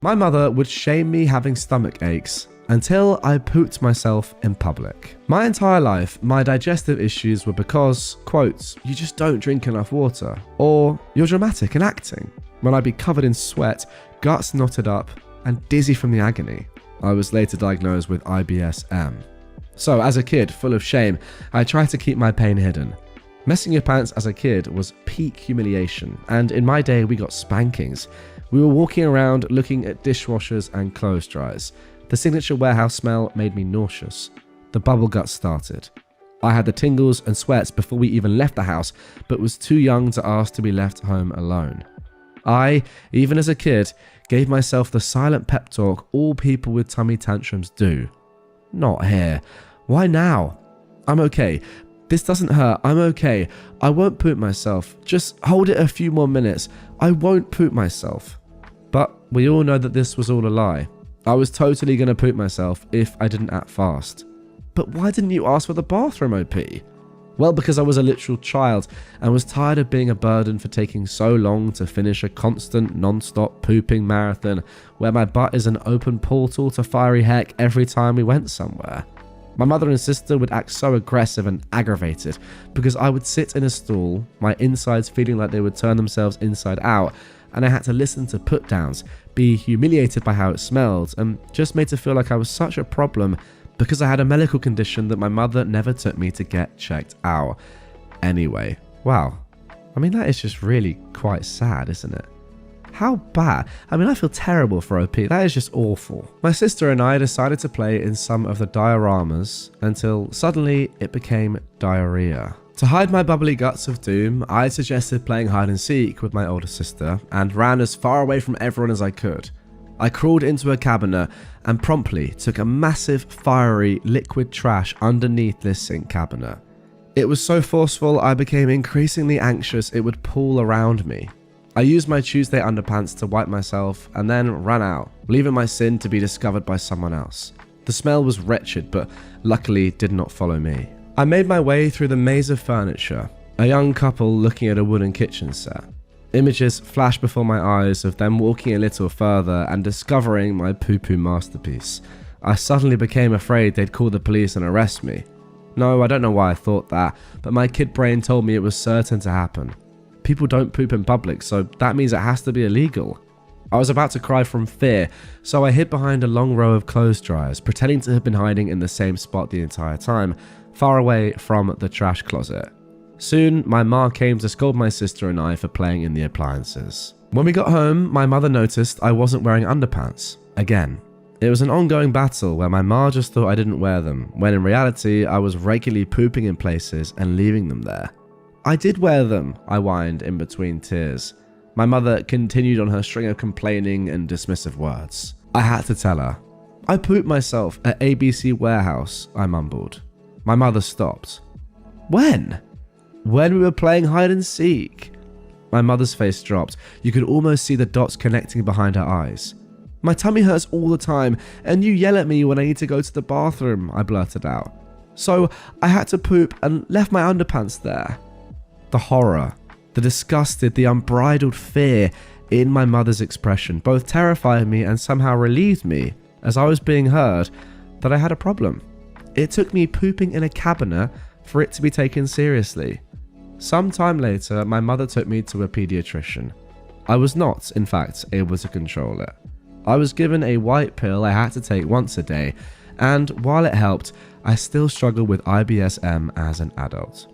My mother would shame me having stomach aches until I pooped myself in public. My entire life, my digestive issues were because, quote, you just don't drink enough water, or you're dramatic in acting, when I'd be covered in sweat, guts knotted up, and dizzy from the agony. I was later diagnosed with IBS-M. So as a kid, full of shame, I tried to keep my pain hidden. Messing your pants as a kid was peak humiliation, and in my day we got spankings. We were walking around looking at dishwashers and clothes dryers. The signature warehouse smell made me nauseous. The bubble guts started. I had the tingles and sweats before we even left the house, but was too young to ask to be left home alone. I, even as a kid, gave myself the silent pep talk all people with tummy tantrums do. Not here. Why now? I'm okay. This doesn't hurt. I'm okay. I won't poop myself. Just hold it a few more minutes. I won't poop myself. But we all know that this was all a lie. I was totally going to poop myself if I didn't act fast. But why didn't you ask for the bathroom, OP? Well, because I was a literal child and was tired of being a burden for taking so long to finish a constant non-stop pooping marathon where my butt is an open portal to fiery heck every time we went somewhere. My mother and sister would act so aggressive and aggravated because I would sit in a stall, my insides feeling like they would turn themselves inside out, and I had to listen to put-downs, be humiliated by how it smelled, and just made to feel like I was such a problem because I had a medical condition that my mother never took me to get checked out. Anyway, wow. I mean, that is just really quite sad, isn't it? How bad? I mean, I feel terrible for OP. That is just awful. My sister and I decided to play in some of the dioramas until suddenly it became diarrhea. To hide my bubbly guts of doom, I suggested playing hide and seek with my older sister and ran as far away from everyone as I could. I crawled into a cabinet and promptly took a massive, fiery, liquid trash underneath this sink cabinet. It was so forceful I became increasingly anxious it would pool around me. I used my Tuesday underpants to wipe myself and then ran out, leaving my sin to be discovered by someone else. The smell was wretched, but luckily did not follow me. I made my way through the maze of furniture, a young couple looking at a wooden kitchen set. Images flashed before my eyes of them walking a little further and discovering my poo-poo masterpiece. I suddenly became afraid they'd call the police and arrest me. No, I don't know why I thought that, but my kid brain told me it was certain to happen. People don't poop in public, so that means it has to be illegal. I was about to cry from fear, so I hid behind a long row of clothes dryers, pretending to have been hiding in the same spot the entire time, far away from the trash closet. Soon, my ma came to scold my sister and I for playing in the appliances. When we got home, my mother noticed I wasn't wearing underpants. Again. It was an ongoing battle where my ma just thought I didn't wear them, when in reality I was regularly pooping in places and leaving them there. I did wear them, I whined in between tears. My mother continued on her string of complaining and dismissive words. I had to tell her. I pooped myself at ABC Warehouse, I mumbled. My mother stopped. When? When we were playing hide and seek. My mother's face dropped. You could almost see the dots connecting behind her eyes. My tummy hurts all the time, and you yell at me when I need to go to the bathroom, I blurted out. So I had to poop and left my underpants there. The horror, the disgusted, the unbridled fear in my mother's expression both terrified me and somehow relieved me, as I was being heard, that I had a problem. It took me pooping in a cabinet for it to be taken seriously. Some time later, my mother took me to a pediatrician. I was not, in fact, able to control it. I was given a white pill I had to take once a day, and while it helped, I still struggled with IBS-M as an adult.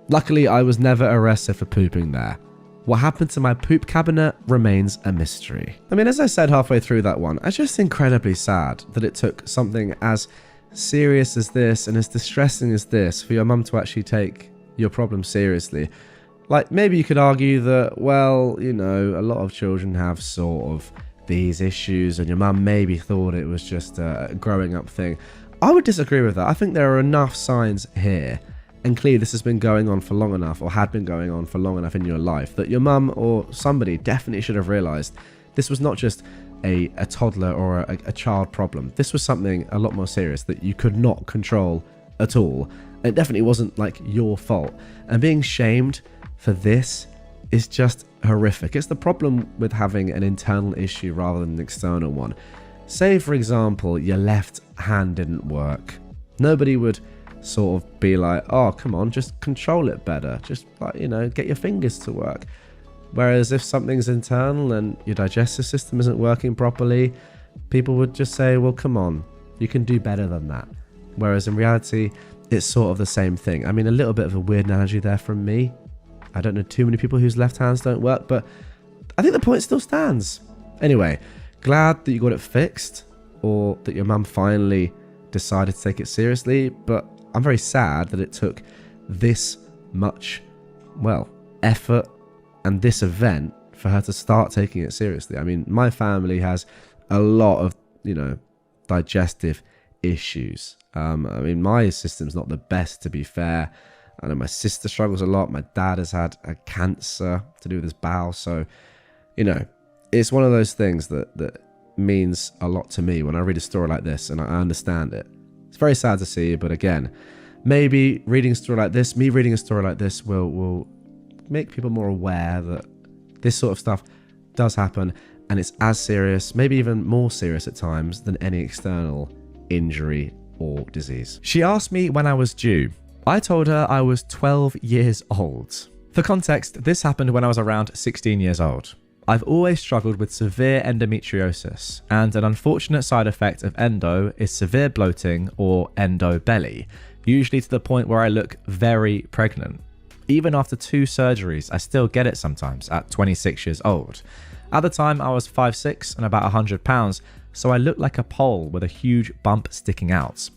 Luckily, I was never arrested for pooping there. What happened to my poop cabinet remains a mystery. I mean, as I said halfway through that one, it's just incredibly sad that it took something as serious as this and as distressing as this for your mum to actually take your problem seriously. Like, maybe you could argue that, well, you know, a lot of children have sort of these issues and your mum maybe thought it was just a growing up thing. I would disagree with that. I think there are enough signs here, and clearly this has been going on for long enough, or had been going on for long enough in your life, that your mum or somebody definitely should have realised this was not just a toddler or a child problem. This was something a lot more serious that you could not control at all. It definitely wasn't like your fault. And being shamed for this is just horrific. It's the problem with having an internal issue rather than an external one. Say, for example, your left hand didn't work. Nobody would sort of be like, oh, come on, just control it better. Just, like, you know, get your fingers to work. Whereas if something's internal and your digestive system isn't working properly, people would just say, well, come on, you can do better than that. Whereas in reality, it's sort of the same thing. I mean, a little bit of a weird analogy there from me. I don't know too many people whose left hands don't work, but I think the point still stands. Anyway, glad that you got it fixed, or that your mum finally decided to take it seriously, but I'm very sad that it took this much, well, effort and this event for her to start taking it seriously. I mean, my family has a lot of, you know, digestive issues. I mean, my system's not the best, to be fair. I know my sister struggles a lot. My dad has had a cancer to do with his bowel. So, you know, it's one of those things that means a lot to me when I read a story like this and I understand it. It's very sad to see, but again, maybe reading a story like this, me reading a story like this will make people more aware that this sort of stuff does happen and it's as serious, maybe even more serious at times than any external injury or disease. She asked me when I was due. I told her I was 12 years old. For context, this happened when I was around 16 years old. I've always struggled with severe endometriosis, and an unfortunate side effect of endo is severe bloating or endo belly, usually to the point where I look very pregnant. Even after 2 surgeries, I still get it sometimes at 26 years old. At the time, I was 5'6" and about 100 pounds, so I looked like a pole with a huge bump sticking out.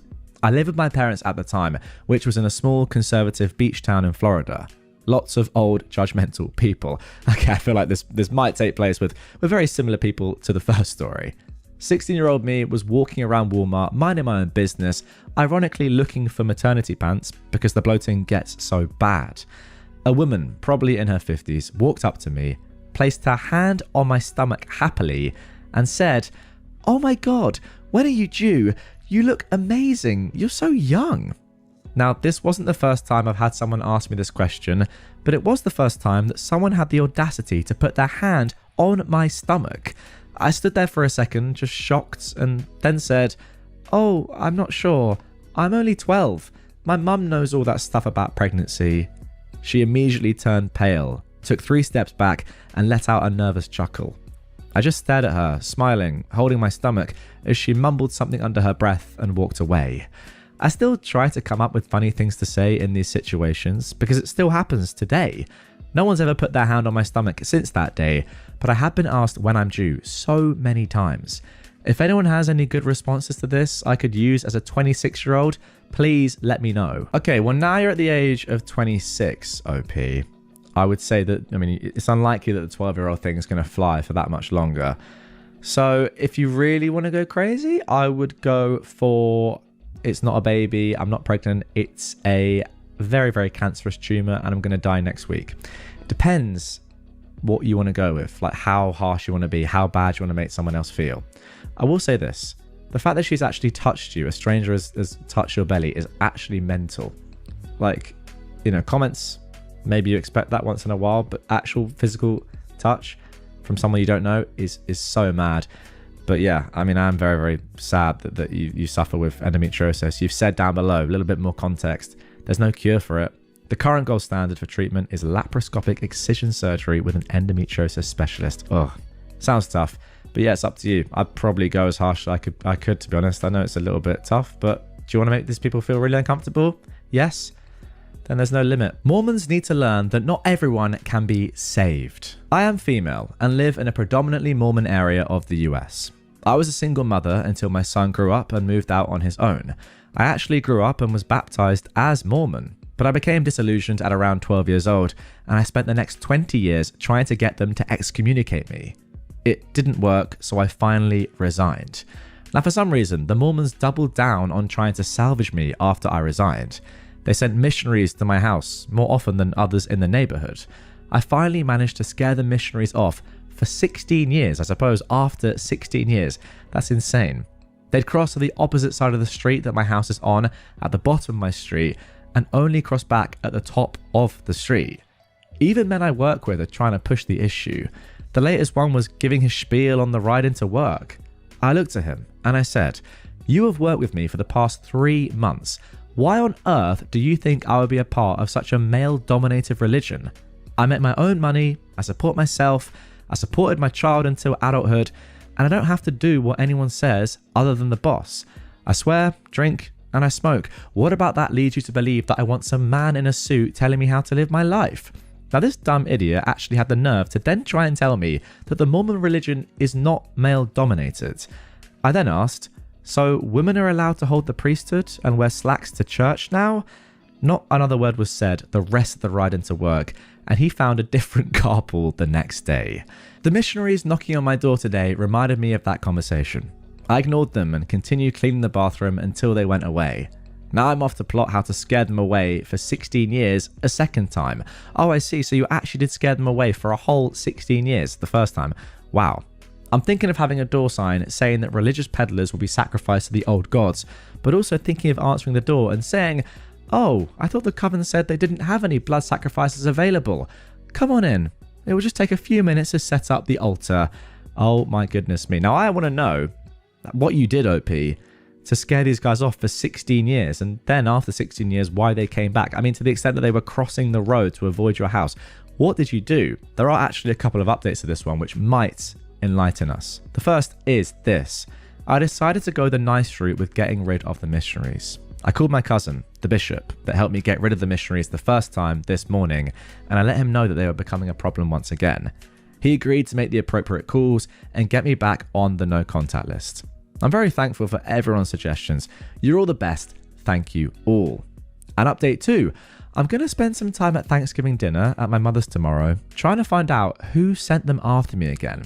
I lived with my parents at the time, which was in a small conservative beach town in Florida. Lots of old judgmental people. Okay, I feel like this might take place with very similar people to the first story. 16-year-old me was walking around Walmart, minding my own business, ironically looking for maternity pants because the bloating gets so bad. A woman, probably in her 50s, walked up to me, placed her hand on my stomach happily, and said, "Oh my God, when are you due? You look amazing. You're so young." Now, this wasn't the first time I've had someone ask me this question, but it was the first time that someone had the audacity to put their hand on my stomach. I stood there for a second, just shocked, and then said, "Oh, I'm not sure. I'm only 12. My mum knows all that stuff about pregnancy." She immediately turned pale, took 3 steps back, and let out a nervous chuckle. I just stared at her, smiling, holding my stomach, as she mumbled something under her breath and walked away. I still try to come up with funny things to say in these situations because it still happens today. No one's ever put their hand on my stomach since that day, but I have been asked when I'm due so many times. If anyone has any good responses to this I could use as a 26-year-old, please let me know. Okay, well, now you're at the age of 26, OP. I would say that, I mean, it's unlikely that the 12-year-old thing is going to fly for that much longer. So if you really want to go crazy, I would go for, it's not a baby, I'm not pregnant, it's a very, very cancerous tumor and I'm going to die next week. Depends what you want to go with, like how harsh you want to be, how bad you want to make someone else feel. I will say this, the fact that she's actually touched you, a stranger has touched your belly, is actually mental. Like, you know, comments, maybe you expect that once in a while, but actual physical touch from someone you don't know is so mad. But yeah, I mean, I'm very, very sad that you suffer with endometriosis. You've said down below, a little bit more context, there's no cure for it. The current gold standard for treatment is laparoscopic excision surgery with an endometriosis specialist. Ugh, sounds tough. But yeah, it's up to you. I'd probably go as harsh as I could, to be honest. I know it's a little bit tough, but do you want to make these people feel really uncomfortable? Yes? Then there's no limit. Mormons need to learn that not everyone can be saved. I am female and live in a predominantly Mormon area of the US. I was a single mother until my son grew up and moved out on his own. I actually grew up and was baptized as Mormon, but I became disillusioned at around 12 years old, and I spent the next 20 years trying to get them to excommunicate me. It didn't work, so I finally resigned. Now, for some reason, the Mormons doubled down on trying to salvage me after I resigned. They sent missionaries to my house, more often than others in the neighborhood. I finally managed to scare the missionaries off for 16 years, I suppose, after 16 years. That's insane. They'd cross to the opposite side of the street that my house is on, at the bottom of my street, and only cross back at the top of the street. Even men I work with are trying to push the issue. The latest one was giving his spiel on the ride into work. I looked at him and I said, "You have worked with me for the past 3 months. Why on earth do you think I would be a part of such a male-dominated religion? I make my own money, I support myself, I supported my child until adulthood, and I don't have to do what anyone says other than the boss. I swear, drink, and I smoke. What about that leads you to believe that I want some man in a suit telling me how to live my life?" Now, this dumb idiot actually had the nerve to then try and tell me that the Mormon religion is not male-dominated. I then asked, "So women are allowed to hold the priesthood and wear slacks to church now?" Not another word was said the rest of the ride into work, and he found a different carpool the next day. The missionaries knocking on my door today reminded me of that conversation. I ignored them and continued cleaning the bathroom until they went away. Now I'm off to plot how to scare them away for 16 years a second time. Oh, I see, so you actually did scare them away for a whole 16 years the first time. Wow. I'm thinking of having a door sign saying that religious peddlers will be sacrificed to the old gods, but also thinking of answering the door and saying, "Oh, I thought the coven said they didn't have any blood sacrifices available. Come on in. It will just take a few minutes to set up the altar." Oh my goodness me. Now I want to know what you did, OP, to scare these guys off for 16 years, and then after 16 years, why they came back. I mean, to the extent that they were crossing the road to avoid your house. What did you do? There are actually a couple of updates to this one which might enlighten us. The first is this. I decided to go the nice route with getting rid of the missionaries. I called my cousin, the bishop, that helped me get rid of the missionaries the first time this morning, and I let him know that they were becoming a problem once again. He agreed to make the appropriate calls and get me back on the no contact list. I'm very thankful for everyone's suggestions. You're all the best. Thank you all. And update 2. I'm going to spend some time at Thanksgiving dinner at my mother's tomorrow, trying to find out who sent them after me again.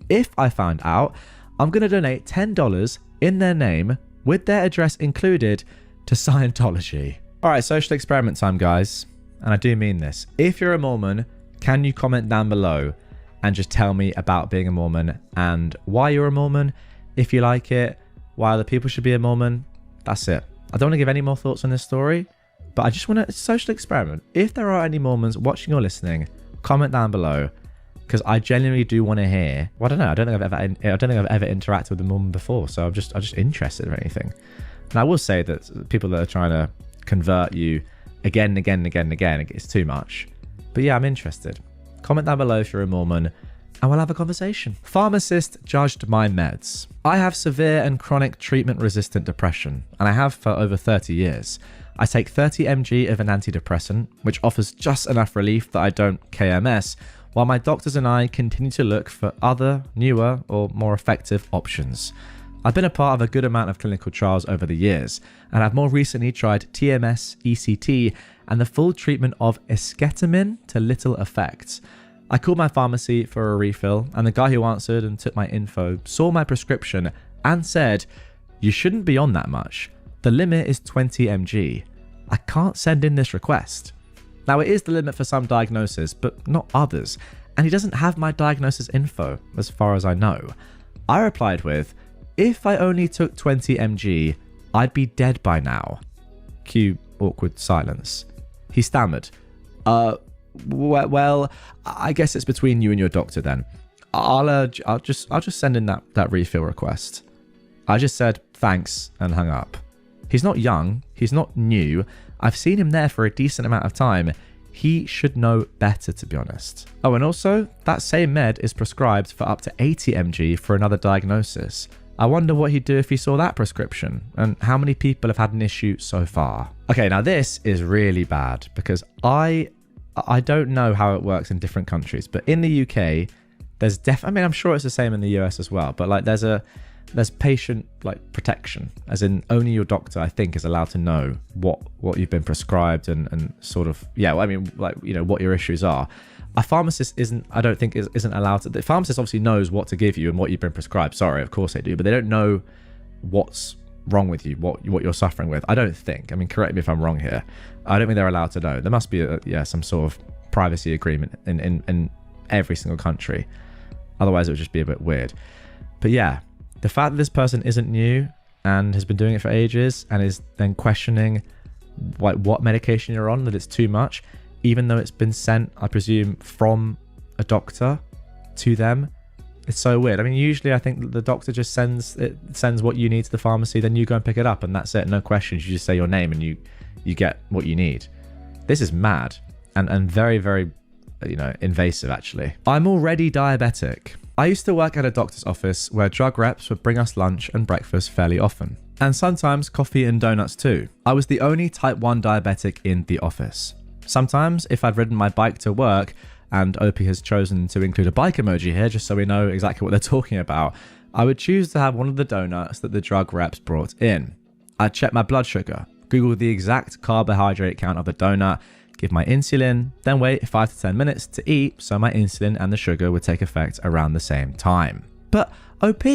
If I find out, I'm going to donate $10 in their name, with their address included, to Scientology. Alright, social experiment time, guys. And I do mean this. If you're a Mormon, can you comment down below and just tell me about being a Mormon and why you're a Mormon? If you like it, why other people should be a Mormon. That's it. I don't want to give any more thoughts on this story, but I just want to social experiment. If there are any Mormons watching or listening, comment down below, because I genuinely do want to hear. Well, I don't know. I don't think I've ever interacted with a Mormon before, so I'm just interested in anything. And I will say that people that are trying to convert you again, it's too much. But yeah, I'm interested. Comment down below if you're a Mormon, and we'll have a conversation. Pharmacist judged my meds. I have severe and chronic treatment-resistant depression, and I have for over 30 years. I take 30 mg of an antidepressant, which offers just enough relief that I don't KMS, while my doctors and I continue to look for other, newer, or more effective options. I've been a part of a good amount of clinical trials over the years, and I've more recently tried TMS, ECT, and the full treatment of esketamine to little effect. I called my pharmacy for a refill, and the guy who answered and took my info saw my prescription and said, "You shouldn't be on that much. The limit is 20 mg. I can't send in this request." Now, it is the limit for some diagnoses, but not others, and he doesn't have my diagnosis info, as far as I know. I replied with, "If I only took 20 mg, I'd be dead by now." Cue awkward silence. He stammered, Well, I guess it's between you and your doctor then. I'll just send in that refill request." I just said thanks and hung up. He's not young, he's not new. I've seen him there for a decent amount of time. He should know better, to be honest. Oh, and also, that same med is prescribed for up to 80 mg for another diagnosis. I wonder what he'd do if he saw that prescription, and how many people have had an issue so far. Okay, now this is really bad, because I don't know how it works in different countries, but in the UK, there's I mean, I'm sure it's the same in the US as well, but like there's patient like protection, as in only your doctor, I think, is allowed to know what you've been prescribed and sort of, yeah, I mean, like, you know, what your issues are. A pharmacist isn't allowed to. The pharmacist obviously knows what to give you and what you've been prescribed. Sorry, of course they do, but they don't know what's wrong with you, what you're suffering with. I don't think. I mean, correct me if I'm wrong here. I don't think they're allowed to know. There must be some sort of privacy agreement in every single country. Otherwise, it would just be a bit weird. But yeah, the fact that this person isn't new and has been doing it for ages and is then questioning what medication you're on, that it's too much, even though it's been sent, I presume, from a doctor to them. It's so weird. I mean, usually I think the doctor just sends what you need to the pharmacy, then you go and pick it up and that's it. No questions. You just say your name and you get what you need. This is mad and very, very, invasive actually. I'm already diabetic. I used to work at a doctor's office where drug reps would bring us lunch and breakfast fairly often. And sometimes coffee and donuts too. I was the only type 1 diabetic in the office. Sometimes, if I've ridden my bike to work, and OP has chosen to include a bike emoji here just so we know exactly what they're talking about, I would choose to have one of the donuts that the drug reps brought in. I'd check my blood sugar, Google the exact carbohydrate count of the donut, give my insulin, then wait 5 to 10 minutes to eat so my insulin and the sugar would take effect around the same time. But OP,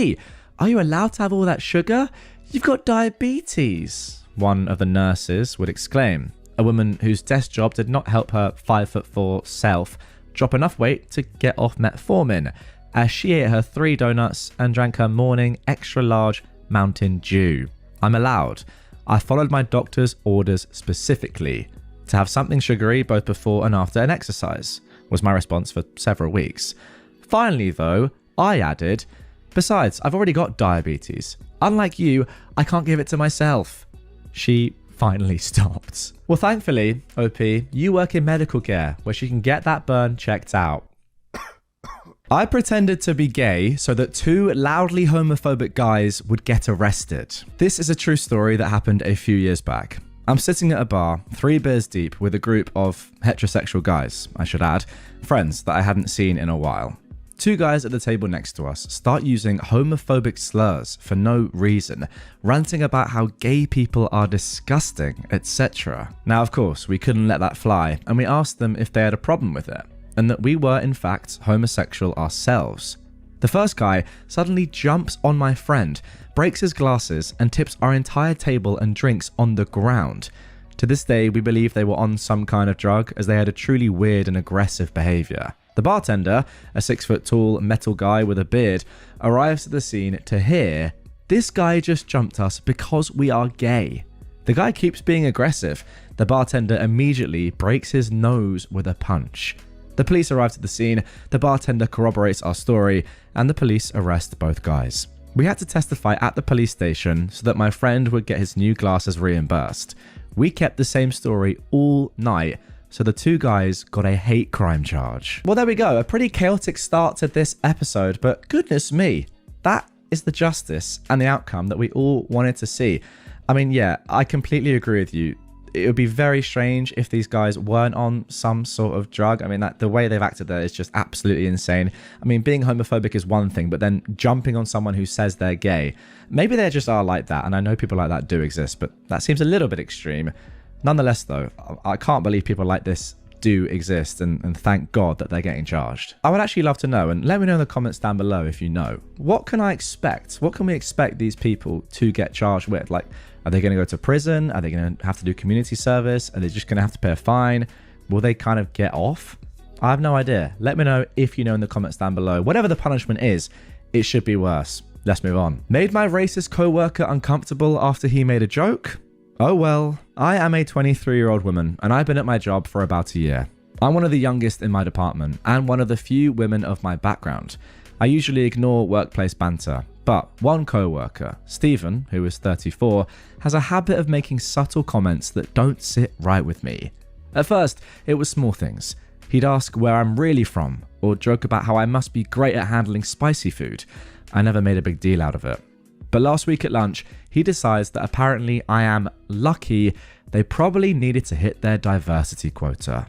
are you allowed to have all that sugar? You've got diabetes, one of the nurses would exclaim. A woman whose desk job did not help her 5'4" self drop enough weight to get off metformin, as she ate her 3 donuts and drank her morning extra large Mountain Dew. I'm allowed. I followed my doctor's orders specifically to have something sugary both before and after an exercise, was my response for several weeks. Finally though, I added, besides, I've already got diabetes. Unlike you, I can't give it to myself. She finally stopped. Well, thankfully, OP, you work in medical care where she can get that burn checked out. I pretended to be gay so that 2 loudly homophobic guys would get arrested. This is a true story that happened a few years back. I'm sitting at a bar, 3 beers deep, with a group of heterosexual guys, I should add, friends that I hadn't seen in a while. 2 guys at the table next to us start using homophobic slurs for no reason, ranting about how gay people are disgusting, etc. Now, of course, we couldn't let that fly, and we asked them if they had a problem with it, and that we were, in fact, homosexual ourselves. The first guy suddenly jumps on my friend, breaks his glasses, and tips our entire table and drinks on the ground. To this day, we believe they were on some kind of drug, as they had a truly weird and aggressive behavior. The bartender, a 6-foot-tall metal guy with a beard, arrives at the scene to hear, "This guy just jumped us because we are gay." The guy keeps being aggressive. The bartender immediately breaks his nose with a punch. The police arrive at the scene, the bartender corroborates our story, and the police arrest both guys. We had to testify at the police station so that my friend would get his new glasses reimbursed. We kept the same story all night, so the 2 guys got a hate crime charge. Well, there we go. A pretty chaotic start to this episode, but goodness me, that is the justice and the outcome that we all wanted to see. I mean, yeah, I completely agree with you. It would be very strange if these guys weren't on some sort of drug. I mean, the way they've acted there is just absolutely insane. I mean, being homophobic is one thing, but then jumping on someone who says they're gay, maybe they just are like that, and I know people like that do exist, but that seems a little bit extreme. Nonetheless, though, I can't believe people like this do exist, and thank God that they're getting charged. I would actually love to know, and let me know in the comments down below if you know. What can I expect? What can we expect these people to get charged with? Like, are they going to go to prison? Are they going to have to do community service? Are they just going to have to pay a fine? Will they kind of get off? I have no idea. Let me know if you know in the comments down below. Whatever the punishment is, it should be worse. Let's move on. Made my racist co-worker uncomfortable after he made a joke? Oh well, I am a 23-year-old woman and I've been at my job for about a year. I'm one of the youngest in my department and one of the few women of my background. I usually ignore workplace banter, but one co-worker, Stephen, who is 34, has a habit of making subtle comments that don't sit right with me. At first, it was small things. He'd ask where I'm really from, or joke about how I must be great at handling spicy food. I never made a big deal out of it. But last week at lunch, he decides that apparently I am lucky they probably needed to hit their diversity quota.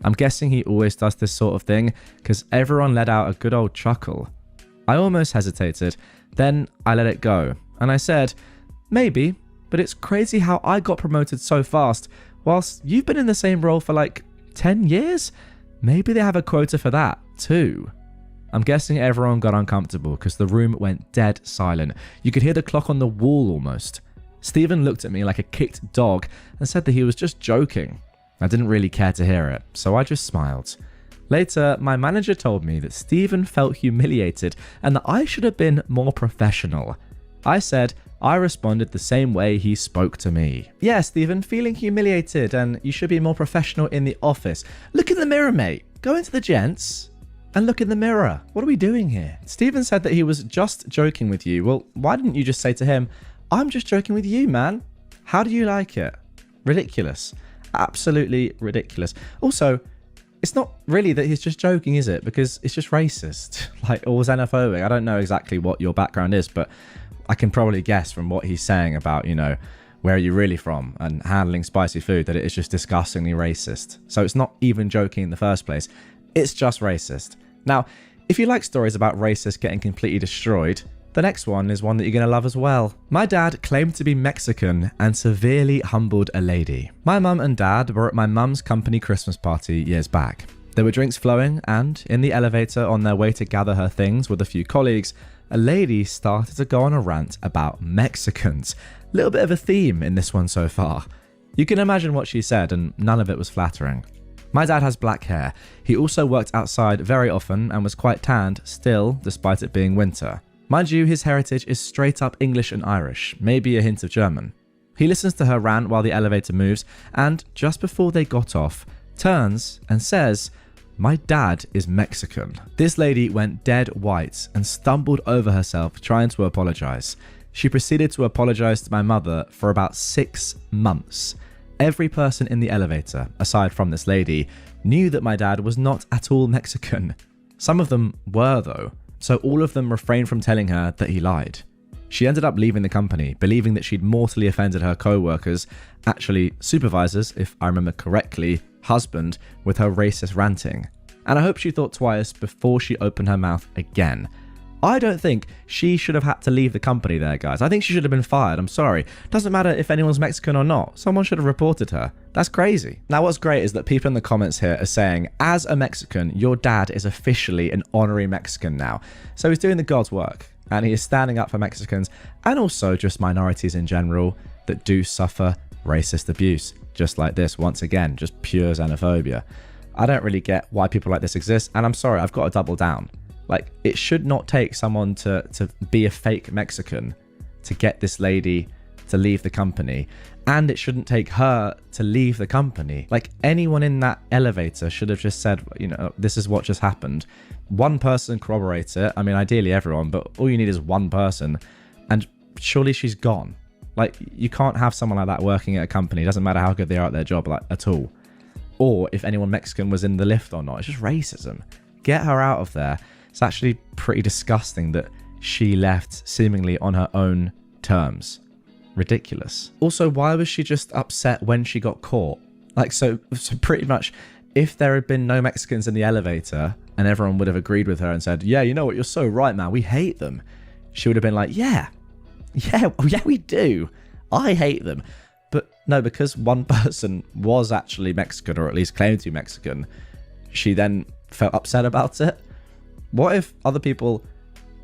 I'm guessing he always does this sort of thing, because everyone let out a good old chuckle. I almost hesitated, then I let it go, and I said, maybe, but it's crazy how I got promoted so fast, whilst you've been in the same role for like 10 years? Maybe they have a quota for that too. I'm guessing everyone got uncomfortable because the room went dead silent. You could hear the clock on the wall almost. Stephen looked at me like a kicked dog and said that he was just joking. I didn't really care to hear it, so I just smiled. Later, my manager told me that Stephen felt humiliated and that I should have been more professional. I said, I responded the same way he spoke to me. Yeah, Stephen, feeling humiliated and you should be more professional in the office. Look in the mirror, mate. Go into the gents and look in the mirror. What are we doing here? Stephen said that he was just joking with you. Well, why didn't you just say to him, I'm just joking with you, man. How do you like it? Ridiculous. Absolutely ridiculous. Also, it's not really that he's just joking, is it? Because it's just racist, like, or xenophobic. I don't know exactly what your background is, but I can probably guess from what he's saying about, where are you really from and handling spicy food, that it is just disgustingly racist. So it's not even joking in the first place. It's just racist. Now, if you like stories about racists getting completely destroyed, the next one is one that you're going to love as well. My dad claimed to be Mexican and severely humbled a lady. My mum and dad were at my mum's company Christmas party years back. There were drinks flowing, and in the elevator on their way to gather her things with a few colleagues, a lady started to go on a rant about Mexicans. Little bit of a theme in this one so far. You can imagine what she said, and none of it was flattering. My dad has black hair. He also worked outside very often and was quite tanned still, despite it being winter. Mind you, his heritage is straight up English and Irish, maybe a hint of German. He listens to her rant while the elevator moves, and just before they got off, turns and says, "My dad is Mexican." This lady went dead white and stumbled over herself trying to apologize. She proceeded to apologize to my mother for about 6 months. Every person in the elevator, aside from this lady, knew that my dad was not at all Mexican. Some of them were though, so all of them refrained from telling her that he lied. She ended up leaving the company, believing that she'd mortally offended her co-workers, actually supervisors, if I remember correctly, husband, with her racist ranting. And I hope she thought twice before she opened her mouth again. I don't think she should have had to leave the company there, guys. I think she should have been fired. I'm sorry. Doesn't matter if anyone's Mexican or not. Someone should have reported her. That's crazy. Now, what's great is that people in the comments here are saying, as a Mexican, your dad is officially an honorary Mexican now. So he's doing the God's work, and he is standing up for Mexicans and also just minorities in general that do suffer racist abuse. Just like this, once again, just pure xenophobia. I don't really get why people like this exist, and I'm sorry, I've got to double down. Like, it should not take someone to be a fake Mexican to get this lady to leave the company. And it shouldn't take her to leave the company. Like, anyone in that elevator should have just said, this is what just happened. One person corroborates it. I mean, ideally everyone, but all you need is one person. And surely she's gone. Like, you can't have someone like that working at a company. It doesn't matter how good they are at their job, like, at all. Or if anyone Mexican was in the lift or not. It's just racism. Get her out of there. It's actually pretty disgusting that she left seemingly on her own terms. Ridiculous. Also, why was she just upset when she got caught? Like, so pretty much, if there had been no Mexicans in the elevator and everyone would have agreed with her and said, yeah, you know what, you're so right, man, we hate them. She would have been like, yeah, we do. I hate them. But no, because one person was actually Mexican, or at least claimed to be Mexican, she then felt upset about it. What if other people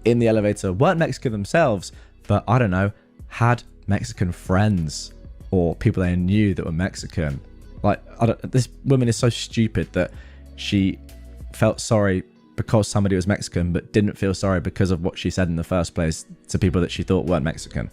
in the elevator weren't Mexican themselves, but I don't know, had Mexican friends or people they knew that were Mexican? Like, this woman is so stupid that she felt sorry because somebody was Mexican, but didn't feel sorry because of what she said in the first place to people that she thought weren't Mexican.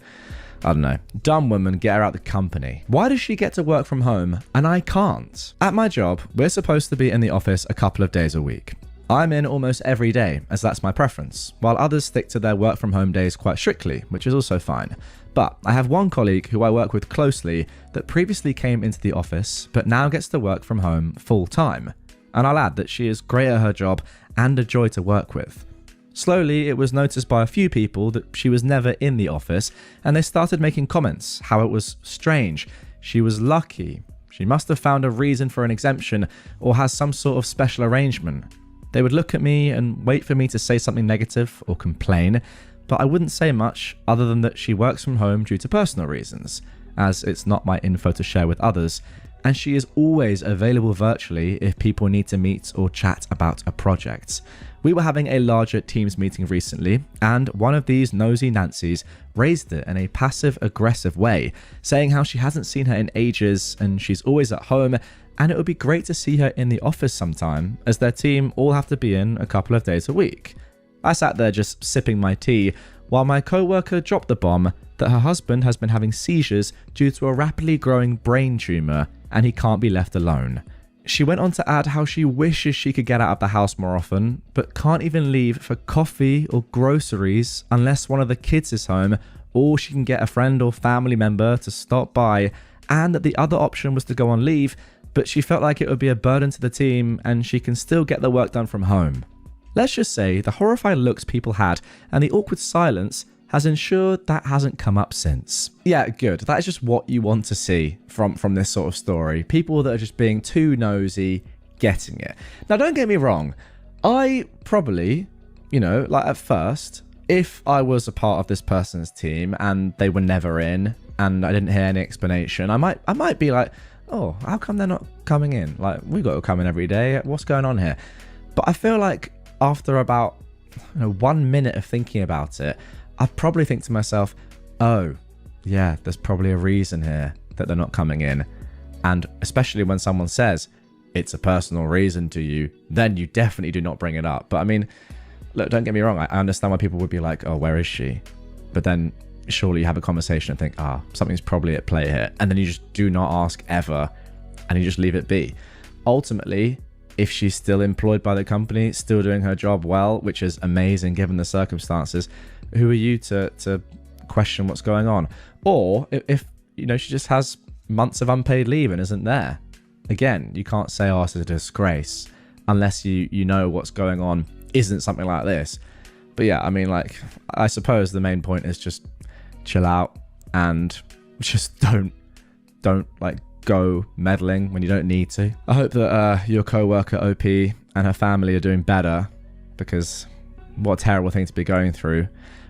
I don't know. Dumb woman, get her out the company. Why does she get to work from home and I can't? At my job, we're supposed to be in the office a couple of days a week. I'm in almost every day, as that's my preference, while others stick to their work from home days quite strictly, which is also fine. But I have one colleague who I work with closely that previously came into the office, but now gets to work from home full time. And I'll add that she is great at her job and a joy to work with. Slowly, it was noticed by a few people that she was never in the office, and they started making comments how it was strange, she was lucky, she must have found a reason for an exemption or has some sort of special arrangement. They would look at me and wait for me to say something negative or complain, but I wouldn't say much other than that she works from home due to personal reasons, as it's not my info to share with others, and she is always available virtually if people need to meet or chat about a project. We were having a larger Teams meeting recently, and one of these nosy Nancys raised it in a passive-aggressive way, saying how she hasn't seen her in ages and she's always at home, and it would be great to see her in the office sometime, as their team all have to be in a couple of days a week. I sat there just sipping my tea, while my co-worker dropped the bomb that her husband has been having seizures due to a rapidly growing brain tumor and he can't be left alone. She went on to add how she wishes she could get out of the house more often, but can't even leave for coffee or groceries unless one of the kids is home, or she can get a friend or family member to stop by, and that the other option was to go on leave, but she felt like it would be a burden to the team and she can still get the work done from home. Let's just say the horrified looks people had and the awkward silence has ensured that hasn't come up since. Yeah, good. That is just what you want to see from this sort of story. People that are just being too nosy, getting it. Now, don't get me wrong. I probably, like at first, if I was a part of this person's team and they were never in and I didn't hear any explanation, I might be like, oh, how come they're not coming in? Like, we got to come in every day. What's going on here? But I feel like after about 1 minute of thinking about it, I'd probably think to myself, oh, yeah, there's probably a reason here that they're not coming in. And especially when someone says it's a personal reason to you, then you definitely do not bring it up. But I mean, look, don't get me wrong. I understand why people would be like, oh, where is she? But then surely you have a conversation and think, something's probably at play here. And then you just do not ask ever and you just leave it be. Ultimately, if she's still employed by the company, still doing her job well, which is amazing given the circumstances, who are you to question what's going on? Or if she just has months of unpaid leave and isn't there. Again, you can't say, oh, it's a disgrace unless you know what's going on isn't something like this. But yeah, I mean, like, I suppose the main point is just chill out and just don't like go meddling when you don't need to. I hope that your co-worker OP and her family are doing better, because what a terrible thing to be going through.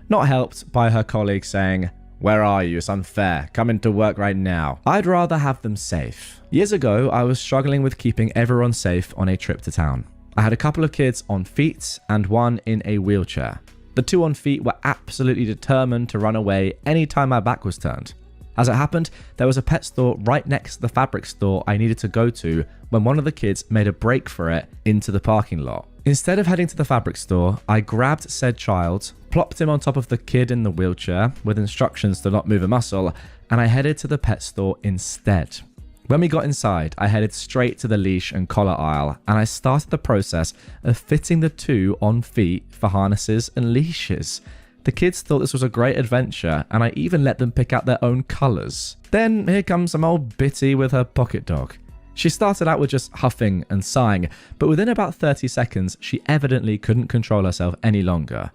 Not helped by her colleague saying, where are you? It's unfair. Come into work right now. I'd rather have them safe. Years ago, I was struggling with keeping everyone safe on a trip to town. I had a couple of kids on feet and one in a wheelchair. The two on feet were absolutely determined to run away anytime my back was turned. As it happened, there was a pet store right next to the fabric store I needed to go to when one of the kids made a break for it into the parking lot. Instead of heading to the fabric store, I grabbed said child, plopped him on top of the kid in the wheelchair with instructions to not move a muscle, and I headed to the pet store instead. When we got inside, I headed straight to the leash and collar aisle, and I started the process of fitting the two on feet for harnesses and leashes. The kids thought this was a great adventure, and I even let them pick out their own colours. Then here comes some old Bitty with her pocket dog. She started out with just huffing and sighing, but within about 30 seconds, she evidently couldn't control herself any longer.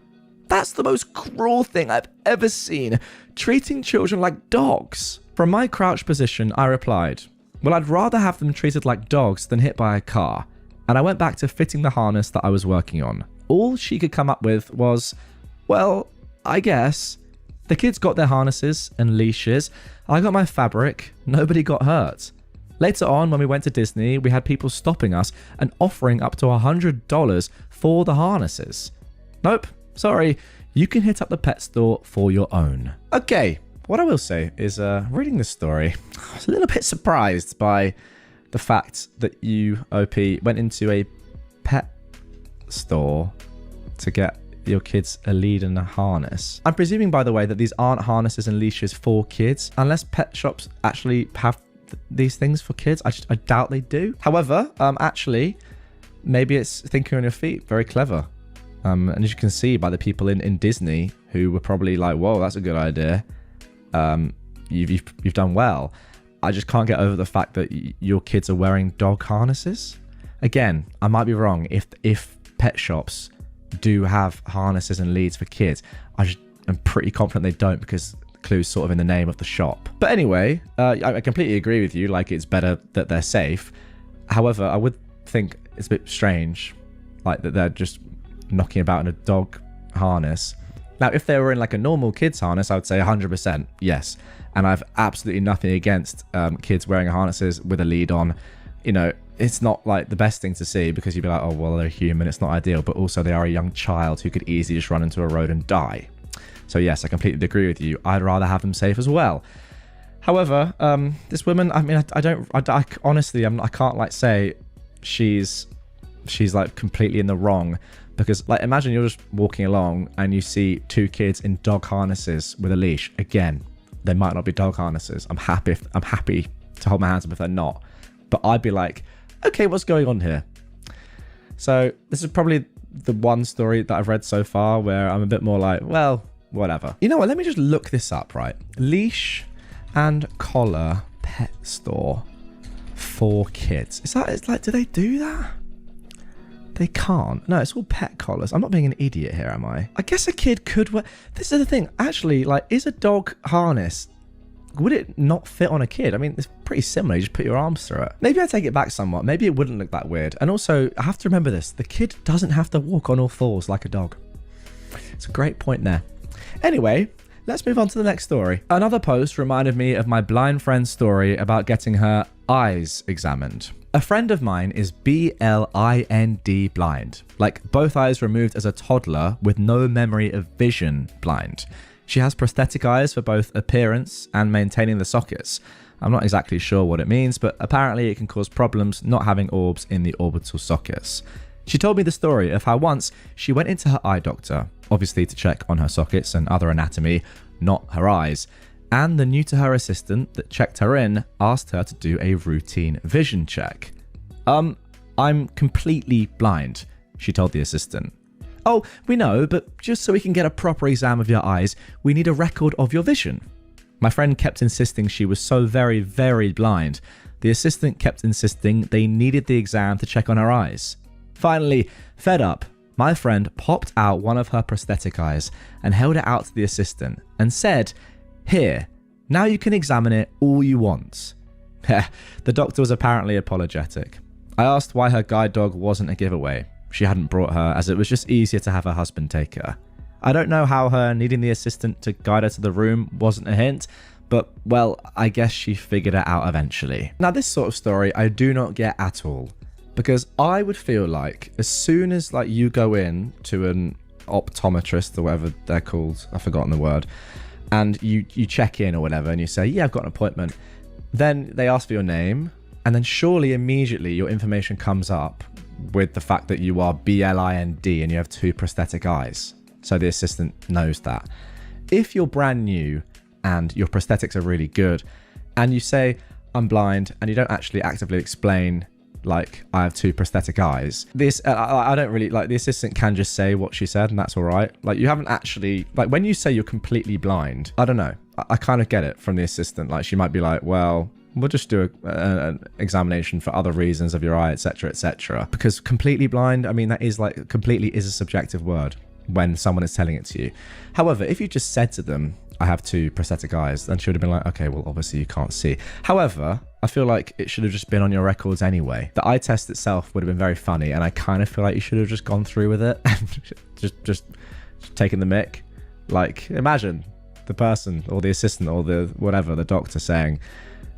That's the most cruel thing I've ever seen, treating children like dogs. From my crouched position, I replied, well, I'd rather have them treated like dogs than hit by a car, and I went back to fitting the harness that I was working on. All she could come up with was, well, I guess. The kids got their harnesses and leashes. I got my fabric. Nobody got hurt. Later on, when we went to Disney, we had people stopping us and offering up to $100 for the harnesses. Nope, sorry. You can hit up the pet store for your own. Okay, what I will say is reading this story, I was a little bit surprised by the fact that you, OP, went into a pet store to get your kids a lead and a harness. I'm presuming, by the way, that these aren't harnesses and leashes for kids, unless pet shops actually have these things for kids. I doubt they do. However, actually, maybe it's thinking on your feet. Very clever. And as you can see by the people in Disney who were probably like, whoa, that's a good idea. You've done well. I just can't get over the fact that your kids are wearing dog harnesses. Again, I might be wrong. If pet shops do have harnesses and leads for kids, I'm pretty confident they don't, because the clue's sort of in the name of the shop. But anyway, I completely agree with you. Like, it's better that they're safe. However, I would think it's a bit strange, like, that they're just knocking about in a dog harness. Now, if they were in like a normal kids harness, I would say 100% yes. And I have absolutely nothing against kids wearing harnesses with a lead on. It's not like the best thing to see, because you'd be like, oh, well, they're human. It's not ideal. But also they are a young child who could easily just run into a road and die. So yes, I completely agree with you. I'd rather have them safe as well. However, this woman, I mean, I honestly, I can't like say she's like completely in the wrong, Because like, imagine you're just walking along and you see two kids in dog harnesses with a leash. Again, they might not be dog harnesses. I'm happy to hold my hands up if they're not. But I'd be like, okay, what's going on here? So this is probably the one story that I've read so far where I'm a bit more like, well, whatever. You know what? Let me just look this up, right? Leash and collar pet store for kids. It's like, do they do that? They can't. No, it's all pet collars. I'm not being an idiot here, am I? I guess a kid could wear... This is the thing. Actually, like, is a dog harness... Would it not fit on a kid? I mean, it's pretty similar. You just put your arms through it. Maybe I take it back somewhat. Maybe it wouldn't look that weird. And also, I have to remember this. The kid doesn't have to walk on all fours like a dog. It's a great point there. Anyway, let's move on to the next story. Another post reminded me of my blind friend's story about getting her eyes examined. A friend of mine is BLIND blind, like both eyes removed as a toddler with no memory of vision blind. She has prosthetic eyes for both appearance and maintaining the sockets. I'm not exactly sure what it means, but apparently it can cause problems not having orbs in the orbital sockets. She told me the story of how once she went into her eye doctor, obviously to check on her sockets and other anatomy, not her eyes, and the new to her assistant that checked her in asked her to do a routine vision check. I'm completely blind, she told the assistant. Oh, we know, but just so we can get a proper exam of your eyes, we need a record of your vision. My friend kept insisting she was so very, very blind. The assistant kept insisting they needed the exam to check on her eyes. Finally, fed up, my friend popped out one of her prosthetic eyes and held it out to the assistant and said, "Here, now you can examine it all you want." The doctor was apparently apologetic. I asked why her guide dog wasn't a giveaway. She hadn't brought her as it was just easier to have her husband take her. I don't know how her needing the assistant to guide her to the room wasn't a hint, but well, I guess she figured it out eventually. Now this sort of story I do not get at all, because I would feel like as soon as like you go in to an optometrist or whatever they're called, I've forgotten the word, and you check in or whatever and you say, yeah, I've got an appointment, then they ask for your name, and then surely immediately your information comes up with the fact that you are BLIND and you have two prosthetic eyes. So the assistant knows that. If you're brand new and your prosthetics are really good and you say, I'm blind, and you don't actually actively explain, like, I have two prosthetic eyes, this, I don't really, like, the assistant can just say what she said and that's all right. Like, you haven't actually, like, when you say you're completely blind, I don't know. I kind of get it from the assistant. Like, she might be like, well, we'll just do an examination for other reasons of your eye, etc., etc. Because completely blind, I mean, that is like, completely is a subjective word when someone is telling it to you. However, if you just said to them, I have two prosthetic eyes, then she would have been like, okay, well, obviously you can't see. However, I feel like it should have just been on your records anyway. The eye test itself would have been very funny, and I kind of feel like you should have just gone through with it and just taken the mick. Like, imagine the person or the assistant or the whatever, the doctor saying,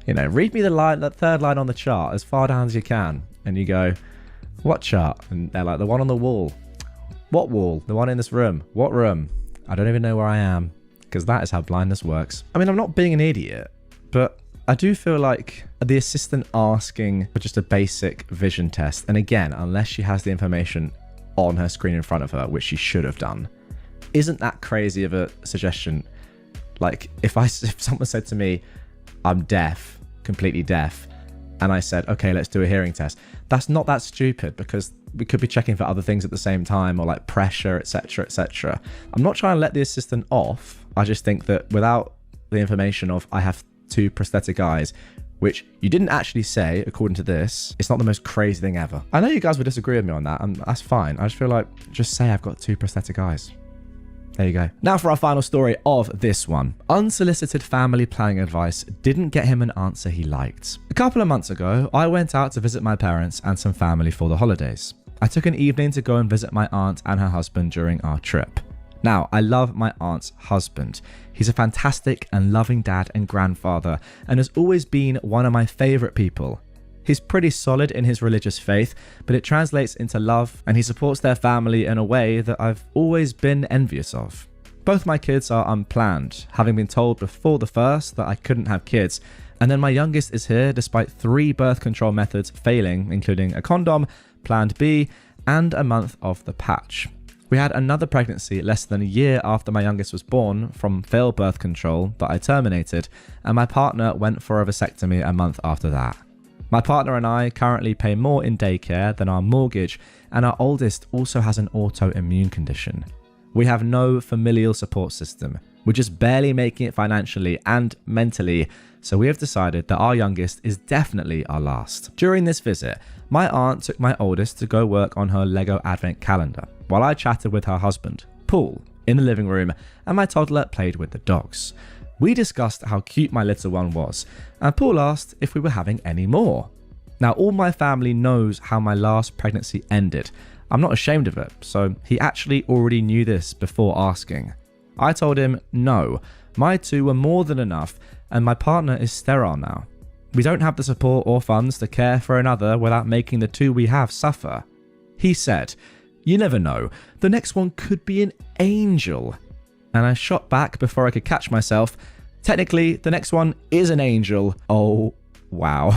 you know, read me that third line on the chart as far down as you can. And you go, what chart? And they're like, the one on the wall. What wall? The one in this room. What room? I don't even know where I am, because that is how blindness works. I mean, I'm not being an idiot, but I do feel like the assistant asking for just a basic vision test, and again, unless she has the information on her screen in front of her, which she should have done, isn't that crazy of a suggestion? Like, if someone said to me, I'm deaf, completely deaf, and I said, okay, let's do a hearing test, that's not that stupid, because we could be checking for other things at the same time, or like pressure, etc., etc. I'm not trying to let the assistant off. I just think that without the information of I have two prosthetic eyes, which you didn't actually say according to this, it's not the most crazy thing ever. I know you guys would disagree with me on that, and that's fine. I just feel like, just say I've got two prosthetic eyes. There you go. Now for our final story of this one. Unsolicited family planning advice didn't get him an answer he liked. A couple of months ago, I went out to visit my parents and some family for the holidays. I took an evening to go and visit my aunt and her husband during our trip. Now, I love my aunt's husband. He's a fantastic and loving dad and grandfather, and has always been one of my favourite people. He's pretty solid in his religious faith, but it translates into love, and he supports their family in a way that I've always been envious of. Both my kids are unplanned, having been told before the first that I couldn't have kids, and then my youngest is here despite 3 birth control methods failing, including a condom, Plan B, and a month of the patch. We had another pregnancy less than a year after my youngest was born from failed birth control that I terminated, and my partner went for a vasectomy a month after that. My partner and I currently pay more in daycare than our mortgage, and our oldest also has an autoimmune condition. We have no familial support system. We're just barely making it financially and mentally, so we have decided that our youngest is definitely our last. During this visit, my aunt took my oldest to go work on her Lego advent calendar, while I chatted with her husband, Paul, in the living room, and my toddler played with the dogs. We discussed how cute my little one was, and Paul asked if we were having any more. Now, all my family knows how my last pregnancy ended. I'm not ashamed of it, so he actually already knew this before asking. I told him, no, my 2 were more than enough, and my partner is sterile now. We don't have the support or funds to care for another without making the 2 we have suffer. He said, you never know, the next one could be an angel. And I shot back before I could catch myself. Technically, the next one is an angel. Oh, wow.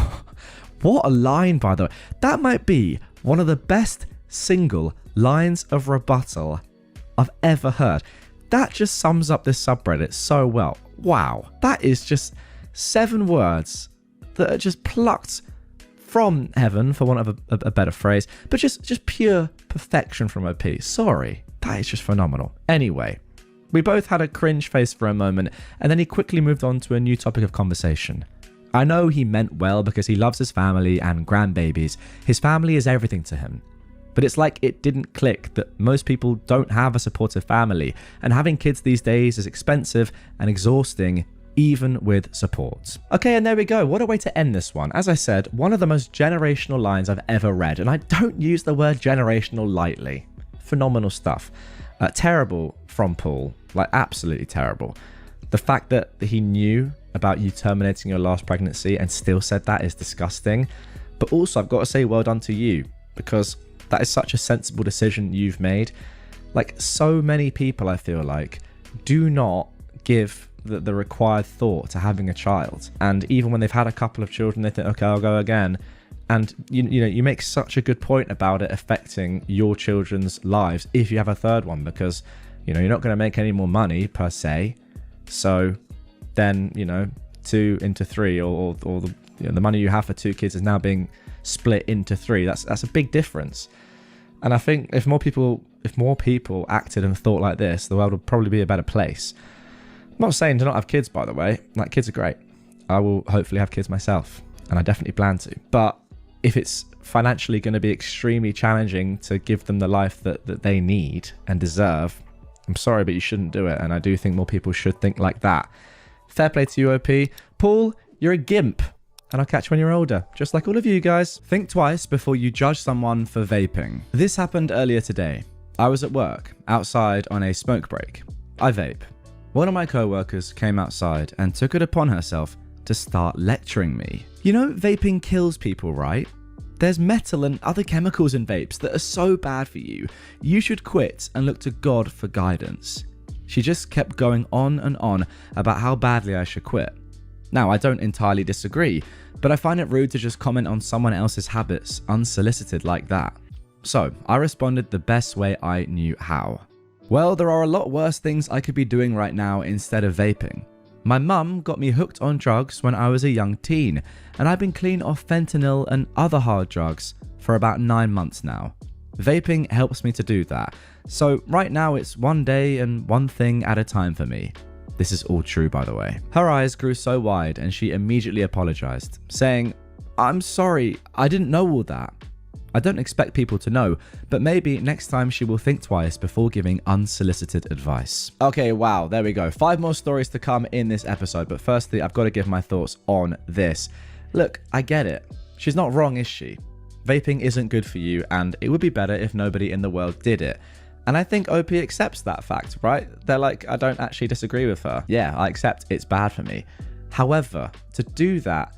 What a line, by the way. That might be one of the best single lines of rebuttal I've ever heard. That just sums up this subreddit so well. Wow. That is just 7 words that are just plucked from heaven, for want of a better phrase, but just pure perfection from OP. Sorry. That is just phenomenal. Anyway, we both had a cringe face for a moment, and then he quickly moved on to a new topic of conversation. I know he meant well because he loves his family and grandbabies. His family is everything to him. But it's like it didn't click that most people don't have a supportive family, and having kids these days is expensive and exhausting, even with support. Okay, and there we go. What a way to end this one. As I said, one of the most generational lines I've ever read, and I don't use the word generational lightly. Phenomenal stuff. Terrible from Paul, like absolutely terrible. The fact that he knew about you terminating your last pregnancy and still said that is disgusting. But also, I've got to say well done to you, because that is such a sensible decision you've made. Like, so many people, I feel like, do not give the required thought to having a child. And even when they've had a couple of children, they think, okay, I'll go again. And you make such a good point about it affecting your children's lives if you have a third one, because you're not going to make any more money per se. So then 2 into 3, or the money you have for 2 kids is now being split into 3. That's a big difference. And I think if more people acted and thought like this, the world would probably be a better place. I'm not saying to not have kids, by the way. Like, kids are great. I will hopefully have kids myself, and I definitely plan to. But if it's financially going to be extremely challenging to give them the life that they need and deserve, I'm sorry, but you shouldn't do it. And I do think more people should think like that. Fair play to you, OP. Paul, you're a gimp. And I'll catch you when you're older, just like all of you guys. Think twice before you judge someone for vaping. This happened earlier today. I was at work, outside on a smoke break. I vape. One of my co-workers came outside and took it upon herself to start lecturing me. Vaping kills people, right? There's metal and other chemicals in vapes that are so bad for you. You should quit and look to God for guidance. She just kept going on and on about how badly I should quit. Now, I don't entirely disagree, but I find it rude to just comment on someone else's habits unsolicited like that. So, I responded the best way I knew how. Well, there are a lot worse things I could be doing right now instead of vaping. My mum got me hooked on drugs when I was a young teen, and I've been clean off fentanyl and other hard drugs for about 9 months now. Vaping helps me to do that, so right now it's one day and one thing at a time for me. This is all true, by the way. Her eyes grew so wide and she immediately apologized, saying, "I'm sorry, I didn't know all that. I don't expect people to know, but maybe next time she will think twice before giving unsolicited advice." Okay, wow, there we go. 5 more stories to come in this episode, but firstly, I've got to give my thoughts on this. Look, I get it. She's not wrong, is she? Vaping isn't good for you, and it would be better if nobody in the world did it. And I think OP accepts that fact, right? They're like, I don't actually disagree with her. Yeah, I accept it's bad for me. However, to do that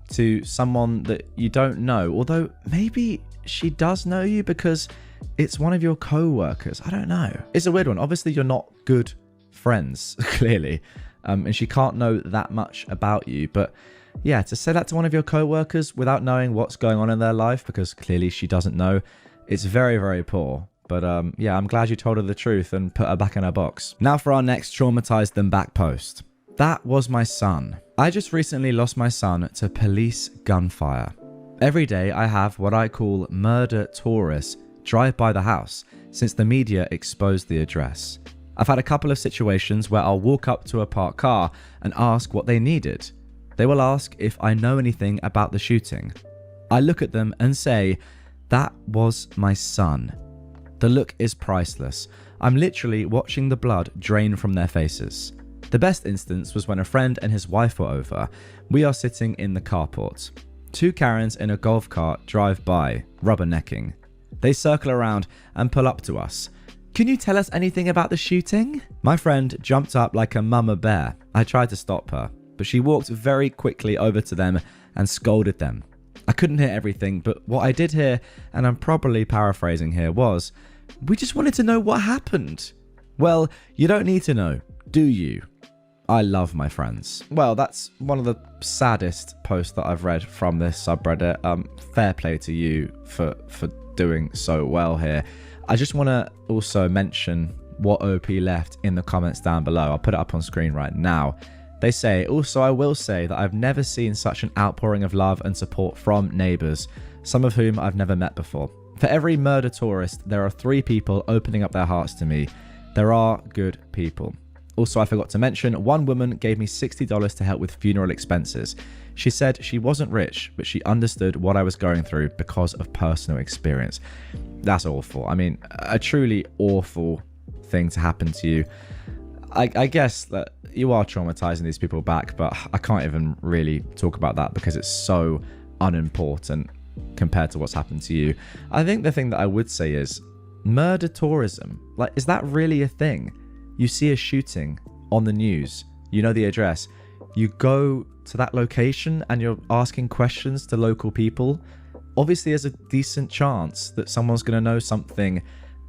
to someone that you don't know, although maybe she does know you because it's one of your co-workers. I don't know. It's a weird one. Obviously, you're not good friends, clearly. And she can't know that much about you. But yeah, to say that to one of your co-workers without knowing what's going on in their life, because clearly she doesn't know, It's very, very poor. But yeah, I'm glad you told her the truth and put her back in her box. Now for our next Traumatize Them Back post. That was my son. I just recently lost my son to police gunfire. Every day I have what I call murder tourists drive by the house since the media exposed the address. I've had a couple of situations where I'll walk up to a parked car and ask what they needed. They will ask if I know anything about the shooting. I look at them and say, that was my son. The look is priceless. I'm literally watching the blood drain from their faces. The best instance was when a friend and his wife were over. We are sitting in the carport. Two Karens in a golf cart drive by, rubbernecking. They circle around and pull up to us. Can you tell us anything about the shooting? My friend jumped up like a mama bear. I tried to stop her, but she walked very quickly over to them and scolded them. I couldn't hear everything, but what I did hear, and I'm probably paraphrasing here, was, we just wanted to know what happened. Well, you don't need to know, do you? I love my friends. Well, that's one of the saddest posts that I've read from this subreddit. Fair play to you for doing so well here. I just want to also mention what OP left in the comments down below. I'll put it up on screen right now. They say, also I will say that I've never seen such an outpouring of love and support from neighbours, some of whom I've never met before. For every murder tourist, there are 3 people opening up their hearts to me. There are good people. Also, I forgot to mention, one woman gave me $60 to help with funeral expenses. She said she wasn't rich, but she understood what I was going through because of personal experience. That's awful. I mean, a truly awful thing to happen to you. I guess that you are traumatizing these people back, but I can't even really talk about that because it's so unimportant compared to what's happened to you. I think the thing that I would say is murder tourism. Like, is that really a thing? You see a shooting on the news, you know the address, you go to that location and you're asking questions to local people. Obviously, there's a decent chance that someone's going to know something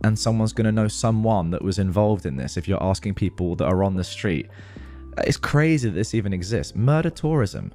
and someone's going to know someone that was involved in this if you're asking people that are on the street. It's crazy that this even exists. Murder tourism.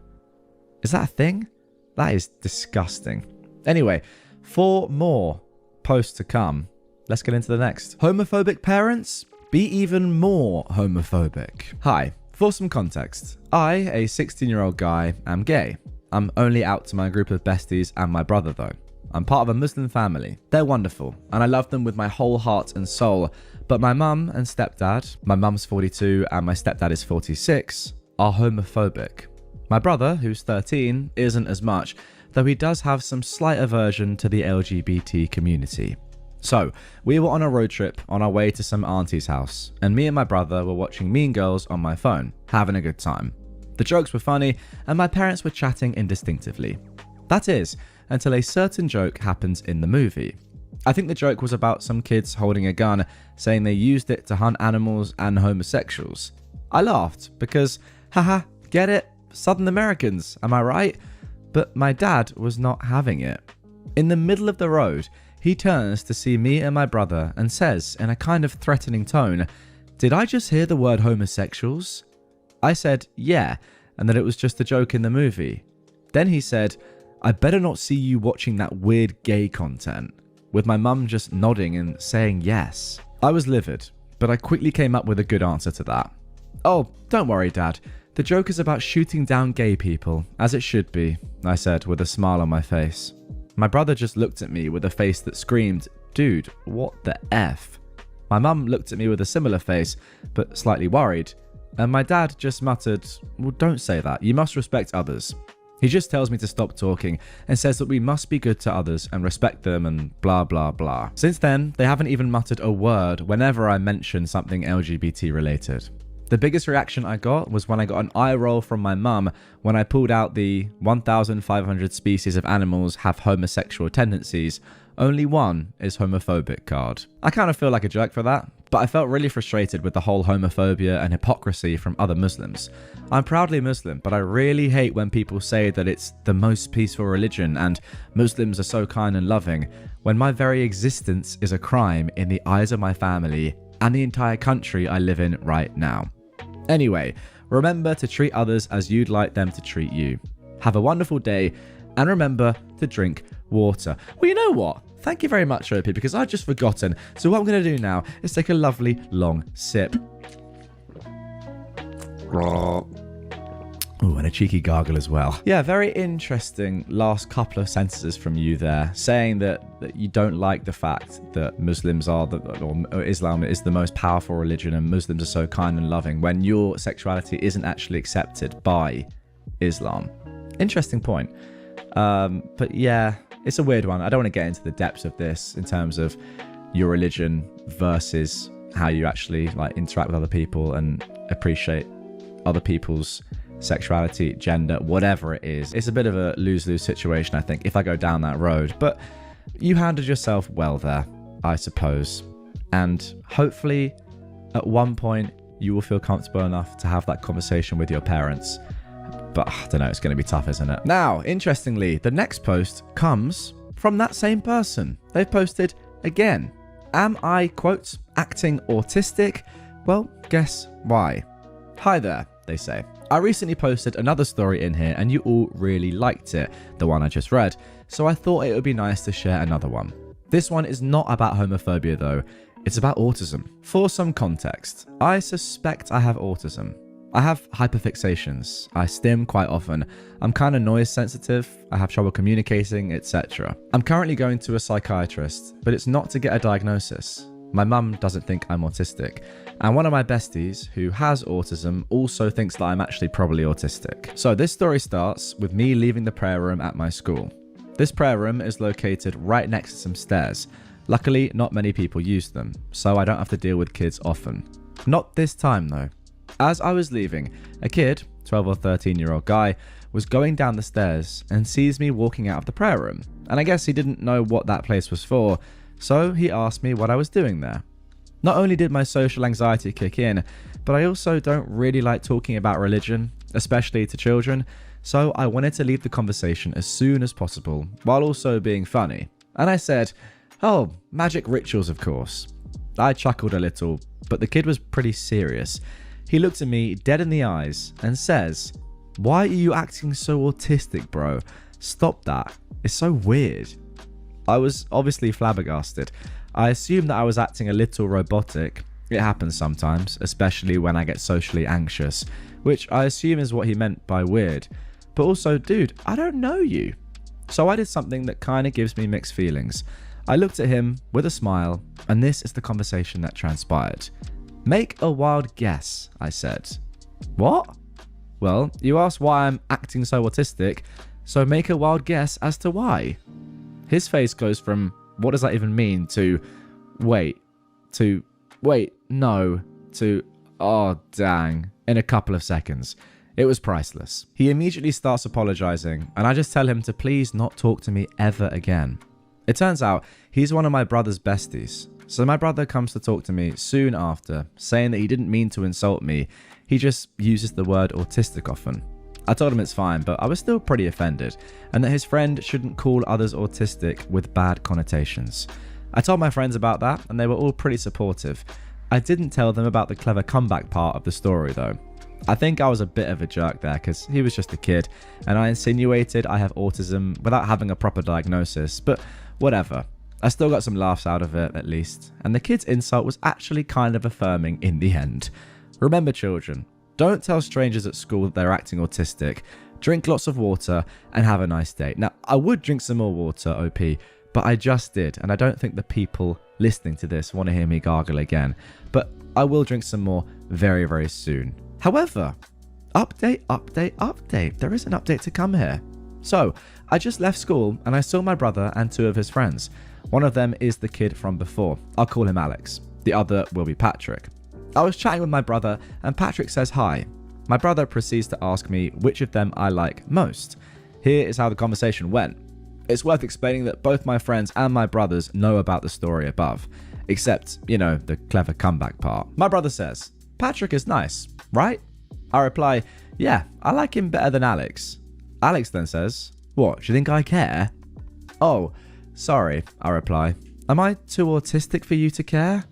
Is that a thing? That is disgusting. Anyway, 4 more posts to come. Let's get into the next. Homophobic parents? Be even more homophobic. Hi, for some context, I, a 16-year-old guy, am gay. I'm only out to my group of besties and my brother though. I'm part of a Muslim family. They're wonderful, and I love them with my whole heart and soul, but my mum and stepdad, my mum's 42 and my stepdad is 46, are homophobic. My brother, who's 13, isn't as much, though he does have some slight aversion to the LGBT community. So, we were on a road trip on our way to some auntie's house, and me and my brother were watching Mean Girls on my phone, having a good time. The jokes were funny, and my parents were chatting indistinctively. That is, until a certain joke happens in the movie. I think the joke was about some kids holding a gun, saying they used it to hunt animals and homosexuals. I laughed, because, haha, get it? Southern Americans, am I right? But my dad was not having it. In the middle of the road, he turns to see me and my brother and says in a kind of threatening tone, "Did I just hear the word homosexuals?" I said, yeah, and that it was just a joke in the movie. Then he said, "I better not see you watching that weird gay content," with my mum just nodding and saying yes. I was livid, but I quickly came up with a good answer to that. "Oh, don't worry, Dad. The joke is about shooting down gay people, as it should be," I said with a smile on my face. My brother just looked at me with a face that screamed, "Dude, what the F?" My mum looked at me with a similar face, but slightly worried. And my dad just muttered, "Well, don't say that. You must respect others." He just tells me to stop talking and says that we must be good to others and respect them and blah blah blah. Since then, they haven't even muttered a word whenever I mention something LGBT related. The biggest reaction I got was when I got an eye roll from my mum when I pulled out the 1,500 species of animals have homosexual tendencies, only one is homophobic card. I kind of feel like a jerk for that, but I felt really frustrated with the whole homophobia and hypocrisy from other Muslims. I'm proudly Muslim, but I really hate when people say that it's the most peaceful religion and Muslims are so kind and loving, when my very existence is a crime in the eyes of my family and the entire country I live in right now. Anyway, remember to treat others as you'd like them to treat you. Have a wonderful day, and remember to drink water. Well, you know what? Thank you very much, OP, because I'd just forgotten. So what I'm going to do now is take a lovely long sip. Oh, and a cheeky gargle as well. Yeah, very interesting last couple of sentences from you there, saying that you don't like the fact that Muslims are, or Islam is the most powerful religion and Muslims are so kind and loving when your sexuality isn't actually accepted by Islam. Interesting point. But yeah, it's a weird one. I don't want to get into the depths of this in terms of your religion versus how you actually like interact with other people and appreciate other people's sexuality, gender, whatever it is. It's a bit of a lose-lose situation, I think, if I go down that road. But you handled yourself well there, I suppose. And hopefully, at one point, you will feel comfortable enough to have that conversation with your parents. But I don't know, it's going to be tough, isn't it? Now, interestingly, the next post comes from that same person. They've posted again. Am I, quote, acting autistic? Well, guess why. Hi there, they say. I recently posted another story in here and you all really liked it, the one I just read, so I thought it would be nice to share another one. This one is not about homophobia though, it's about autism. For some context, I suspect I have autism. I have hyperfixations, I stim quite often, I'm kind of noise sensitive, I have trouble communicating, etc. I'm currently going to a psychiatrist, but it's not to get a diagnosis. My mum doesn't think I'm autistic, and one of my besties, who has autism, also thinks that I'm actually probably autistic. So this story starts with me leaving the prayer room at my school. This prayer room is located right next to some stairs. Luckily, not many people use them, so I don't have to deal with kids often. Not this time though. As I was leaving, a kid, 12 or 13-year-old guy, was going down the stairs and sees me walking out of the prayer room, and I guess he didn't know what that place was for, so he asked me what I was doing there. Not only did my social anxiety kick in, but I also don't really like talking about religion, especially to children, so I wanted to leave the conversation as soon as possible, while also being funny. And I said, "Oh, magic rituals, of course." I chuckled a little, but the kid was pretty serious. He looked at me dead in the eyes and says, "Why are you acting so autistic, bro? Stop that. It's so weird." I was obviously flabbergasted. I assumed that I was acting a little robotic. It happens sometimes, especially when I get socially anxious, which I assume is what he meant by weird. But also, dude, I don't know you. So I did something that kind of gives me mixed feelings. I looked at him with a smile, and this is the conversation that transpired. "Make a wild guess," I said. "What?" "Well, you asked why I'm acting so autistic, so make a wild guess as to why." His face goes from, "What does that even mean?" to, wait, no, to, "Oh, dang," in a couple of seconds. It was priceless. He immediately starts apologizing, and I just tell him to please not talk to me ever again. It turns out he's one of my brother's besties, so my brother comes to talk to me soon after, saying that he didn't mean to insult me, he just uses the word autistic often. I told him it's fine, but I was still pretty offended, and that his friend shouldn't call others autistic with bad connotations. I told my friends about that, and they were all pretty supportive. I didn't tell them about the clever comeback part of the story though. I think I was a bit of a jerk there, because he was just a kid, and I insinuated I have autism without having a proper diagnosis, but whatever. I still got some laughs out of it, at least, and the kid's insult was actually kind of affirming in the end. Remember, children, don't tell strangers at school that they're acting autistic. Drink lots of water and have a nice day. Now, I would drink some more water, OP, but I just did, and I don't think the people listening to this want to hear me gargle again. But I will drink some more very, very soon. However, update. There is an update to come here. So, I just left school and I saw my brother and two of his friends. One of them is the kid from before. I'll call him Alex. The other will be Patrick. I was chatting with my brother and Patrick says hi. My brother proceeds to ask me which of them I like most. Here is how the conversation went. It's worth explaining that both my friends and my brothers know about the story above, except, you know, the clever comeback part. My brother says, "Patrick is nice, right?" I reply, "Yeah, I like him better than Alex." Alex then says, "What, do you think I care?" "Oh, sorry," I reply. "Am I too autistic for you to care?"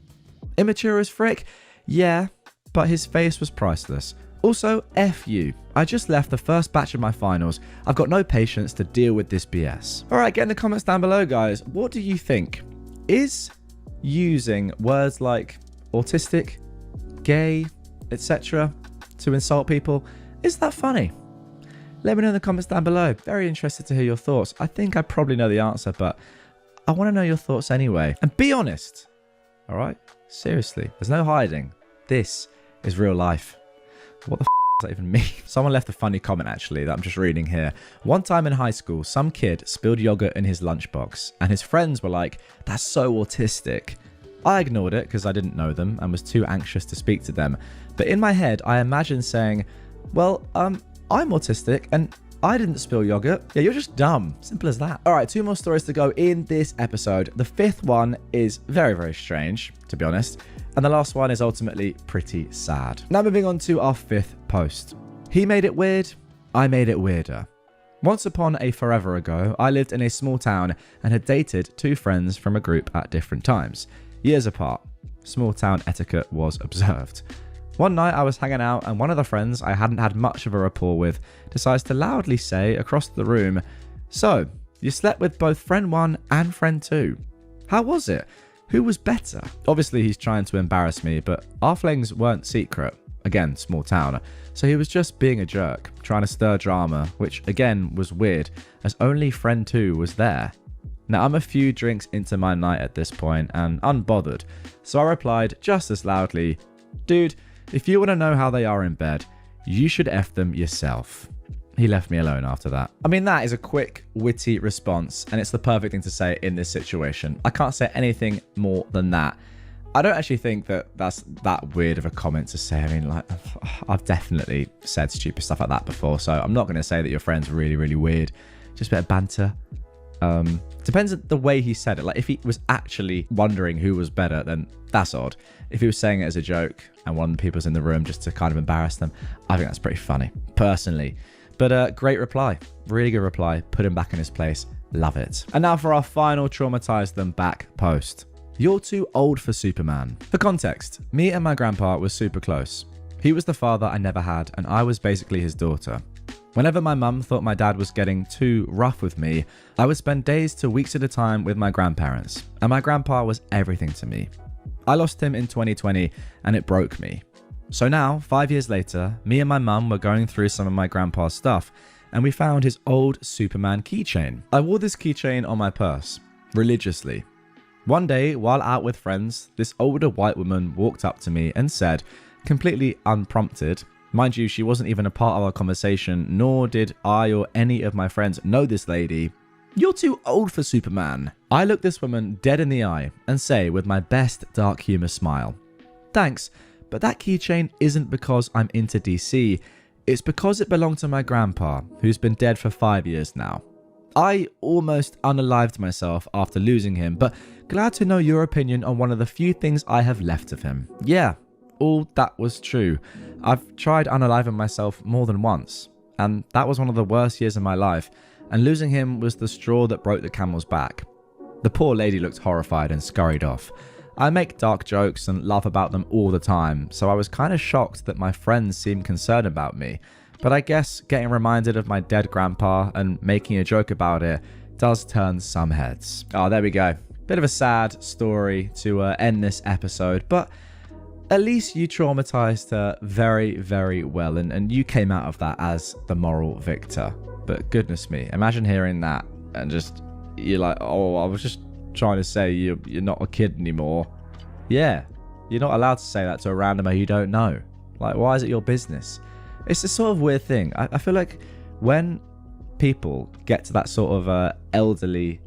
Immature as frick? Yeah, but his face was priceless. Also, F you. I just left the first batch of my finals. I've got no patience to deal with this BS. All right, get in the comments down below, guys. What do you think? Is using words like autistic, gay, etc. to insult people, is that funny? Let me know in the comments down below. Very interested to hear your thoughts. I think I probably know the answer, but I want to know your thoughts anyway. And be honest. All right? Seriously. There's no hiding. This is real life. What the does that even mean? Someone left a funny comment, actually, that I'm just reading here. One time in high school, some kid spilled yogurt in his lunchbox, and his friends were like, that's so autistic. I ignored it because I didn't know them and was too anxious to speak to them. But in my head, I imagined saying, well, I'm autistic and I didn't spill yogurt. Yeah, you're just dumb. Simple as that. All right, 2 more stories to go in this episode. The 5th one is very, very strange, to be honest. And the last one is ultimately pretty sad. Now moving on to our 5th post. He made it weird. I made it weirder. Once upon a forever ago, I lived in a small town and had dated 2 friends from a group at different times. Years apart. Small town etiquette was observed. One night I was hanging out and one of the friends I hadn't had much of a rapport with decides to loudly say across the room, so, you slept with both friend 1 and friend 2. How was it? Who was better? Obviously he's trying to embarrass me, but our flings weren't secret. Again, small town. So he was just being a jerk, trying to stir drama, which again was weird, as only friend 2 was there. Now I'm a few drinks into my night at this point and unbothered, so I replied just as loudly, dude, if you want to know how they are in bed, you should F them yourself. He left me alone after that. I mean, that is a quick, witty response, and it's the perfect thing to say in this situation. I can't say anything more than that. I don't actually think that that's that weird of a comment to say. I mean, like, I've definitely said stupid stuff like that before, so I'm not going to say that your friend's really, really weird. Just a bit of banter. Depends on the way he said it. Like, if he was actually wondering who was better, then that's odd. If he was saying it as a joke and one of the people's in the room just to kind of embarrass them, I think that's pretty funny, personally. But great reply. Really good reply. Put him back in his place. Love it. And now for our final Traumatize Them Back post. You're too old for Superman. For context, me and my grandpa were super close. He was the father I never had, and I was basically his daughter. Whenever my mum thought my dad was getting too rough with me, I would spend days to weeks at a time with my grandparents, and my grandpa was everything to me. I lost him in 2020, and it broke me. So now, 5 years later, me and my mum were going through some of my grandpa's stuff, and we found his old Superman keychain. I wore this keychain on my purse, religiously. One day, while out with friends, this older white woman walked up to me and said, completely unprompted, mind you, she wasn't even a part of our conversation, nor did I or any of my friends know this lady, "You're too old for Superman." I look this woman dead in the eye and say with my best dark humor smile, "Thanks, but that keychain isn't because I'm into DC, it's because it belonged to my grandpa, who's been dead for 5 years now. I almost unalived myself after losing him, but glad to know your opinion on one of the few things I have left of him." Yeah, all that was true. I've tried unaliving myself more than once, and that was one of the worst years of my life, and losing him was the straw that broke the camel's back. The poor lady looked horrified and scurried off. I make dark jokes and laugh about them all the time, so I was kind of shocked that my friends seemed concerned about me. But I guess getting reminded of my dead grandpa and making a joke about it does turn some heads. Oh, there we go. Bit of a sad story to end this episode, but at least you traumatized her very, very well, and you came out of that as the moral victor. But goodness me, imagine hearing that and just, you're like, oh, I was just trying to say you're not a kid anymore. Yeah, you're not allowed to say that to a randomer you don't know. Like, why is it your business? It's a sort of weird thing. I feel like when people get to that sort of elderly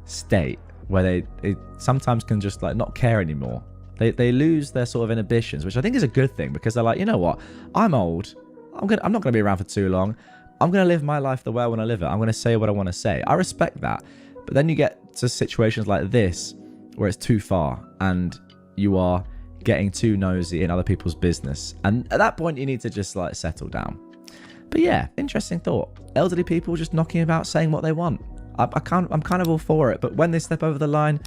state where they sometimes can just like not care anymore, they lose their sort of inhibitions, which I think is a good thing, because they're like, you know what, I'm old, I'm not going to be around for too long, I'm going to live my life the way I want to live it, I'm going to say what I want to say. I respect that. But then you get to situations like this where it's too far and you are getting too nosy in other people's business, and at that point you need to just like settle down. But yeah, interesting thought. Elderly people just knocking about saying what they want. I'm kind of all for it, but when they step over the line,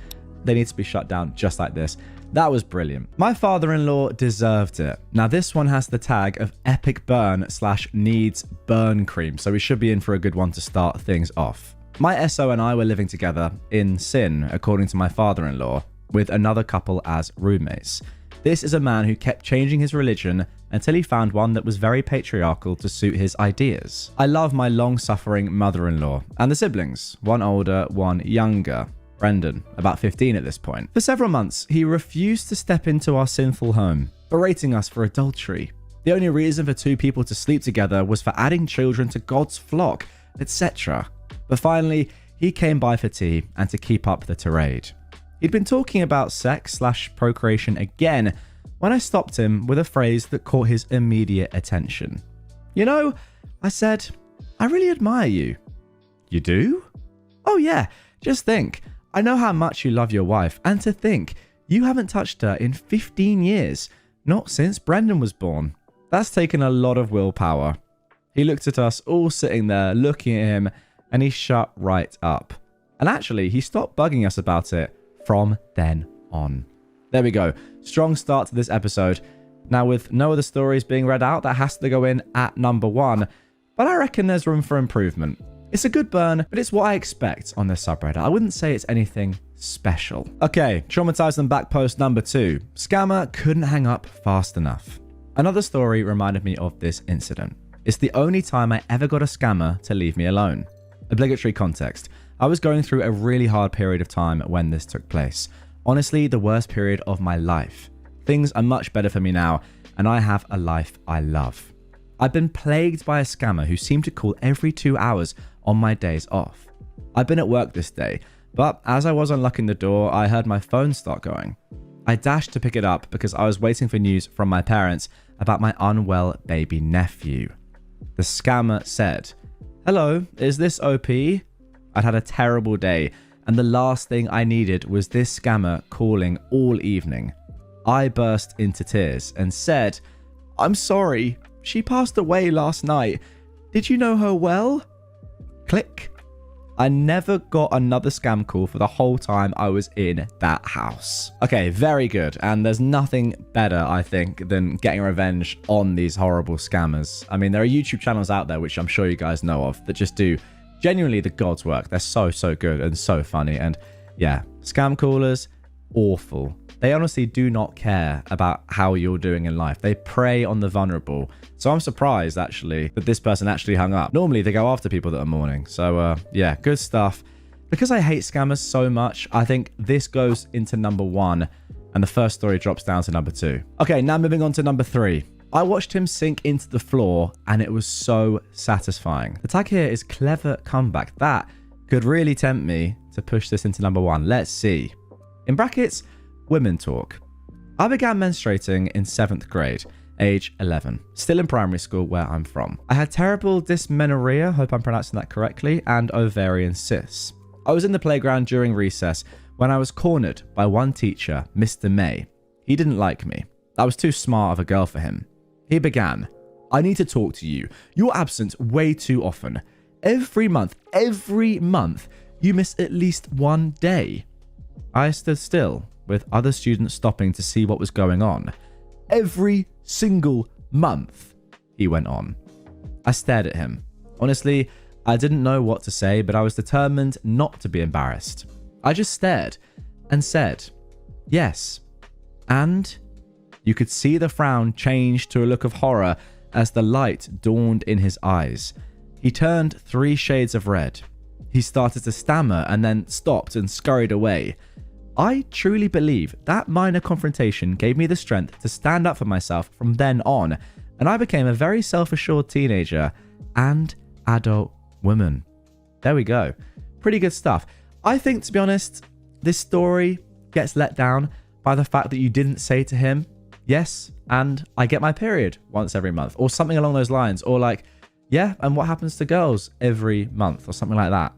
they need to be shut down just like this. That was brilliant. My father-in-law deserved it. Now this one has the tag of epic burn/needs burn cream, so we should be in for a good one to start things off. My SO and I were living together in sin, according to my father-in-law, with another couple as roommates. This is a man who kept changing his religion until he found one that was very patriarchal to suit his ideas. I love my long-suffering mother-in-law and the siblings, one older, one younger. Brendan, about 15 at this point. For several months, he refused to step into our sinful home, berating us for adultery. The only reason for two people to sleep together was for adding children to God's flock, etc. But finally, he came by for tea and to keep up the tirade. He'd been talking about sex/procreation again when I stopped him with a phrase that caught his immediate attention. You know, I said, I really admire you. You do? Oh yeah, just think. I know how much you love your wife, and to think, you haven't touched her in 15 years, not since Brendan was born. That's taken a lot of willpower. He looked at us all sitting there, looking at him, and he shut right up. And actually, he stopped bugging us about it from then on. There we go. Strong start to this episode. Now, with no other stories being read out, that has to go in at number 1, but I reckon there's room for improvement. It's a good burn, but it's what I expect on this subreddit. I wouldn't say it's anything special. Okay, TraumatizeThemBack post number 2. Scammer couldn't hang up fast enough. Another story reminded me of this incident. It's the only time I ever got a scammer to leave me alone. Obligatory context. I was going through a really hard period of time when this took place. Honestly, the worst period of my life. Things are much better for me now, and I have a life I love. I've been plagued by a scammer who seemed to call every 2 hours on my days off. I've been at work this day, but as I was unlocking the door, I heard my phone start going. I dashed to pick it up because I was waiting for news from my parents about my unwell baby nephew. The scammer said, "Hello, is this OP?" I'd had a terrible day, and the last thing I needed was this scammer calling all evening. I burst into tears and said, "I'm sorry, she passed away last night. Did you know her well?" Click. I never got another scam call for the whole time I was in that house. Okay, very good. And there's nothing better, I think, than getting revenge on these horrible scammers. I mean, there are YouTube channels out there, which I'm sure you guys know of, that just do genuinely the God's work. They're so good and so funny. And yeah, scam callers, awful. They honestly do not care about how you're doing in life. They prey on the vulnerable. So I'm surprised, actually, that this person actually hung up. Normally, they go after people that are mourning. So, yeah, good stuff. Because I hate scammers so much, I think this goes into number 1, and the first story drops down to number 2. Okay, now moving on to number 3. I watched him sink into the floor, and it was so satisfying. The tag here is clever comeback. That could really tempt me to push this into number 1. Let's see. In brackets, women talk. I began menstruating in 7th grade, age 11, still in primary school where I'm from. I had terrible dysmenorrhea, hope I'm pronouncing that correctly, and ovarian cysts. I was in the playground during recess when I was cornered by one teacher, Mr. May. He didn't like me. I was too smart of a girl for him. He began, "I need to talk to you. You're absent way too often. Every month, you miss at least one day." I stood still, with other students stopping to see what was going on. "Every single month," he went on. I stared at him. Honestly, I didn't know what to say, but I was determined not to be embarrassed. I just stared and said, "Yes." And you could see the frown change to a look of horror as the light dawned in his eyes. He turned 3 shades of red. He started to stammer and then stopped and scurried away. I truly believe that minor confrontation gave me the strength to stand up for myself from then on, and I became a very self-assured teenager and adult woman. There we go. Pretty good stuff. I think, to be honest, this story gets let down by the fact that you didn't say to him, "Yes, and I get my period once every month," or something along those lines, or like, "Yeah, and what happens to girls every month," or something like that.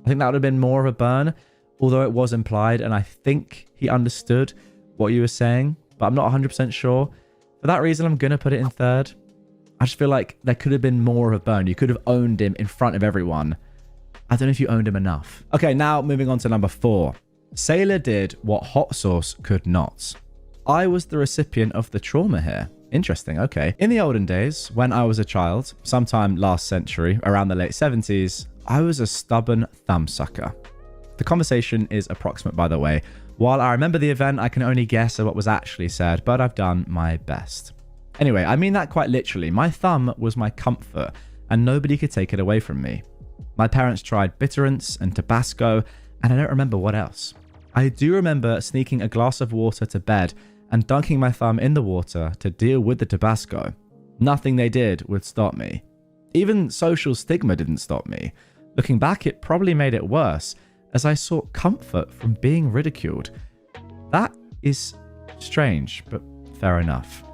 I think that would have been more of a burn, although it was implied, and I think he understood what you were saying, but I'm not 100% sure. For that reason, I'm going to put it in 3rd. I just feel like there could have been more of a burn. You could have owned him in front of everyone. I don't know if you owned him enough. Okay, now moving on to number 4. Sailor did what hot sauce could not. I was the recipient of the trauma here. Interesting, okay. In the olden days, when I was a child, sometime last century, around the late 70s, I was a stubborn thumbsucker. The conversation is approximate, by the way. While I remember the event, I can only guess at what was actually said, but I've done my best. Anyway, I mean that quite literally. My thumb was my comfort, and nobody could take it away from me. My parents tried bitterants and Tabasco, and I don't remember what else. I do remember sneaking a glass of water to bed and dunking my thumb in the water to deal with the Tabasco. Nothing they did would stop me. Even social stigma didn't stop me. Looking back, it probably made it worse, as I sought comfort from being ridiculed. That is strange, but fair enough.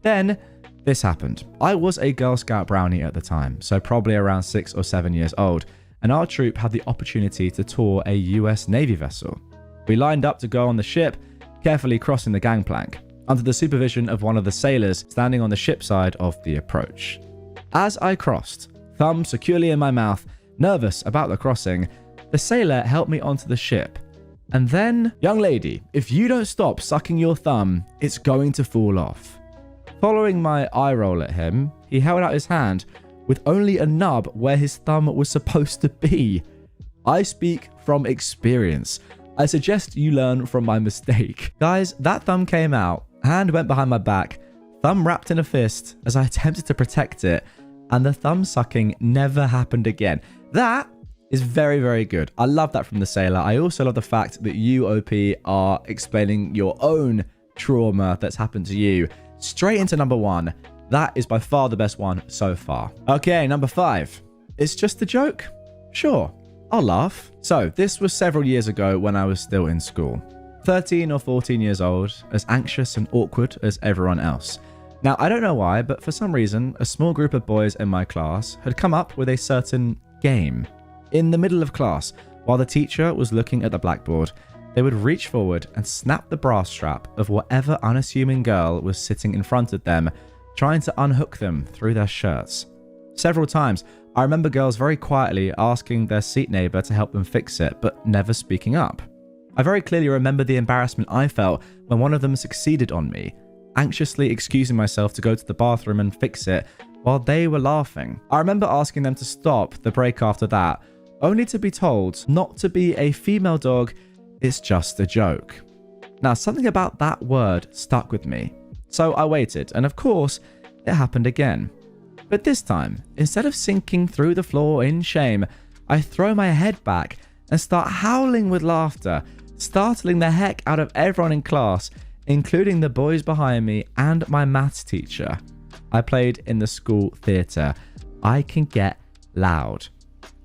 Then, this happened. I was a Girl Scout brownie at the time, so probably around 6 or 7 years old, and our troop had the opportunity to tour a US Navy vessel. We lined up to go on the ship, carefully crossing the gangplank, under the supervision of one of the sailors standing on the ship side of the approach. As I crossed, thumb securely in my mouth, nervous about the crossing, the sailor helped me onto the ship. And then, "Young lady, if you don't stop sucking your thumb, it's going to fall off." Following my eye roll at him, he held out his hand with only a nub where his thumb was supposed to be. I speak from experience. I suggest you learn from my mistake. Guys, that thumb came out, hand went behind my back, thumb wrapped in a fist as I attempted to protect it, and the thumb sucking never happened again. That is very, very good. I love that from the sailor. I also love the fact that you, OP, are explaining your own trauma that's happened to you. Straight into number 1. That is by far the best one so far. Okay, number 5. It's just a joke? Sure, I'll laugh. So, this was several years ago when I was still in school. 13 or 14 years old, as anxious and awkward as everyone else. Now, I don't know why, but for some reason, a small group of boys in my class had come up with a certain game. In the middle of class, while the teacher was looking at the blackboard, they would reach forward and snap the bra strap of whatever unassuming girl was sitting in front of them, trying to unhook them through their shirts. Several times, I remember girls very quietly asking their seat neighbor to help them fix it, but never speaking up. I very clearly remember the embarrassment I felt when one of them succeeded on me, anxiously excusing myself to go to the bathroom and fix it while they were laughing. I remember asking them to stop the break after that, only to be told not to be a female dog, it's just a joke. Now, something about that word stuck with me. So I waited, and of course, it happened again. But this time, instead of sinking through the floor in shame, I throw my head back and start howling with laughter, startling the heck out of everyone in class, including the boys behind me and my maths teacher. I played in the school theatre. I can get loud.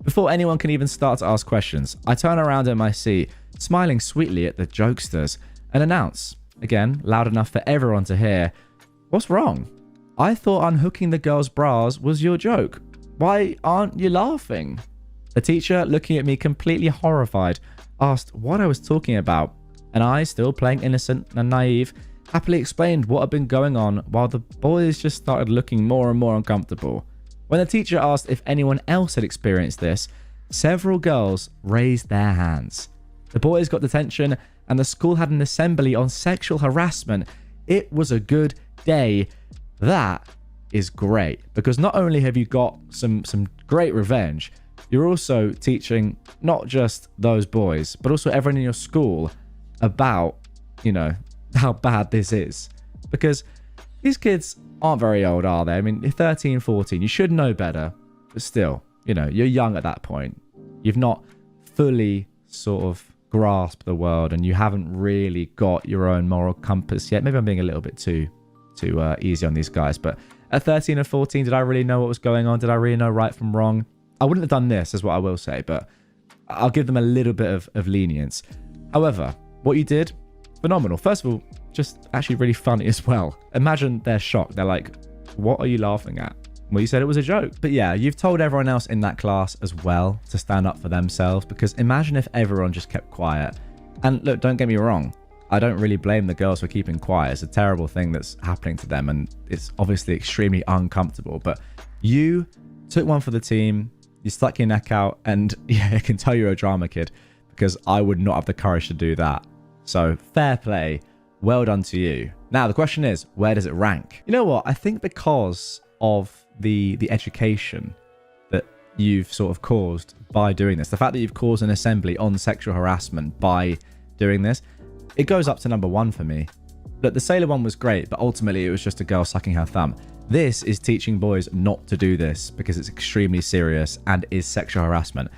Before anyone can even start to ask questions, I turn around in my seat, smiling sweetly at the jokesters, and announce, again, loud enough for everyone to hear, "What's wrong? I thought unhooking the girls' bras was your joke. Why aren't you laughing?" The teacher, looking at me completely horrified, asked what I was talking about, and I, still playing innocent and naive, happily explained what had been going on while the boys just started looking more and more uncomfortable. When the teacher asked if anyone else had experienced this, several girls raised their hands. The boys got detention, and the school had an assembly on sexual harassment. It was a good day. That is great, because not only have you got some great revenge, you're also teaching not just those boys, but also everyone in your school about, how bad this is. Because these kids aren't very old, are they? I mean, you're 13, 14, you should know better, but still, you're young at that point. You've not fully sort of grasped the world, and you haven't really got your own moral compass yet. Maybe I'm being a little bit too easy on these guys, but at 13 or 14, did I really know what was going on? Did I really know right from wrong? I wouldn't have done this, is what I will say, but I'll give them a little bit of lenience. However, what you did, phenomenal. First of all, just actually really funny as well. Imagine they're shocked. They're like, "What are you laughing at?" Well, you said it was a joke. But yeah, you've told everyone else in that class as well to stand up for themselves, because imagine if everyone just kept quiet. And look, don't get me wrong, I don't really blame the girls for keeping quiet. It's a terrible thing that's happening to them, and it's obviously extremely uncomfortable. But you took one for the team, you stuck your neck out, and yeah, I can tell you're a drama kid, because I would not have the courage to do that. So fair play. Well done to you. Now, the question is, where does it rank? You know what? I think because of the education that you've sort of caused by doing this, the fact that you've caused an assembly on sexual harassment by doing this, it goes up to number 1 for me. Look, the sailor one was great, but ultimately it was just a girl sucking her thumb. This is teaching boys not to do this because it's extremely serious and is sexual harassment.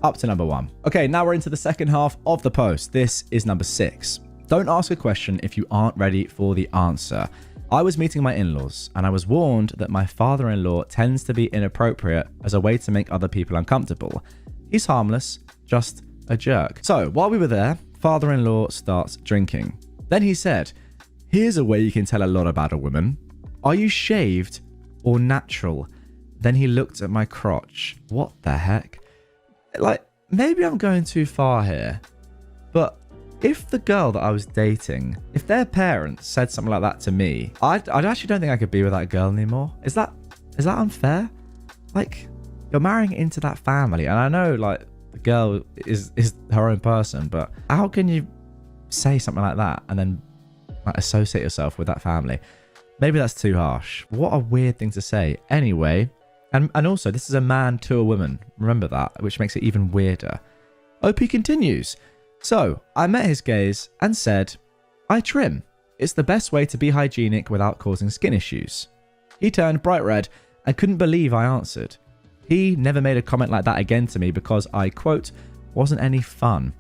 Up to number 1. Okay, now we're into the second half of the post. This is number 6. Don't ask a question if you aren't ready for the answer. I was meeting my in-laws and I was warned that my father-in-law tends to be inappropriate as a way to make other people uncomfortable. He's harmless, just a jerk. So while we were there, father-in-law starts drinking. Then he said, "Here's a way you can tell a lot about a woman. Are you shaved or natural?" Then he looked at my crotch. What the heck? Like, maybe I'm going too far here, but if the girl that I was dating, if their parents said something like that to me, I actually don't think I could be with that girl anymore. Is that unfair? Like, you're marrying into that family, and I know, like, the girl is her own person, but how can you say something like that and then like, associate yourself with that family? Maybe that's too harsh. What a weird thing to say. Anyway, and also, this is a man to a woman. Remember that, which makes it even weirder. OP continues. So, I met his gaze and said, "I trim. It's the best way to be hygienic without causing skin issues." He turned bright red and couldn't believe I answered. He never made a comment like that again to me because I, quote, "wasn't any fun."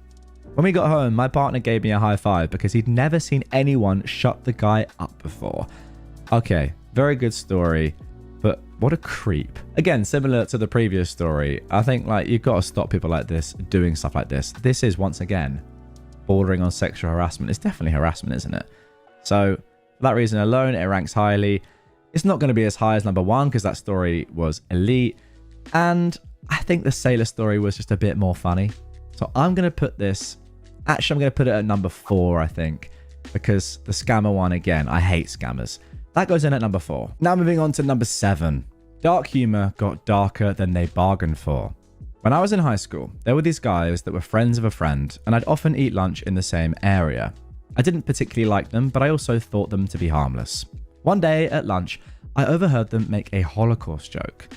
When we got home, my partner gave me a high five because he'd never seen anyone shut the guy up before. Okay, very good story, but what a creep. Again, similar to the previous story, I think like you've got to stop people like this doing stuff like this. This is, once again, bordering on sexual harassment. It's definitely harassment, isn't it? So for that reason alone, it ranks highly. It's not going to be as high as number 1 because that story was elite. And I think the sailor story was just a bit more funny. So I'm going to put this, actually I'm going to put it at number 4, I think, because the scammer one, again, I hate scammers. That goes in at number 4. Now moving on to number 7. Dark humor got darker than they bargained for. When I was in high school, there were these guys that were friends of a friend, and I'd often eat lunch in the same area. I didn't particularly like them, but I also thought them to be harmless. One day at lunch, I overheard them make a Holocaust joke.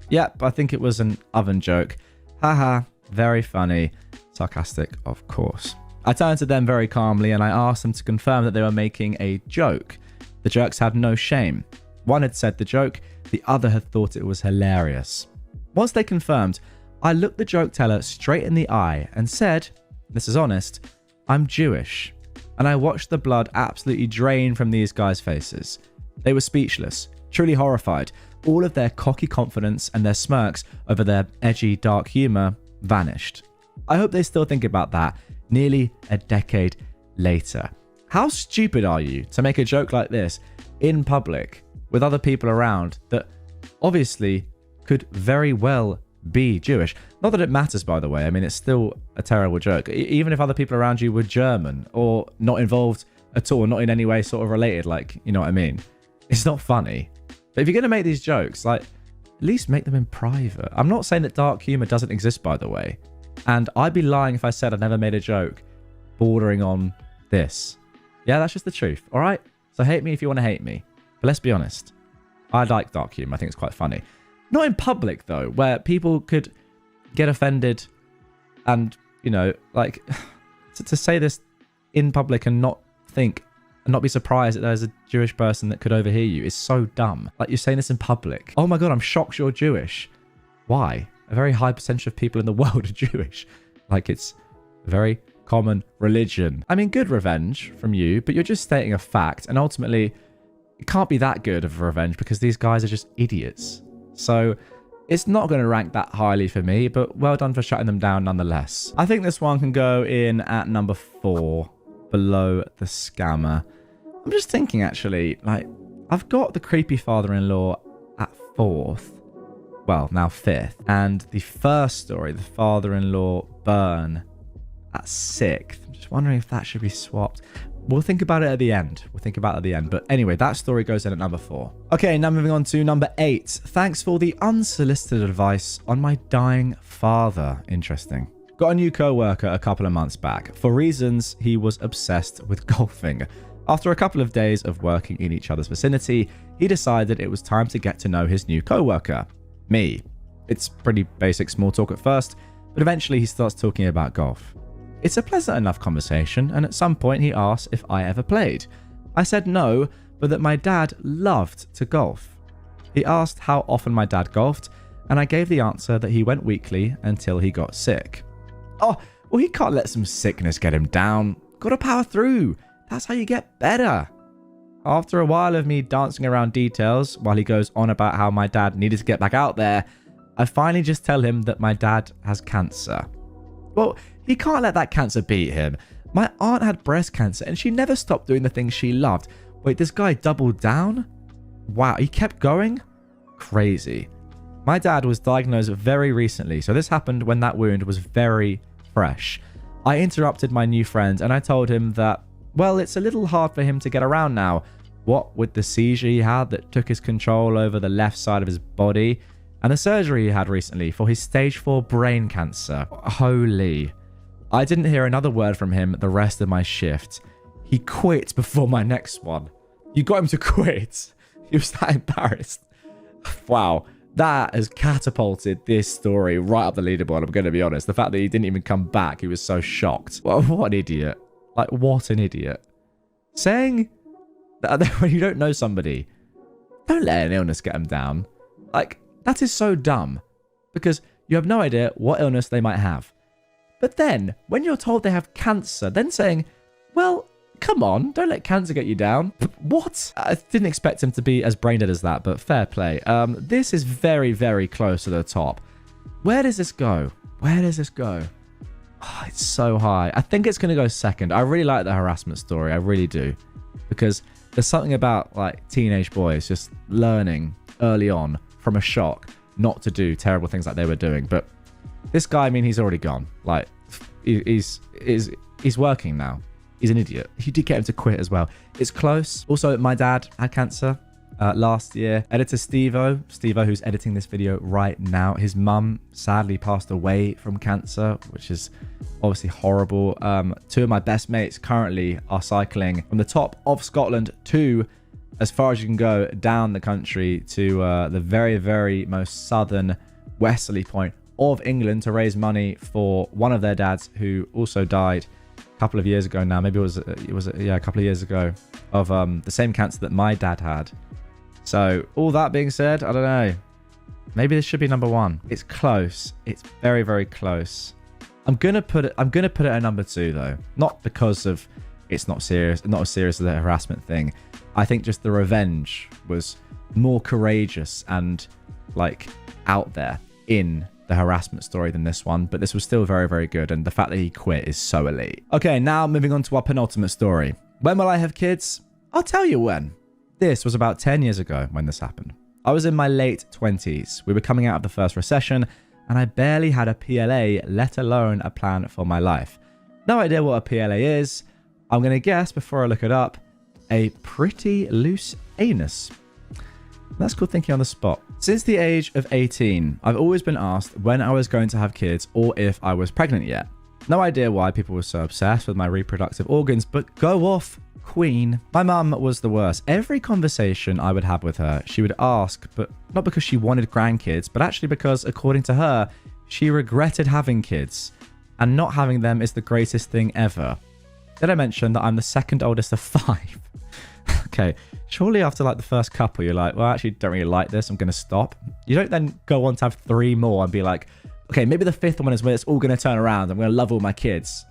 Yep, I think it was an oven joke. Haha, very funny. Sarcastic, of course. I turned to them very calmly and I asked them to confirm that they were making a joke. The jerks had no shame. One had said the joke, the other had thought it was hilarious. Once they confirmed, I looked the joke teller straight in the eye and said, "This is honest, I'm Jewish." And I watched the blood absolutely drain from these guys' faces. They were speechless, truly horrified. All of their cocky confidence and their smirks over their edgy, dark humor vanished. I hope they still think about that nearly a decade later. How stupid are you to make a joke like this in public with other people around that obviously could very well be Jewish? Not that it matters, by the way. I mean, it's still a terrible joke. Even if other people around you were German or not involved at all, not in any way sort of related, like, you know what I mean? It's not funny. But if you're going to make these jokes, like, at least make them in private. I'm not saying that dark humor doesn't exist, by the way. And I'd be lying if I said I never made a joke bordering on this. Yeah, that's just the truth, all right? So hate me if you want to hate me. But let's be honest. I like dark humor. I think it's quite funny. Not in public, though, where people could get offended and, you know, like, to say this in public and not think and not be surprised that there's a Jewish person that could overhear you is so dumb. Like, you're saying this in public. Oh my God, I'm shocked you're Jewish. Why? A very high percentage of people in the world are Jewish. Like, it's a very common religion. I mean, good revenge from you, but you're just stating a fact. And ultimately, it can't be that good of a revenge because these guys are just idiots. So it's not going to rank that highly for me, but well done for shutting them down nonetheless. I think this one can go in at number 4, below the scammer. I'm just thinking, actually, like, I've got the creepy father-in-law at 4th. Well, now 5th. And the first story, the father-in-law burn, at 6th. I'm just wondering if that should be swapped. We'll think about it at the end. But anyway, that story goes in at number 4. Okay, now moving on to number 8. Thanks for the unsolicited advice on my dying father. Interesting. Got a new co-worker a couple of months back. For reasons, he was obsessed with golfing. After a couple of days of working in each other's vicinity, he decided it was time to get to know his new co-worker, me. It's pretty basic small talk at first, but eventually he starts talking about golf. It's a pleasant enough conversation, and at some point he asked if I ever played. I said no, but that my dad loved to golf. He asked how often my dad golfed, and I gave the answer that he went weekly until he got sick. Oh, well, he can't let some sickness get him down. Gotta power through. That's how you get better. After a while of me dancing around details while he goes on about how my dad needed to get back out there, I finally just tell him that my dad has cancer. Well, he can't let that cancer beat him. My aunt had breast cancer and she never stopped doing the things she loved. Wait, this guy doubled down? Wow, he kept going? Crazy. My dad was diagnosed very recently, so this happened when that wound was very fresh. I interrupted my new friend and I told him that, well, it's a little hard for him to get around now. What with the seizure he had that took his control over the left side of his body, and the surgery he had recently for his stage 4 brain cancer. Holy. I didn't hear another word from him the rest of my shift. He quit before my next one. You got him to quit. He was that embarrassed. Wow. That has catapulted this story right up the leaderboard, I'm going to be honest. The fact that he didn't even come back, he was so shocked. Well, what an idiot. Like, what an idiot. Saying that when you don't know somebody, don't let an illness get them down. Like, that is so dumb. Because you have no idea what illness they might have. But then, when you're told they have cancer, then saying, well, come on, don't let cancer get you down. What? I didn't expect him to be as brain dead as that, but fair play. This is very, very close to the top. Where does this go? Where does this go? Oh, it's so high. I think it's going to go second. I really like the harassment story. I really do. Because there's something about like teenage boys just learning early on from a shock not to do terrible things like they were doing. But this guy, I mean, he's already gone. Like, he's working now. He's an idiot. You did get him to quit as well. It's close. Also, my dad had cancer last year. Editor Steve-O, who's editing this video right now, his mum sadly passed away from cancer, which is obviously horrible. Two of my best mates currently are cycling from the top of Scotland to as far as you can go down the country to the very, very most southern westerly point of England to raise money for one of their dads who also died a couple of years ago now. Maybe it was a couple of years ago, of the same cancer that my dad had. So all that being said, I don't know, maybe this should be number one. It's close. It's very, very close. I'm gonna put it at number 2 though, not because of it's not serious, not as serious as the harassment thing. I think just the revenge was more courageous and like out there in the harassment story than this one, but this was still very, very good, and the fact that he quit is so elite. Okay, now moving on to our penultimate story. When will I have kids? I'll tell you when. This was about 10 years ago when this happened. I was in my late 20s. We were coming out of the first recession, and I barely had a PLA, let alone a plan for my life. No idea what a PLA is. I'm going to guess, before I look it up, a pretty loose anus. That's called thinking on the spot. Since the age of 18, I've always been asked when I was going to have kids or if I was pregnant yet. No idea why people were so obsessed with my reproductive organs, but go off, queen. My mum was the worst. Every conversation I would have with her, she would ask, but not because she wanted grandkids, but actually because, according to her, she regretted having kids, and not having them is the greatest thing ever. Did I mention that I'm the second oldest of 5? Okay, surely after like the first couple, you're like, well, I actually don't really like this, I'm going to stop. You don't then go on to have 3 more and be like, okay, maybe the 5th one is where it's all going to turn around. I'm going to love all my kids.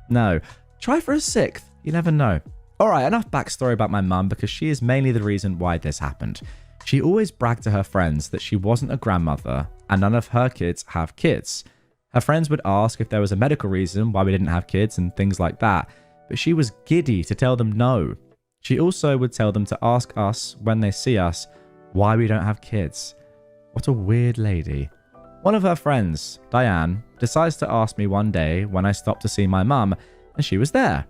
No, try for a 6th. You never know. All right, enough backstory about my mum, because she is mainly the reason why this happened. She always bragged to her friends that she wasn't a grandmother and none of her kids have kids. Her friends would ask if there was a medical reason why we didn't have kids and things like that, but she was giddy to tell them no. She also would tell them to ask us when they see us why we don't have kids. What a weird lady. One of her friends, Diane, decides to ask me one day when I stopped to see my mum, and she was there.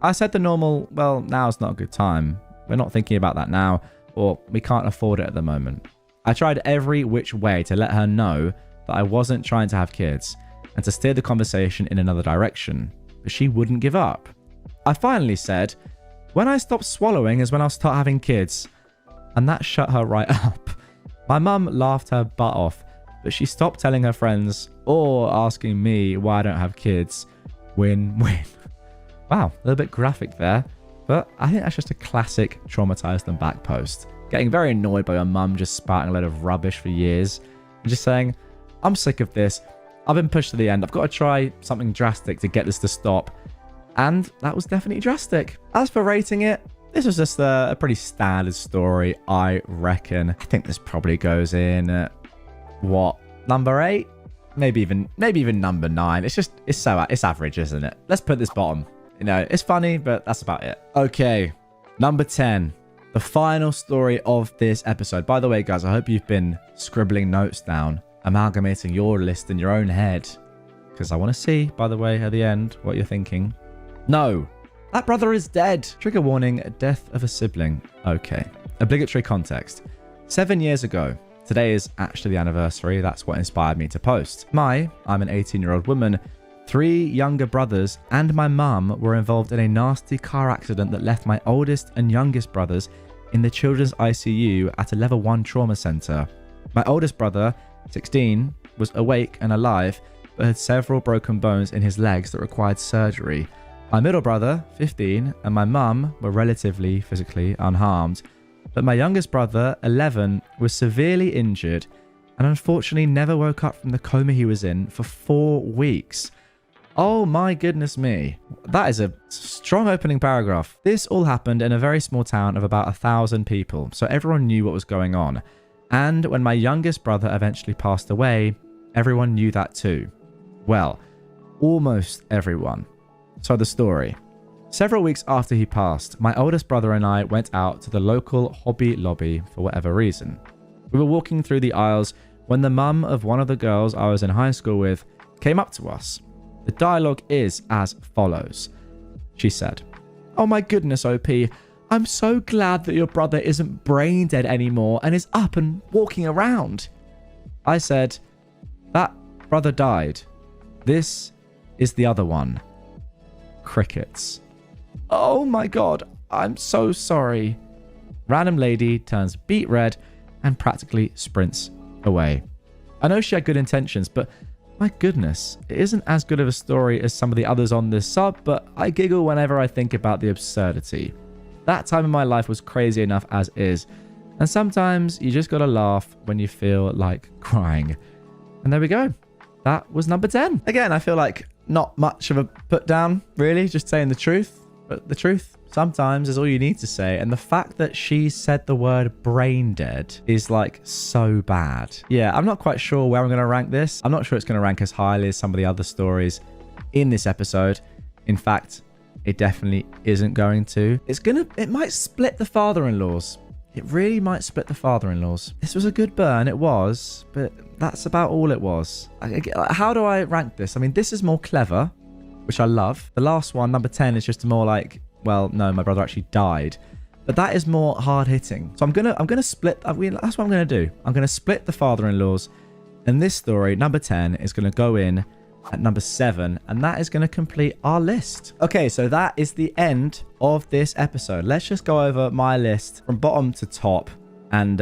I said the normal, well, now's not a good time. We're not thinking about that now, or we can't afford it at the moment. I tried every which way to let her know that I wasn't trying to have kids. and to steer the conversation in another direction, but she wouldn't give up. I finally said, when I stop swallowing is when I'll start having kids. And that shut her right up. My mum laughed her butt off, but she stopped telling her friends or asking me why I don't have kids. Win-win. Wow, a little bit graphic there, but I think that's just a classic Traumatize Them Back post. Getting very annoyed by your mum just spouting a load of rubbish for years and just saying, I'm sick of this. I've been pushed to the end. I've got to try something drastic to get this to stop. And that was definitely drastic. As for rating it, this was just a pretty standard story, I reckon. I think this probably goes in at, what, number 8? Maybe even number 9. It's average, isn't it? Let's put this bottom. You know, it's funny, but that's about it. Okay, number 10. The final story of this episode. By the way, guys, I hope you've been scribbling notes down, amalgamating your list in your own head. Because I want to see, by the way, at the end, what you're thinking. No. That brother is dead. Trigger warning, death of a sibling. Okay. Obligatory context. 7 years ago. Today is actually the anniversary. That's what inspired me to post. I'm an 18-year-old woman. 3 younger brothers and my mum were involved in a nasty car accident that left my oldest and youngest brothers in the children's ICU at a level 1 trauma center. My oldest brother, 16, was awake and alive, but had several broken bones in his legs that required surgery. My middle brother, 15, and my mum were relatively physically unharmed, but my youngest brother, 11, was severely injured and unfortunately never woke up from the coma he was in for 4 weeks. Oh my goodness me. That is a strong opening paragraph. This all happened in a very small town of about 1,000 people, so everyone knew what was going on. And when my youngest brother eventually passed away, everyone knew that too. Well, almost everyone. So the story. Several weeks after he passed, my oldest brother and I went out to the local Hobby Lobby for whatever reason. We were walking through the aisles when the mum of one of the girls I was in high school with came up to us. The dialogue is as follows. She said, "Oh my goodness, OP, I'm so glad that your brother isn't brain dead anymore and is up and walking around." I said, "That brother died. This is the other one." Crickets. "Oh my god, I'm so sorry." Random lady turns beet red and practically sprints away. I know she had good intentions, but my goodness, it isn't as good of a story as some of the others on this sub, but I giggle whenever I think about the absurdity. That time in my life was crazy enough as is, and sometimes you just gotta laugh when you feel like crying. And there we go. That was number 10. Again, I feel like not much of a put down, really, just saying the truth. But the truth sometimes is all you need to say. And the fact that she said the word brain dead is like so bad. Yeah, I'm not quite sure where I'm going to rank this. I'm not sure it's going to rank as highly as some of the other stories in this episode. In fact, it definitely isn't going to. It might split the father-in-laws. It really might split the father-in-laws. This was a good burn, it was, but that's about all it was. How do I rank this? I mean, this is more clever, which I love. The last one, number 10, is just more like, well, no, my brother actually died. But that is more hard-hitting. So I'm gonna split. That's what I'm gonna do. I'm gonna split the father-in-laws, and this story, number 10, is gonna go in at number 7, and that is going to complete our list. Okay, so that is the end of this episode. Let's just go over my list from bottom to top and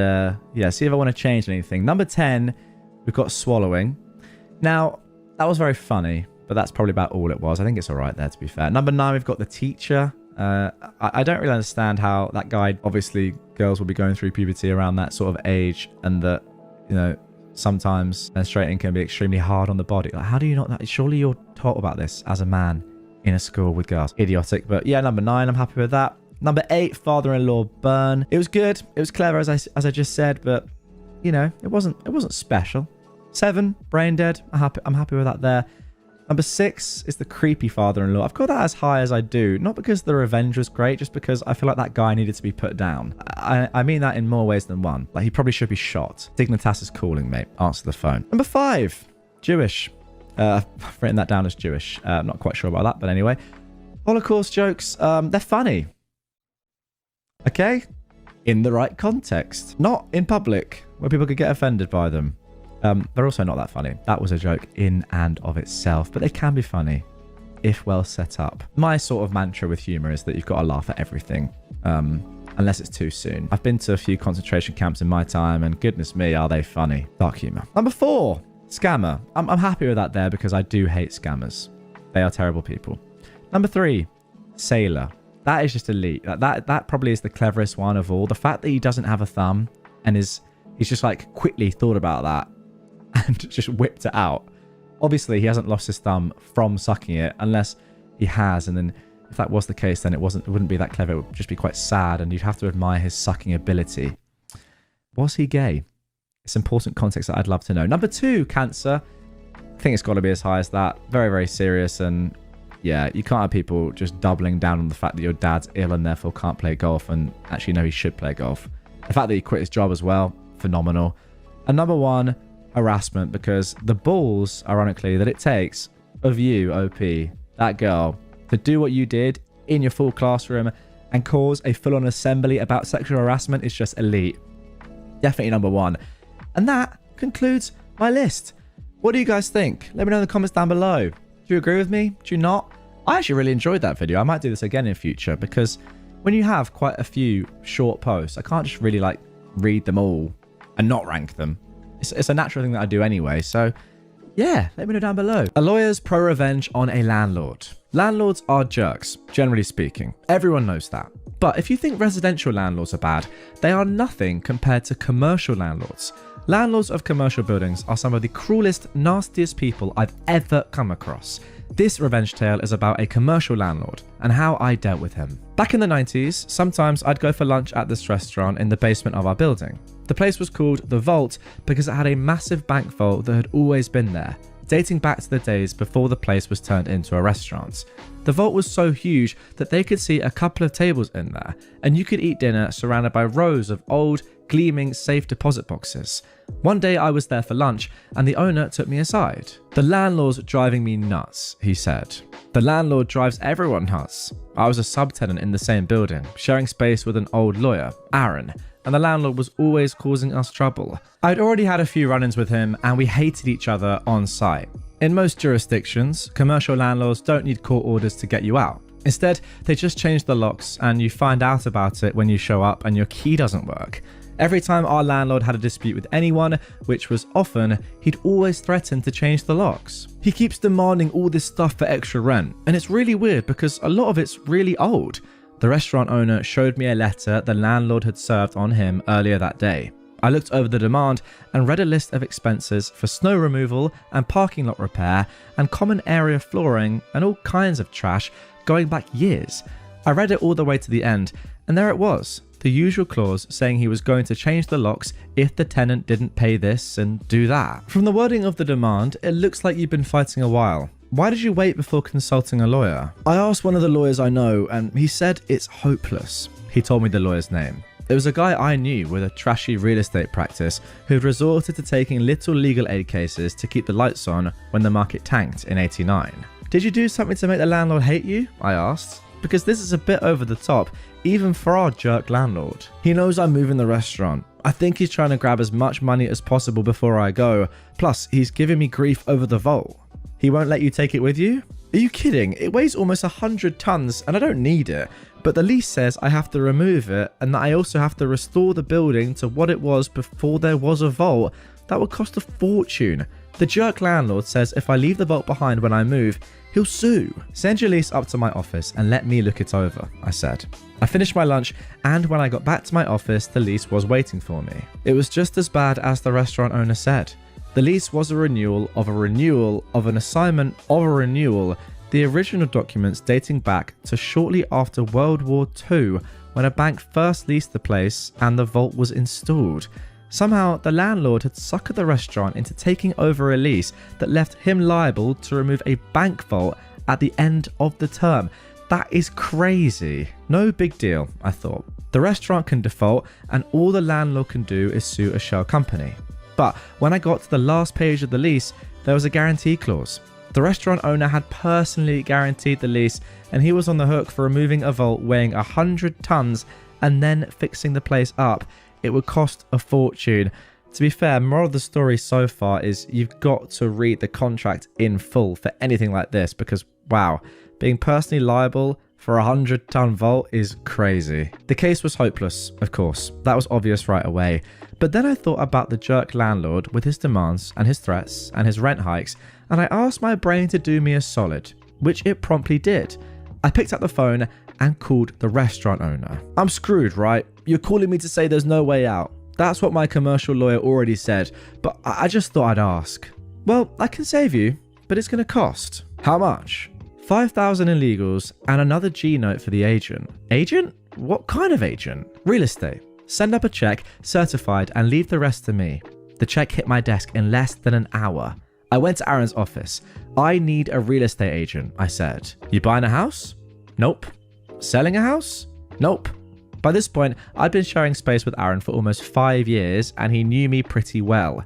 yeah, see if I want to change anything. Number 10, we've got swallowing. Now, that was very funny, but that's probably about all it was. I think it's all right there, to be fair. Number 9, we've got the teacher. I don't really understand how that guy, obviously girls will be going through puberty around that sort of age, and that, you know, sometimes menstruating can be extremely hard on the body. Like, how do you not that? Surely you're taught about this as a man in a school with girls. Idiotic. But yeah, number 9, I'm happy with that. Number 8, father-in-law burn. It was good. It was clever, as I just said, but you know, it wasn't special. 7, brain dead. I'm happy with that there. Number 6 is the creepy father-in-law. I've got that as high as I do, not because the revenge was great, just because I feel like that guy needed to be put down. I mean that in more ways than one. Like, he probably should be shot. Dignitas is calling, mate. Answer the phone. Number 5, Jewish. I've written that down as Jewish. I'm not quite sure about that, but anyway. Holocaust jokes, they're funny. Okay? In the right context. Not in public, where people could get offended by them. They're also not that funny. That was a joke in and of itself, but they can be funny if well set up. My sort of mantra with humor is that you've got to laugh at everything, unless it's too soon. I've been to a few concentration camps in my time, and goodness me, are they funny. Dark humor. Number 4, scammer. I'm happy with that there because I do hate scammers. They are terrible people. Number 3, sailor. That is just elite. That probably is the cleverest one of all. The fact that he doesn't have a thumb and he's just like quickly thought about that and just whipped it out. Obviously, he hasn't lost his thumb from sucking it, unless he has. And then if that was the case, then it wouldn't be that clever. It would just be quite sad, and you'd have to admire his sucking ability. Was he gay? It's important context that I'd love to know. Number 2, cancer. I think it's got to be as high as that. Very, very serious. And yeah, you can't have people just doubling down on the fact that your dad's ill and therefore can't play golf, and actually know he should play golf. The fact that he quit his job as well, phenomenal. And number 1, harassment, because the balls, ironically, that it takes of you, OP, that girl, to do what you did in your full classroom and cause a full-on assembly about sexual harassment is just elite. Definitely number 1. And that concludes my list. What do you guys think? Let me know in the comments down below. Do you agree with me? Do you not? I actually really enjoyed that video. I might do this again in future, because when you have quite a few short posts, I can't just really like read them all and not rank them. It's a natural thing that I do anyway, so yeah, let me know down below. A lawyer's pro-revenge on a landlord. Landlords are jerks, generally speaking. Everyone knows that. But if you think residential landlords are bad, they are nothing compared to commercial landlords. Landlords of commercial buildings are some of the cruelest, nastiest people I've ever come across. This revenge tale is about a commercial landlord and how I dealt with him. Back in the 90s, sometimes I'd go for lunch at this restaurant in the basement of our building. The place was called The Vault because it had a massive bank vault that had always been there, dating back to the days before the place was turned into a restaurant. The vault was so huge that they could see a couple of tables in there, and you could eat dinner surrounded by rows of old, gleaming safe deposit boxes. One day I was there for lunch and the owner took me aside. "The landlord's driving me nuts," he said. "The landlord drives everyone nuts." I was a subtenant in the same building, sharing space with an old lawyer, Aaron, and the landlord was always causing us trouble. I'd already had a few run-ins with him and we hated each other on site. In most jurisdictions, commercial landlords don't need court orders to get you out. Instead, they just change the locks and you find out about it when you show up and your key doesn't work. Every time our landlord had a dispute with anyone, which was often, he'd always threaten to change the locks. He keeps demanding all this stuff for extra rent, and it's really weird because a lot of it's really old. The restaurant owner showed me a letter the landlord had served on him earlier that day. I looked over the demand and read a list of expenses for snow removal and parking lot repair and common area flooring and all kinds of trash going back years. I read it all the way to the end, and there it was. The usual clause saying he was going to change the locks if the tenant didn't pay this and do that. From the wording of the demand, it looks like you've been fighting a while. Why did you wait before consulting a lawyer? I asked one of the lawyers I know and he said it's hopeless. He told me the lawyer's name. It was a guy I knew with a trashy real estate practice who'd resorted to taking little legal aid cases to keep the lights on when the market tanked in '89. Did you do something to make the landlord hate you? I asked. Because this is a bit over the top, even for our jerk landlord. He knows I'm moving the restaurant. I think he's trying to grab as much money as possible before I go. Plus, he's giving me grief over the vault. He won't let you take it with you? Are you kidding? It weighs almost 100 tons and I don't need it. But the lease says I have to remove it and that I also have to restore the building to what it was before there was a vault. That would cost a fortune. The jerk landlord says if I leave the vault behind when I move, he'll sue. "Send your lease up to my office and let me look it over," I said. I finished my lunch and when I got back to my office, the lease was waiting for me. It was just as bad as the restaurant owner said. The lease was a renewal of a renewal of an assignment of a renewal, the original documents dating back to shortly after World War II when a bank first leased the place and the vault was installed. Somehow, the landlord had suckered the restaurant into taking over a lease that left him liable to remove a bank vault at the end of the term. That is crazy. No big deal, I thought. The restaurant can default and all the landlord can do is sue a shell company. But when I got to the last page of the lease, there was a guarantee clause. The restaurant owner had personally guaranteed the lease and he was on the hook for removing a vault weighing 100 tons and then fixing the place up. It would cost a fortune. To be fair, moral of the story so far is you've got to read the contract in full for anything like this because, wow, being personally liable for a 100-ton vault is crazy. The case was hopeless, of course. That was obvious right away. But then I thought about the jerk landlord with his demands and his threats and his rent hikes, and I asked my brain to do me a solid, which it promptly did. I picked up the phone and called the restaurant owner. I'm screwed, right? You're calling me to say there's no way out. That's what my commercial lawyer already said, but I just thought I'd ask. Well, I can save you, but it's going to cost. How much? 5,000 in legals and another G note for the agent. Agent? What kind of agent? Real estate. Send up a check, certified, and leave the rest to me. The check hit my desk in less than an hour. I went to Aaron's office. I need a real estate agent, I said. You buying a house? Nope. Selling a house? Nope. By this point, I'd been sharing space with Aaron for almost 5 years, and he knew me pretty well.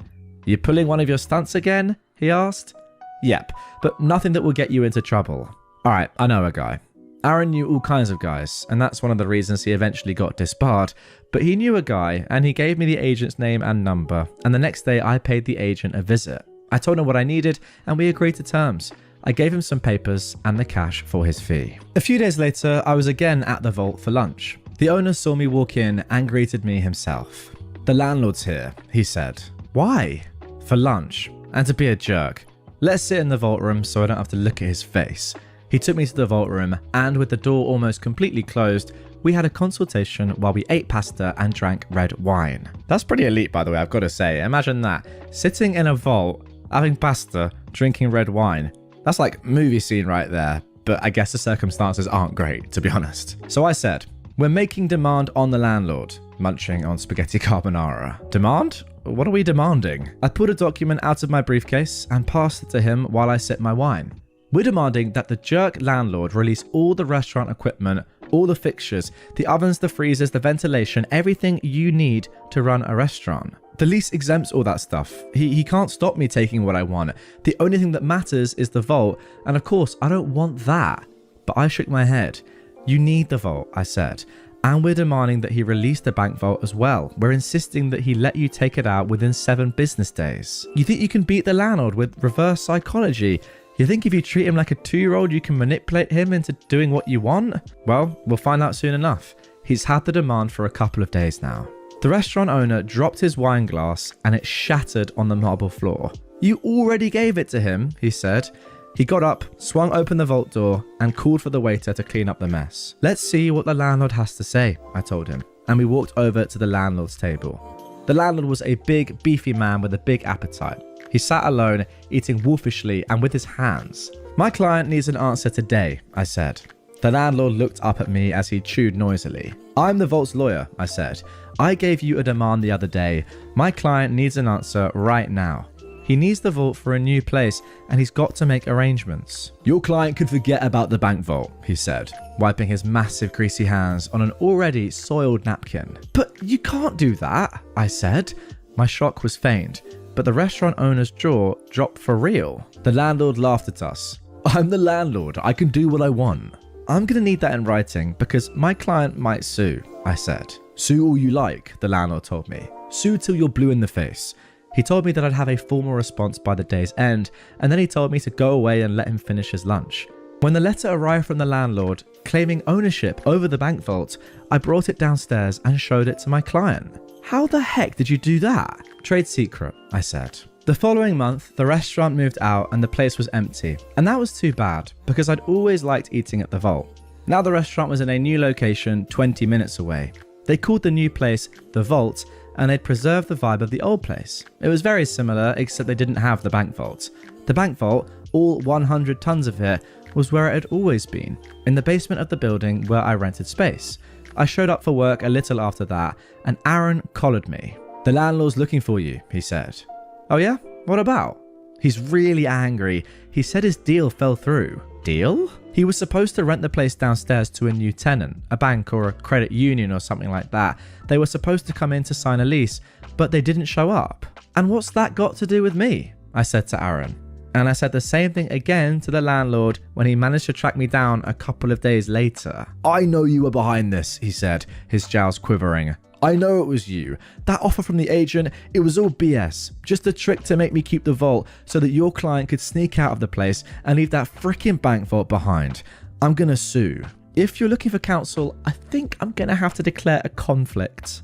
You pulling one of your stunts again? He asked. Yep, but nothing that will get you into trouble. Alright, I know a guy. Aaron knew all kinds of guys, and that's one of the reasons he eventually got disbarred. But he knew a guy, and he gave me the agent's name and number, and the next day I paid the agent a visit. I told him what I needed, and we agreed to terms. I gave him some papers and the cash for his fee. A few days later, I was again at the vault for lunch. The owner saw me walk in and greeted me himself. The landlord's here, he said. Why? For lunch, and to be a jerk. Let's sit in the vault room so I don't have to look at his face. He took me to the vault room, and with the door almost completely closed, we had a consultation while we ate pasta and drank red wine. That's pretty elite, by the way, I've got to say. Imagine that. Sitting in a vault, having pasta, drinking red wine. That's like movie scene right there, but I guess the circumstances aren't great, to be honest. So I said, we're making demand on the landlord, munching on spaghetti carbonara. Demand? What are we demanding? I pulled a document out of my briefcase and passed it to him while I sipped my wine. We're demanding that the jerk landlord release all the restaurant equipment, all the fixtures, the ovens, the freezers, the ventilation, everything you need to run a restaurant. The lease exempts all that stuff. He can't stop me taking what I want. The only thing that matters is the vault, and of course, I don't want that. But I shook my head. You need the vault, I said. And we're demanding that he release the bank vault as well. We're insisting that he let you take it out within 7 business days. You think you can beat the landlord with reverse psychology? You think if you treat him like a 2-year-old, you can manipulate him into doing what you want? Well, we'll find out soon enough. He's had the demand for a couple of days now. The restaurant owner dropped his wine glass and it shattered on the marble floor. You already gave it to him, he said. He got up, swung open the vault door, and called for the waiter to clean up the mess. Let's see what the landlord has to say, I told him, and we walked over to the landlord's table. The landlord was a big, beefy man with a big appetite. He sat alone, eating wolfishly and with his hands. My client needs an answer today, I said. The landlord looked up at me as he chewed noisily. I'm the vault's lawyer, I said. I gave you a demand the other day. My client needs an answer right now. He needs the vault for a new place, and he's got to make arrangements. Your client could forget about the bank vault, he said, wiping his massive greasy hands on an already soiled napkin. But you can't do that, I said. My shock was feigned, but the restaurant owner's jaw dropped for real. The landlord laughed at us. I'm the landlord. I can do what I want. I'm going to need that in writing because my client might sue, I said. Sue all you like, the landlord told me. Sue till you're blue in the face. He told me that I'd have a formal response by the day's end, and then he told me to go away and let him finish his lunch. When the letter arrived from the landlord, claiming ownership over the bank vault, I brought it downstairs and showed it to my client. How the heck did you do that? Trade secret, I said. The following month, the restaurant moved out and the place was empty, and that was too bad because I'd always liked eating at the vault. Now the restaurant was in a new location 20 minutes away. They called the new place The Vault, and they'd preserved the vibe of the old place. It was very similar, except they didn't have the bank vault. The bank vault, all 100 tons of it, was where it had always been, in the basement of the building where I rented space. I showed up for work a little after that, and Aaron collared me. The landlord's looking for you, he said. Oh yeah? What about? He's really angry. He said his deal fell through. Deal? He was supposed to rent the place downstairs to a new tenant, a bank or a credit union or something like that. They were supposed to come in to sign a lease, but they didn't show up. And what's that got to do with me? I said to Aaron. And I said the same thing again to the landlord when he managed to track me down a couple of days later. "I know you were behind this," he said, his jowls quivering. "I know it was you. That offer from the agent, it was all BS. Just a trick to make me keep the vault so that your client could sneak out of the place and leave that freaking bank vault behind. I'm gonna sue. If you're looking for counsel, I think I'm gonna have to declare a conflict.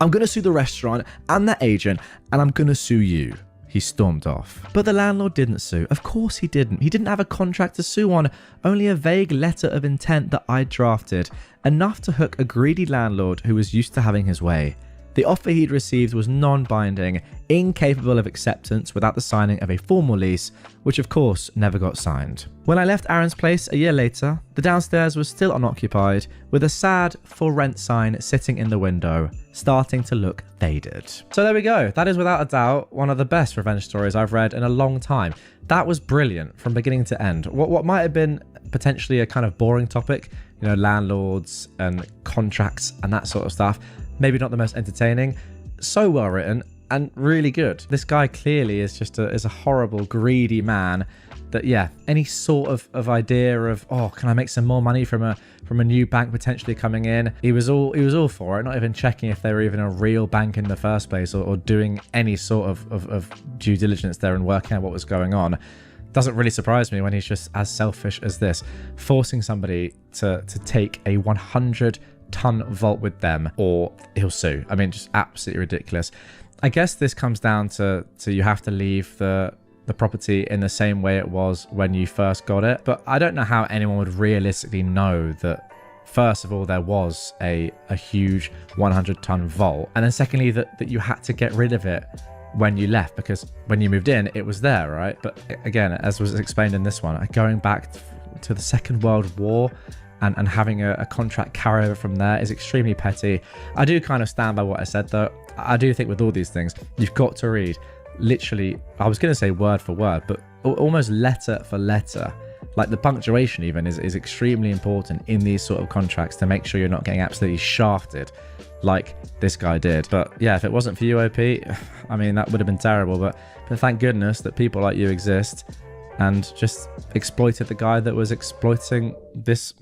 I'm gonna sue the restaurant and that agent, and I'm gonna sue you." He stormed off. But the landlord didn't sue. Of course he didn't. He didn't have a contract to sue on, only a vague letter of intent that I'd drafted, enough to hook a greedy landlord who was used to having his way. The offer he'd received was non-binding, incapable of acceptance without the signing of a formal lease, which of course never got signed. When I left Aaron's place a year later, the downstairs was still unoccupied, with a sad "for rent" sign sitting in the window, starting to look faded. So there we go. That is without a doubt one of the best revenge stories I've read in a long time. That was brilliant from beginning to end. What might have been potentially a kind of boring topic, landlords and contracts and that sort of stuff, maybe not the most entertaining, so well written and really good. This guy clearly is just a horrible, greedy man that, any sort of idea of, can I make some more money from a new bank potentially coming in? He was all for it, not even checking if they were even a real bank in the first place or doing any sort of due diligence there and working out what was going on. Doesn't really surprise me when he's just as selfish as this, forcing somebody to take a 100-ton vault with them or he'll sue. I mean, just absolutely ridiculous. I guess this comes down to you have to leave the property in the same way it was when you first got it. But I don't know how anyone would realistically know that, first of all, there was a huge 100-ton vault. And then secondly, that you had to get rid of it when you left, because when you moved in, it was there, right? But again, as was explained in this one, going back to the Second World War and having a contract carryover from there is extremely petty. I do kind of stand by what I said, though. I do think with all these things, you've got to read literally, I was going to say word for word, but almost letter for letter. Like the punctuation even is extremely important in these sort of contracts to make sure you're not getting absolutely shafted like this guy did. But yeah, if it wasn't for you, OP, I mean, that would have been terrible. But thank goodness that people like you exist and just exploited the guy that was exploiting this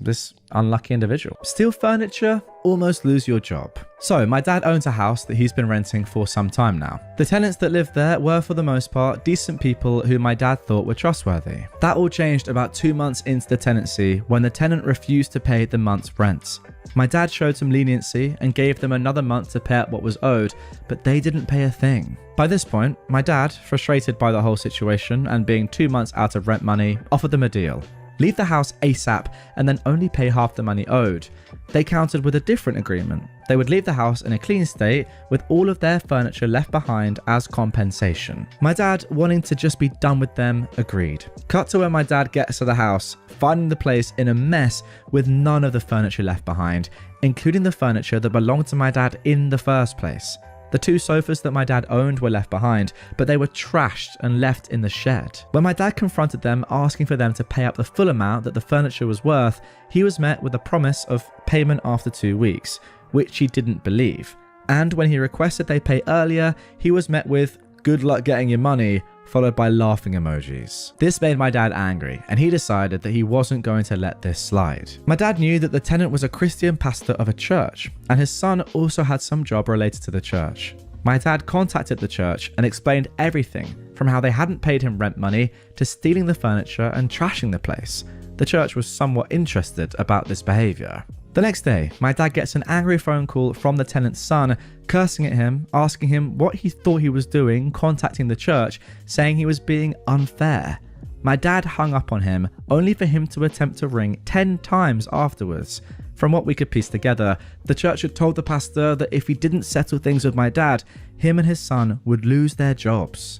unlucky individual. Steal furniture, almost lose your job. So my dad owns a house that he's been renting for some time now. The tenants that lived there were for the most part decent people who my dad thought were trustworthy. That all changed about 2 months into the tenancy when the tenant refused to pay the month's rent. My dad showed some leniency and gave them another month to pay up what was owed, but they didn't pay a thing. By this point, my dad, frustrated by the whole situation and being 2 months out of rent money, offered them a deal. Leave the house ASAP and then only pay half the money owed. They countered with a different agreement. They would leave the house in a clean state with all of their furniture left behind as compensation. My dad, wanting to just be done with them, agreed. Cut to when my dad gets to the house, finding the place in a mess with none of the furniture left behind, including the furniture that belonged to my dad in the first place. The 2 sofas that my dad owned were left behind, but they were trashed and left in the shed. When my dad confronted them asking for them to pay up the full amount that the furniture was worth, he was met with a promise of payment after 2 weeks, which he didn't believe. And when he requested they pay earlier, he was met with "good luck getting your money," followed by laughing emojis. This made my dad angry, and he decided that he wasn't going to let this slide. My dad knew that the tenant was a Christian pastor of a church, and his son also had some job related to the church. My dad contacted the church and explained everything from how they hadn't paid him rent money to stealing the furniture and trashing the place. The church was somewhat interested about this behavior. The next day, my dad gets an angry phone call from the tenant's son, cursing at him, asking him what he thought he was doing, contacting the church, saying he was being unfair. My dad hung up on him, only for him to attempt to ring 10 times afterwards. From what we could piece together, the church had told the pastor that if he didn't settle things with my dad, him and his son would lose their jobs.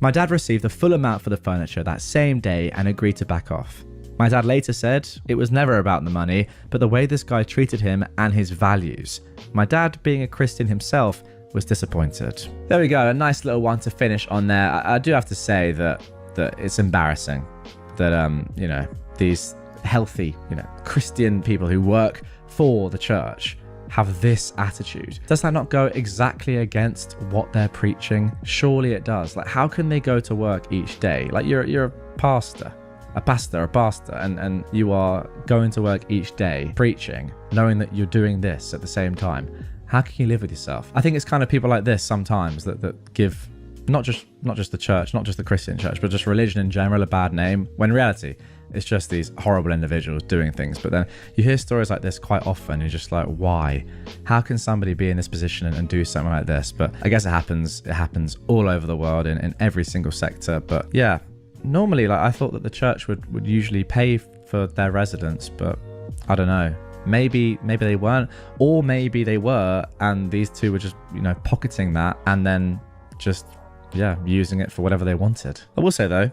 My dad received the full amount for the furniture that same day and agreed to back off. My dad later said it was never about the money, but the way this guy treated him and his values. My dad, being a Christian himself, was disappointed. There we go, a nice little one to finish on there. I do have to say that it's embarrassing that these healthy, Christian people who work for the church have this attitude? Does that not go exactly against what they're preaching? Surely it does. Like, how can they go to work each day? Like, you're a pastor, and you are going to work each day preaching, knowing that you're doing this at the same time. How can you live with yourself? I think it's kind of people like this sometimes that give not just the church, not just the Christian church, but just religion in general a bad name, when in reality it's just these horrible individuals doing things. But then you hear stories like this quite often. You're just like, why? How can somebody be in this position and do something like this? But I guess it happens all over the world in every single sector. But yeah, normally, like, I thought that the church would usually pay for their residents, but I don't know. Maybe they weren't, or maybe they were, and these two were just, pocketing that and then just, using it for whatever they wanted. I will say though,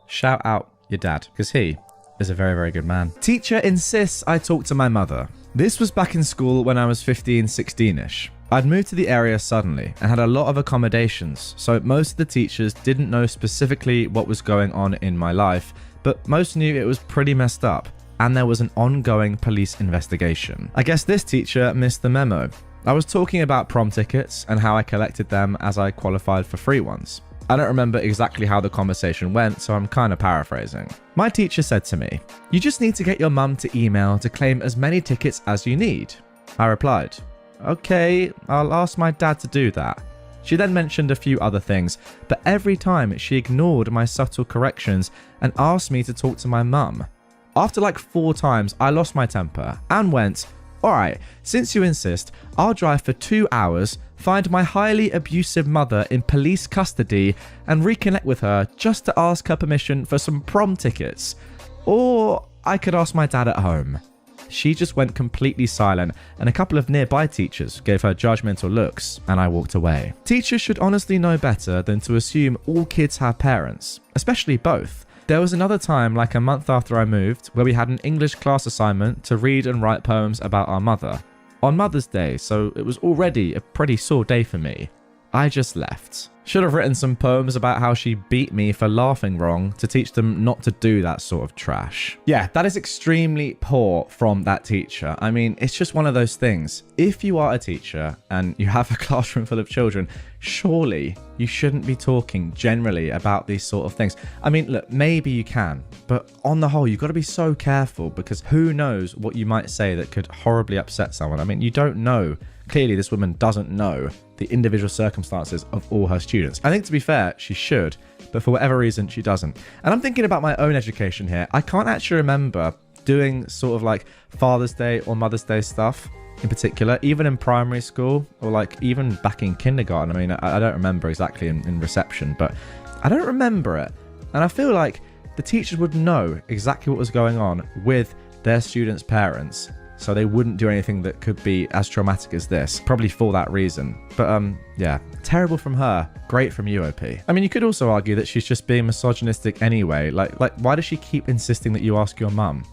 shout out your dad, because he is a very, very good man. Teacher insists I talk to my mother. This was back in school when I was 15, 16-ish. I'd moved to the area suddenly and had a lot of accommodations, so most of the teachers didn't know specifically what was going on in my life, but most knew it was pretty messed up, and there was an ongoing police investigation. I guess this teacher missed the memo. I was talking about prom tickets and how I collected them as I qualified for free ones. I don't remember exactly how the conversation went, so I'm kind of paraphrasing. My teacher said to me, "You just need to get your mum to email to claim as many tickets as you need." I replied, "Okay, I'll ask my dad to do that." She then mentioned a few other things, but every time she ignored my subtle corrections and asked me to talk to my mum. After like 4 times, I lost my temper and went, "Alright, since you insist, I'll drive for 2 hours, find my highly abusive mother in police custody, and reconnect with her just to ask her permission for some prom tickets. Or I could ask my dad at home." She just went completely silent, and a couple of nearby teachers gave her judgmental looks, and I walked away. Teachers should honestly know better than to assume all kids have parents, especially both. There was another time, like a month after I moved, where we had an English class assignment to read and write poems about our mother. On Mother's Day, so it was already a pretty sore day for me. I just left. Should have written some poems about how she beat me for laughing wrong to teach them not to do that sort of trash. Yeah, that is extremely poor from that teacher. I mean, it's just one of those things. If you are a teacher and you have a classroom full of children, surely you shouldn't be talking generally about these sort of things. I mean, look, maybe you can, but on the whole, you've got to be so careful, because who knows what you might say that could horribly upset someone. I mean, you don't know. Clearly, this woman doesn't know the individual circumstances of all her students. I think, to be fair, she should, but for whatever reason, she doesn't. And I'm thinking about my own education here. I can't actually remember doing sort of like Father's Day or Mother's Day stuff in particular, even in primary school or like even back in kindergarten. I mean, I don't remember exactly in reception, but I don't remember it. And I feel like the teachers would know exactly what was going on with their students' parents, so they wouldn't do anything that could be as traumatic as this, probably for that reason. But yeah, terrible from her, great from you, OP. I mean, you could also argue that she's just being misogynistic anyway. Like why does she keep insisting that you ask your mum?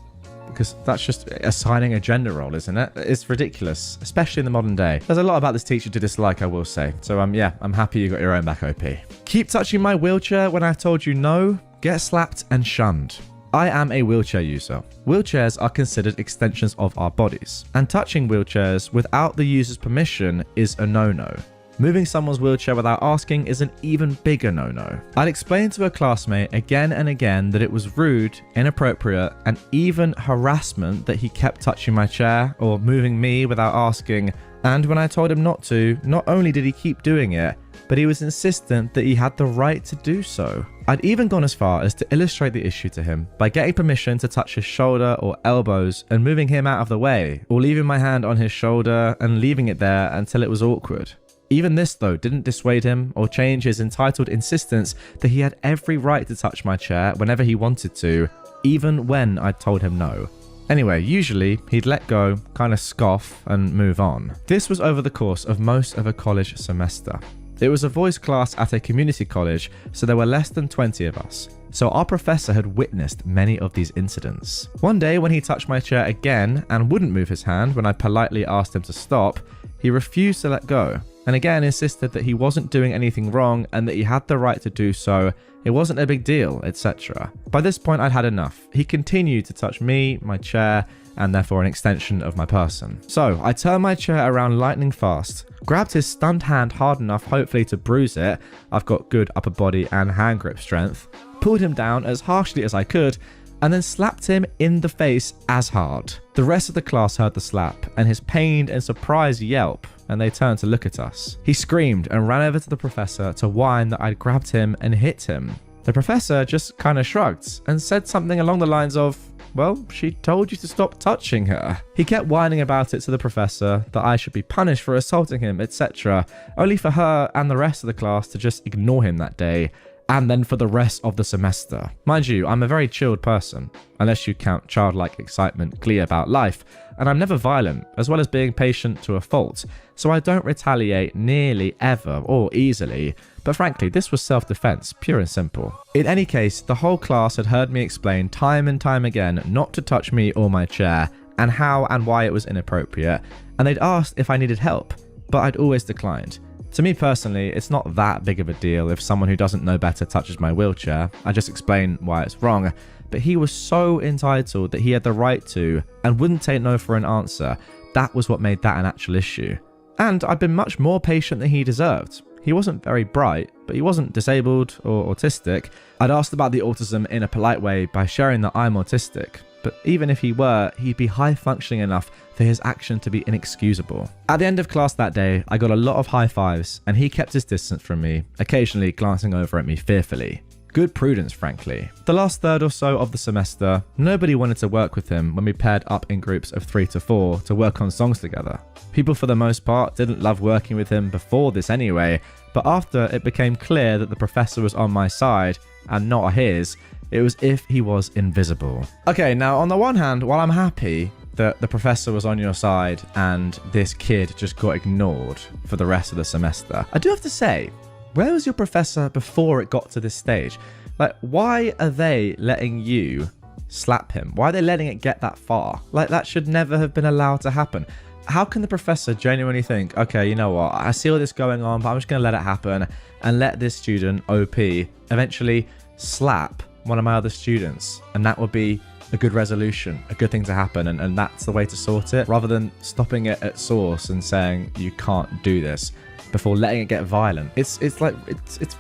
Because that's just assigning a gender role, isn't it? It's ridiculous, especially in the modern day. There's a lot about this teacher to dislike, I will say. So yeah, I'm happy you got your own back, OP. Keep touching my wheelchair when I've told you no, get slapped and shunned. I am a wheelchair user. Wheelchairs are considered extensions of our bodies, and touching wheelchairs without the user's permission is a no-no. Moving someone's wheelchair without asking is an even bigger no-no. I'd explained to a classmate again and again that it was rude, inappropriate, and even harassment that he kept touching my chair or moving me without asking, and when I told him not to, not only did he keep doing it, but he was insistent that he had the right to do so. I'd even gone as far as to illustrate the issue to him by getting permission to touch his shoulder or elbows and moving him out of the way, or leaving my hand on his shoulder and leaving it there until it was awkward. Even this, though, didn't dissuade him or change his entitled insistence that he had every right to touch my chair whenever he wanted to, even when I'd told him no. Anyway, usually he'd let go, kind of scoff, and move on. This was over the course of most of a college semester. It was a voice class at a community college, so there were less than 20 of us. So our professor had witnessed many of these incidents. One day when he touched my chair again and wouldn't move his hand when I politely asked him to stop, he refused to let go, and again insisted that he wasn't doing anything wrong and that he had the right to do so, it wasn't a big deal, etc. By this point I'd had enough. He continued to touch me, my chair, and therefore an extension of my person. So I turned my chair around lightning fast, grabbed his stunned hand hard enough hopefully to bruise it, I've got good upper body and hand grip strength, pulled him down as harshly as I could, and then slapped him in the face as hard. The rest of the class heard the slap and his pained and surprised yelp, and they turned to look at us. He screamed and ran over to the professor to whine that I'd grabbed him and hit him. The professor just kind of shrugged and said something along the lines of, well, she told you to stop touching her. He kept whining about it to the professor that I should be punished for assaulting him, etc., only for her and the rest of the class to just ignore him that day, and then for the rest of the semester. Mind you, I'm a very chilled person, unless you count childlike excitement, glee about life, and I'm never violent, as well as being patient to a fault, so I don't retaliate nearly ever or easily, but frankly, this was self-defense, pure and simple. In any case, the whole class had heard me explain time and time again not to touch me or my chair, and how and why it was inappropriate, and they'd asked if I needed help, but I'd always declined. To me personally, it's not that big of a deal if someone who doesn't know better touches my wheelchair. I just explain why it's wrong. But he was so entitled that he had the right to and wouldn't take no for an answer. That was what made that an actual issue. And I'd been much more patient than he deserved. He wasn't very bright, but he wasn't disabled or autistic. I'd asked about the autism in a polite way by sharing that I'm autistic. But even if he were, he'd be high functioning enough for his action to be inexcusable. At the end of class that day, I got a lot of high fives and he kept his distance from me, occasionally glancing over at me fearfully. Good prudence, frankly. The last third or so of the semester, nobody wanted to work with him when we paired up in groups of 3 to 4 to work on songs together. People for the most part didn't love working with him before this anyway, but after it became clear that the professor was on my side and not his, it was if he was invisible. Okay, now on the one hand, while I'm happy that the professor was on your side and this kid just got ignored for the rest of the semester, I do have to say, where was your professor before it got to this stage? Like, why are they letting you slap him? Why are they letting it get that far? Like, that should never have been allowed to happen. How can the professor genuinely think, okay, you know what, I see all this going on, but I'm just going to let it happen and let this student, OP, eventually slap one of my other students, and that would be a good resolution, a good thing to happen, and that's the way to sort it, rather than stopping it at source and saying you can't do this before letting it get violent. It's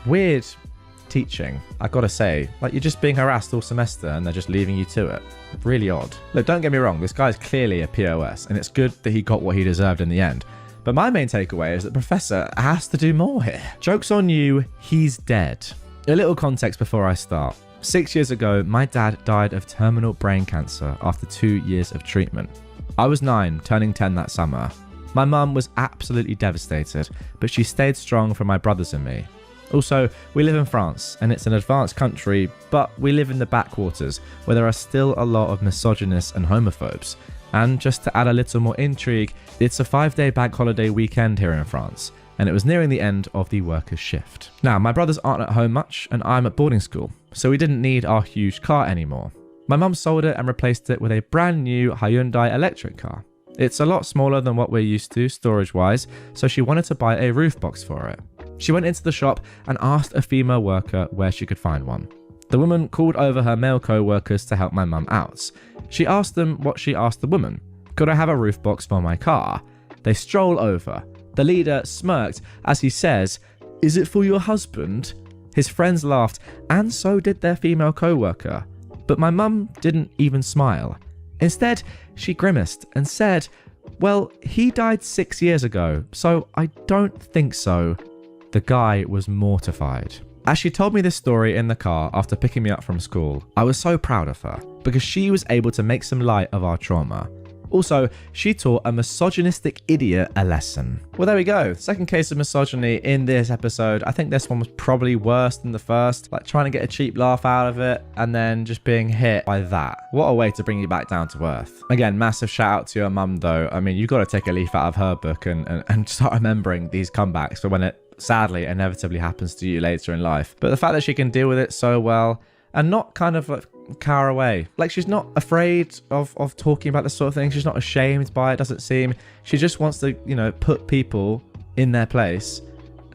weird teaching, I gotta say. Like, you're just being harassed all semester and they're just leaving you to it. Really odd. Look, don't get me wrong, this guy's clearly a POS, and it's good that he got what he deserved in the end. But my main takeaway is that Professor has to do more here. Joke's on you, he's dead. A little context before I start. 6 years ago, my dad died of terminal brain cancer after 2 years of treatment. I was 9, turning 10 that summer. My mum was absolutely devastated, but she stayed strong for my brothers and me. Also, we live in France, and it's an advanced country, but we live in the backwaters, where there are still a lot of misogynists and homophobes. And just to add a little more intrigue, it's a 5-day bank holiday weekend here in France, and it was nearing the end of the workers' shift. Now, my brothers aren't at home much, and I'm at boarding school, so we didn't need our huge car anymore. My mum sold it and replaced it with a brand new Hyundai electric car. It's a lot smaller than what we're used to storage-wise, so she wanted to buy a roof box for it. She went into the shop and asked a female worker where she could find one. The woman called over her male co-workers to help my mum out. She asked them what she asked the woman. Could I have a roof box for my car? They stroll over. The leader smirked as he says, "Is it for your husband?" His friends laughed, and so did their female co-worker. But my mum didn't even smile. Instead, she grimaced and said, "Well, he died 6 years ago, so I don't think so." The guy was mortified. As she told me this story in the car after picking me up from school, I was so proud of her because she was able to make some light of our trauma. Also, she taught a misogynistic idiot a lesson. Well, there we go. Second case of misogyny in this episode. I think this one was probably worse than the first. Like, trying to get a cheap laugh out of it and then just being hit by that. What a way to bring you back down to earth. Again, massive shout out to your mum though. I mean, you've got to take a leaf out of her book and start remembering these comebacks for when it sadly inevitably happens to you later in life. But the fact that she can deal with it so well and not kind of like cower away. Like, she's not afraid of talking about this sort of thing. She's not ashamed by it, doesn't seem. She just wants to, you know, put people in their place,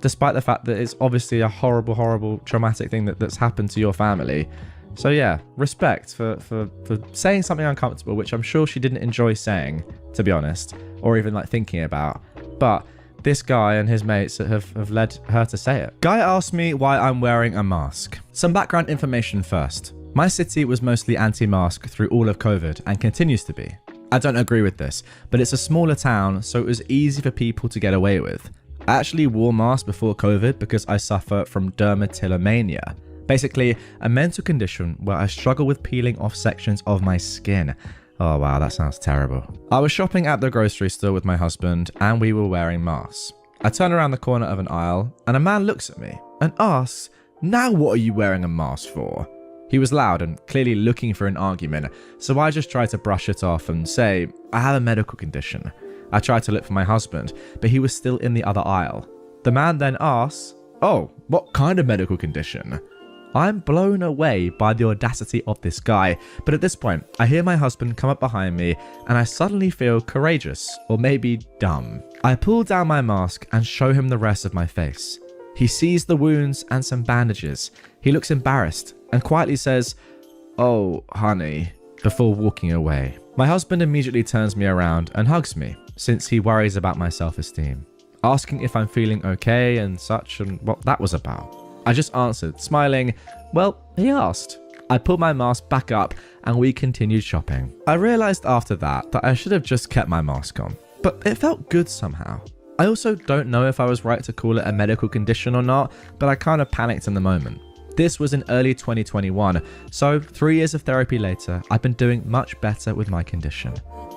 despite the fact that it's obviously a horrible, horrible, traumatic thing that's happened to your family. So yeah, respect for saying something uncomfortable, which I'm sure she didn't enjoy saying, to be honest, or even like thinking about. But this guy and his mates have led her to say it. Guy asked me why I'm wearing a mask. Some background information first. My city was mostly anti-mask through all of COVID and continues to be. I don't agree with this, but it's a smaller town, so it was easy for people to get away with. I actually wore masks before COVID because I suffer from dermatillomania. Basically, a mental condition where I struggle with peeling off sections of my skin. Oh wow, that sounds terrible. I was shopping at the grocery store with my husband and we were wearing masks. I turn around the corner of an aisle and a man looks at me and asks, "Now what are you wearing a mask for?" He was loud and clearly looking for an argument, so I just tried to brush it off and say, "I have a medical condition." I tried to look for my husband, but he was still in the other aisle. The man then asks, "Oh, what kind of medical condition?" I'm blown away by the audacity of this guy, but at this point, I hear my husband come up behind me and I suddenly feel courageous, or maybe dumb. I pull down my mask and show him the rest of my face. He sees the wounds and some bandages. He looks embarrassed and quietly says, "Oh, honey," before walking away. My husband immediately turns me around and hugs me, since he worries about my self-esteem, asking if I'm feeling okay and such and what that was about. I just answered, smiling, "Well, he asked." I pulled my mask back up and we continued shopping. I realized after that I should have just kept my mask on, but it felt good somehow. I also don't know if I was right to call it a medical condition or not, but I kind of panicked in the moment. This was in early 2021, so 3 years of therapy later, I've been doing much better with my condition.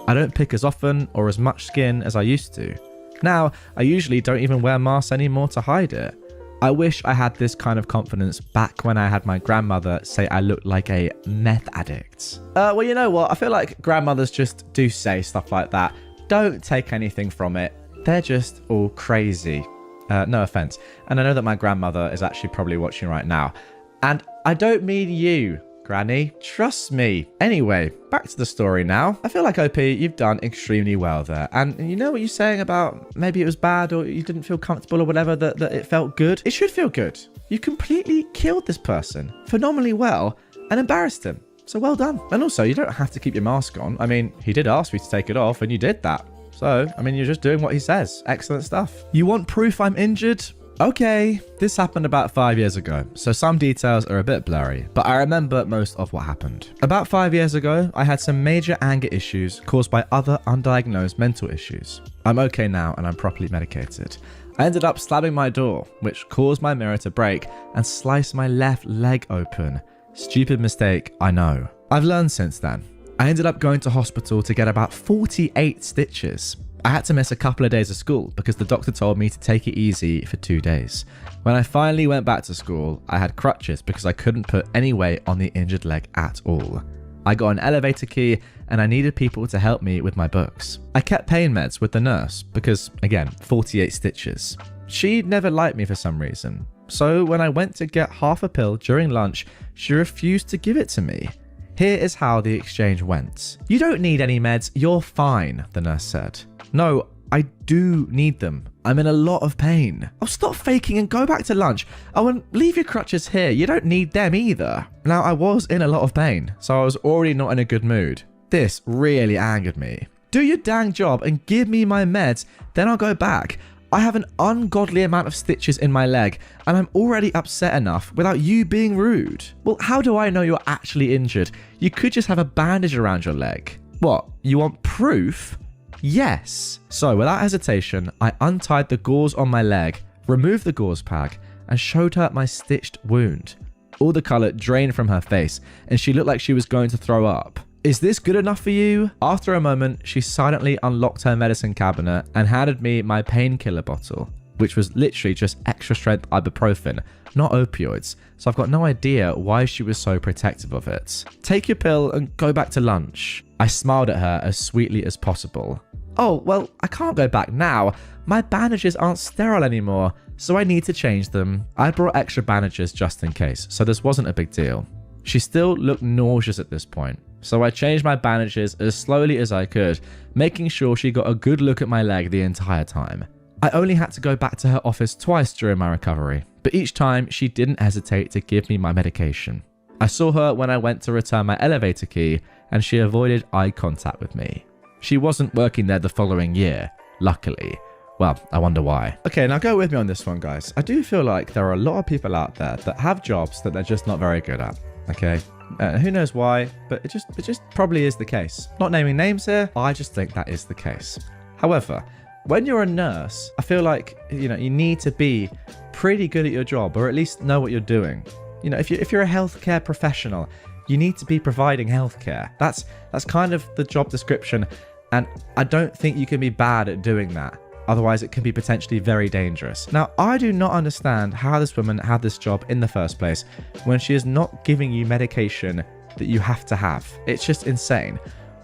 I don't pick as often or as much skin as I used to. Now, I usually don't even wear masks anymore to hide it. I wish I had this kind of confidence back when I had my grandmother say I looked like a meth addict. Well, you know what? I feel like grandmothers just do say stuff like that. Don't take anything from it. They're just all crazy. No offense. And I know that my grandmother is actually probably watching right now. And I don't mean you, Granny. Trust me. Anyway, back to the story now. I feel like, OP, you've done extremely well there. And you know what you're saying about maybe it was bad or you didn't feel comfortable or whatever, that it felt good? It should feel good. You completely killed this person phenomenally well and embarrassed him. So well done. And also, you don't have to keep your mask on. I mean, he did ask you to take it off and you did that. So, I mean, you're just doing what he says. Excellent stuff. You want proof I'm injured? Okay, this happened about 5 years ago, so some details are a bit blurry, but I remember most of what happened. About 5 years ago, I had some major anger issues caused by other undiagnosed mental issues. I'm okay now and I'm properly medicated. I ended up slamming my door, which caused my mirror to break and slice my left leg open. Stupid mistake, I know. I've learned since then. I ended up going to hospital to get about 48 stitches. I had to miss a couple of days of school because the doctor told me to take it easy for 2 days. When I finally went back to school, I had crutches because I couldn't put any weight on the injured leg at all. I got an elevator key and I needed people to help me with my books. I kept pain meds with the nurse because, again, 48 stitches. She never liked me for some reason. So when I went to get half a pill during lunch, she refused to give it to me. Here is how the exchange went. "You don't need any meds, you're fine," the nurse said. "No, I do need them. I'm in a lot of pain." "Oh, stop faking and go back to lunch. Oh, and leave your crutches here. You don't need them either." Now, I was in a lot of pain, so I was already not in a good mood. This really angered me. "Do your dang job and give me my meds, then I'll go back. I have an ungodly amount of stitches in my leg, and I'm already upset enough without you being rude." "Well, how do I know you're actually injured? You could just have a bandage around your leg." "What, you want proof?" "Yes." So without hesitation, I untied the gauze on my leg, removed the gauze pack, and showed her my stitched wound. All the colour drained from her face, and she looked like she was going to throw up. "Is this good enough for you?" After a moment, she silently unlocked her medicine cabinet and handed me my painkiller bottle, which was literally just extra strength ibuprofen, not opioids, so I've got no idea why she was so protective of it. "Take your pill and go back to lunch." I smiled at her as sweetly as possible. "Oh, well, I can't go back now. My bandages aren't sterile anymore, so I need to change them." I brought extra bandages just in case, so this wasn't a big deal. She still looked nauseous at this point, so I changed my bandages as slowly as I could, making sure she got a good look at my leg the entire time. I only had to go back to her office twice during my recovery, but each time she didn't hesitate to give me my medication. I saw her when I went to return my elevator key, and she avoided eye contact with me. She wasn't working there the following year, luckily. Well, I wonder why. Okay, now go with me on this one, guys. I do feel like there are a lot of people out there that have jobs that they're just not very good at, okay? Who knows why, but it just probably is the case. Not naming names here, I just think that is the case. However, when you're a nurse, I feel like, you need to be pretty good at your job, or at least know what you're doing. If you're a healthcare professional, you need to be providing healthcare. That's kind of the job description, and I don't think you can be bad at doing that. Otherwise, it can be potentially very dangerous. Now, I do not understand how this woman had this job in the first place when she is not giving you medication that you have to have. It's just insane.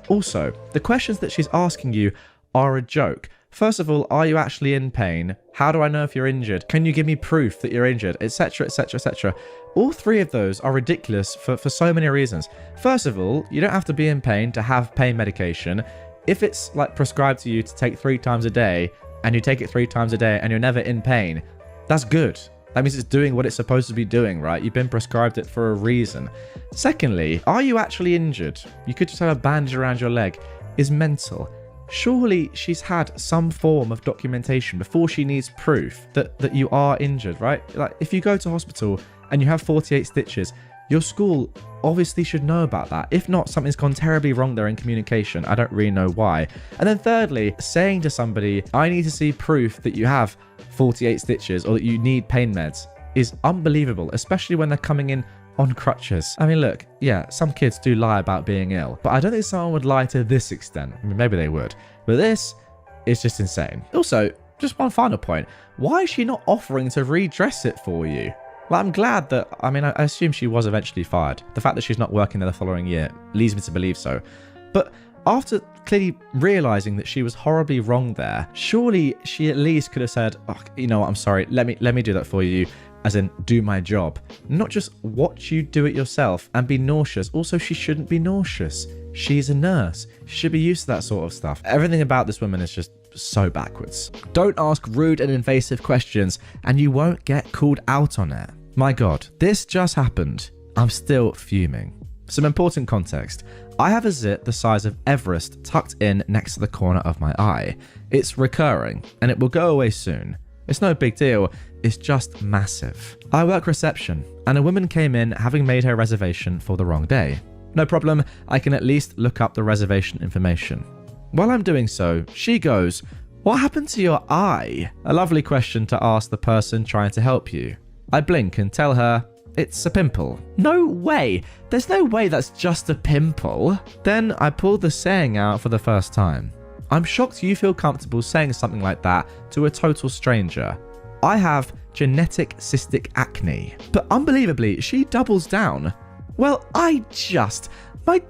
Also, the questions that she's asking you are a joke. First of all, are you actually in pain? How do I know if you're injured? Can you give me proof that you're injured? Etc, etc, etc. All three of those are ridiculous for so many reasons. First of all, you don't have to be in pain to have pain medication. If it's like prescribed to you to take 3 times a day, and you take it 3 times a day and you're never in pain, that's good. That means it's doing what it's supposed to be doing, right? You've been prescribed it for a reason. Secondly, are you actually injured? You could just have a bandage around your leg. Is mental. Surely she's had some form of documentation before she needs proof that you are injured, right? Like if you go to hospital and you have 48 stitches, your school obviously should know about that. If not, something's gone terribly wrong there in communication. I don't really know why. And then thirdly, saying to somebody, I need to see proof that you have 48 stitches or that you need pain meds is unbelievable, especially when they're coming in on crutches. I mean, look, yeah, some kids do lie about being ill, but I don't think someone would lie to this extent. I mean, maybe they would, but this is just insane. Also, just one final point. Why is she not offering to redress it for you? Like, I'm glad that, I assume she was eventually fired. The fact that she's not working there the following year leads me to believe so. But after clearly realizing that she was horribly wrong there, surely she at least could have said, oh, you know what, I'm sorry, let me do that for you, as in do my job. Not just watch you do it yourself and be nauseous. Also, she shouldn't be nauseous. She's a nurse. She should be used to that sort of stuff. Everything about this woman is just so backwards. Don't ask rude and invasive questions and you won't get called out on it. My God, this just happened. I'm still fuming. Some important context. I have a zit the size of Everest tucked in next to the corner of my eye. It's recurring and it will go away soon. It's no big deal, it's just massive. I work reception and a woman came in having made her reservation for the wrong day. No problem, I can at least look up the reservation information. While I'm doing so, she goes, "What happened to your eye?" A lovely question to ask the person trying to help you. I blink and tell her, "It's a pimple." "No way! There's no way that's just a pimple." Then I pull the saying out for the first time. I'm shocked you feel comfortable saying something like that to a total stranger. I have genetic cystic acne. But unbelievably, she doubles down. "Well, my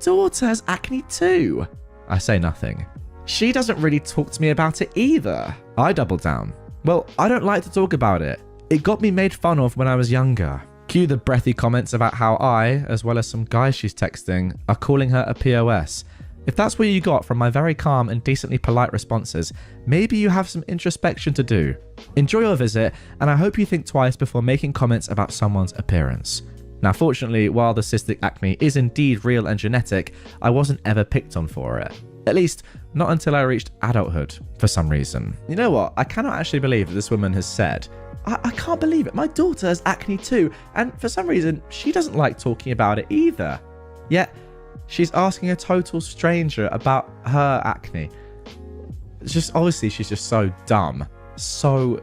daughter has acne too." I say nothing. "She doesn't really talk to me about it either." I double down. "Well, I don't like to talk about it. It got me made fun of when I was younger." Cue the breathy comments about how I, as well as some guys she's texting, are calling her a POS. If that's what you got from my very calm and decently polite responses, maybe you have some introspection to do. Enjoy your visit, and I hope you think twice before making comments about someone's appearance. Now, fortunately, while the cystic acne is indeed real and genetic, I wasn't ever picked on for it. At least, not until I reached adulthood, for some reason. You know what? I cannot actually believe that this woman has said, I can't believe it, my daughter has acne too, and for some reason, she doesn't like talking about it either. Yet, she's asking a total stranger about her acne. It's just, obviously, she's just so dumb. So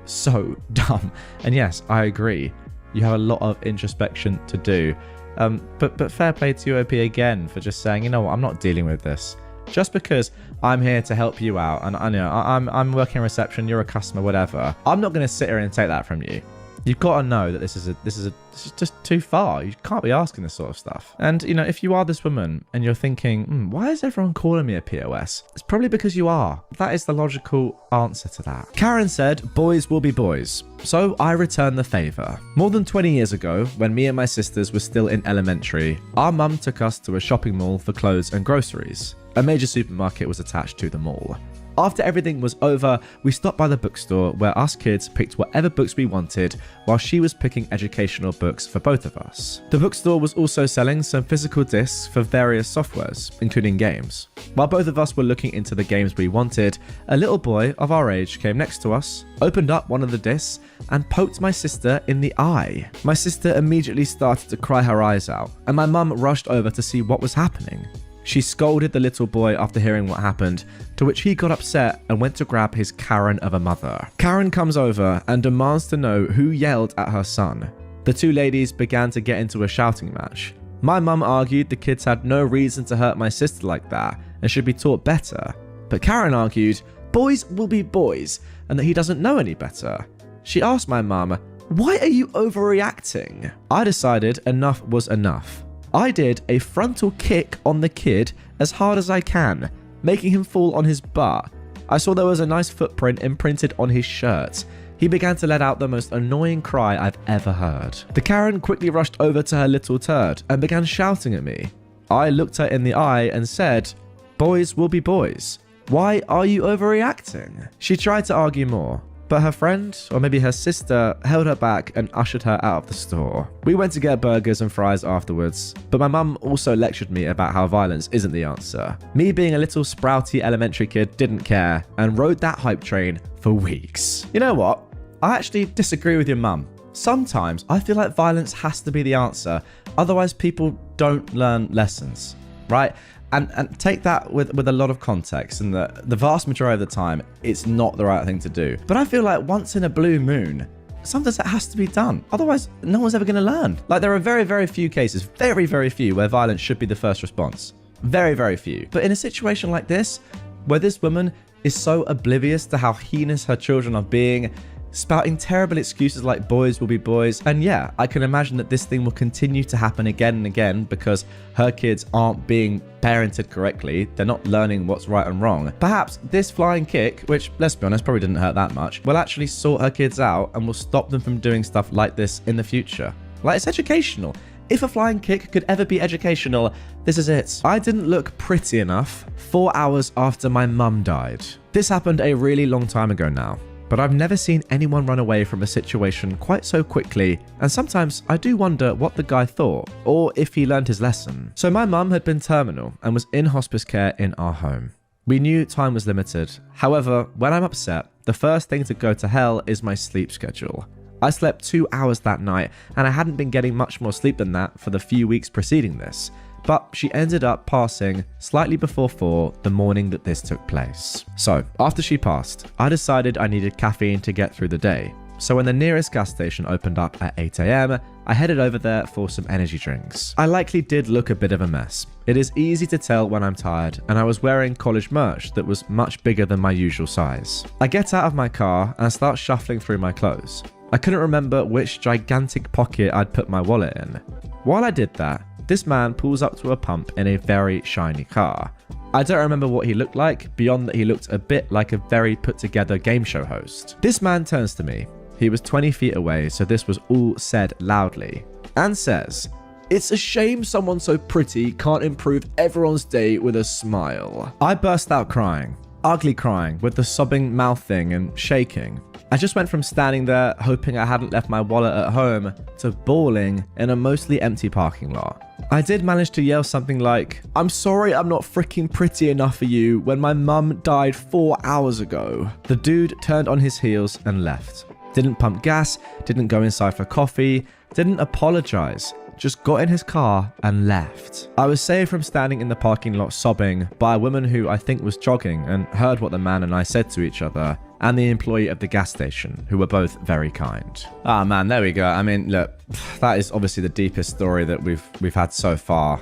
dumb. And yes, I agree. You have a lot of introspection to do. But fair play to you, OP, again, for just saying, you know what, I'm not dealing with this. Just because I'm here to help you out, and I know I'm working reception, you're a customer, whatever. I'm not going to sit here and take that from you. You've got to know that this is just too far. You can't be asking this sort of stuff. And, you know, if you are this woman and you're thinking, why is everyone calling me a POS? It's probably because you are. That is the logical answer to that. Karen said, boys will be boys. So I return the favor. More than 20 years ago, when me and my sisters were still in elementary, our mum took us to a shopping mall for clothes and groceries. A major supermarket was attached to the mall. After everything was over, we stopped by the bookstore where us kids picked whatever books we wanted while she was picking educational books for both of us. The bookstore was also selling some physical discs for various softwares, including games. While both of us were looking into the games we wanted, a little boy of our age came next to us, opened up one of the discs, and poked my sister in the eye. My sister immediately started to cry her eyes out, and my mum rushed over to see what was happening. She scolded the little boy after hearing what happened, to which he got upset and went to grab his Karen of a mother. Karen comes over and demands to know who yelled at her son. The two ladies began to get into a shouting match. My mum argued the kids had no reason to hurt my sister like that and should be taught better. But Karen argued, boys will be boys, and that he doesn't know any better. She asked my mum, why are you overreacting? I decided enough was enough. I did a frontal kick on the kid as hard as I can, making him fall on his butt. I saw there was a nice footprint imprinted on his shirt. He began to let out the most annoying cry I've ever heard. The Karen quickly rushed over to her little turd and began shouting at me. I looked her in the eye and said, boys will be boys. Why are you overreacting? She tried to argue more, but her friend, or maybe her sister, held her back and ushered her out of the store. We went to get burgers and fries afterwards, but my mum also lectured me about how violence isn't the answer. Me being a little sprouty elementary kid didn't care and rode that hype train for weeks. You know what? I actually disagree with your mum. Sometimes I feel like violence has to be the answer, otherwise people don't learn lessons, right? And take that with a lot of context, and the vast majority of the time, it's not the right thing to do. But I feel like once in a blue moon, sometimes that has to be done. Otherwise, no one's ever going to learn. Like, there are very, very few cases, very, very few, where violence should be the first response. Very, very few. But in a situation like this, where this woman is so oblivious to how heinous her children are being, spouting terrible excuses like boys will be boys. And yeah, I can imagine that this thing will continue to happen again and again because her kids aren't being parented correctly. They're not learning what's right and wrong. Perhaps this flying kick, which, let's be honest, probably didn't hurt that much, will actually sort her kids out and will stop them from doing stuff like this in the future. Like, it's educational. If a flying kick could ever be educational, this is it. I didn't look pretty enough 4 hours after my mum died. This happened a really long time ago now, but I've never seen anyone run away from a situation quite so quickly, and sometimes I do wonder what the guy thought, or if he learned his lesson. So my mum had been terminal and was in hospice care in our home. We knew time was limited. However, when I'm upset, the first thing to go to hell is my sleep schedule. I slept 2 hours that night, and I hadn't been getting much more sleep than that for the few weeks preceding this. But she ended up passing slightly before 4 the morning that this took place. So, after she passed, I decided I needed caffeine to get through the day. So when the nearest gas station opened up at 8 AM, I headed over there for some energy drinks. I likely did look a bit of a mess. It is easy to tell when I'm tired, and I was wearing college merch that was much bigger than my usual size. I get out of my car and start shuffling through my clothes. I couldn't remember which gigantic pocket I'd put my wallet in. While I did that, this man pulls up to a pump in a very shiny car. I don't remember what he looked like, beyond that he looked a bit like a very put together game show host. This man turns to me. He was 20 feet away, so this was all said loudly, and says, "It's a shame someone so pretty can't improve everyone's day with a smile." I burst out crying, ugly crying, with the sobbing mouth thing and shaking. I just went from standing there hoping I hadn't left my wallet at home to bawling in a mostly empty parking lot. I did manage to yell something like, "I'm sorry I'm not freaking pretty enough for you when my mum died 4 hours ago." The dude turned on his heels and left. Didn't pump gas, didn't go inside for coffee, didn't apologize. Just got in his car and left. I was saved from standing in the parking lot sobbing by a woman who I think was jogging and heard what the man and I said to each other, and the employee of the gas station, who were both very kind. Ah man, there we go. I mean, look, that is obviously the deepest story that we've had so far.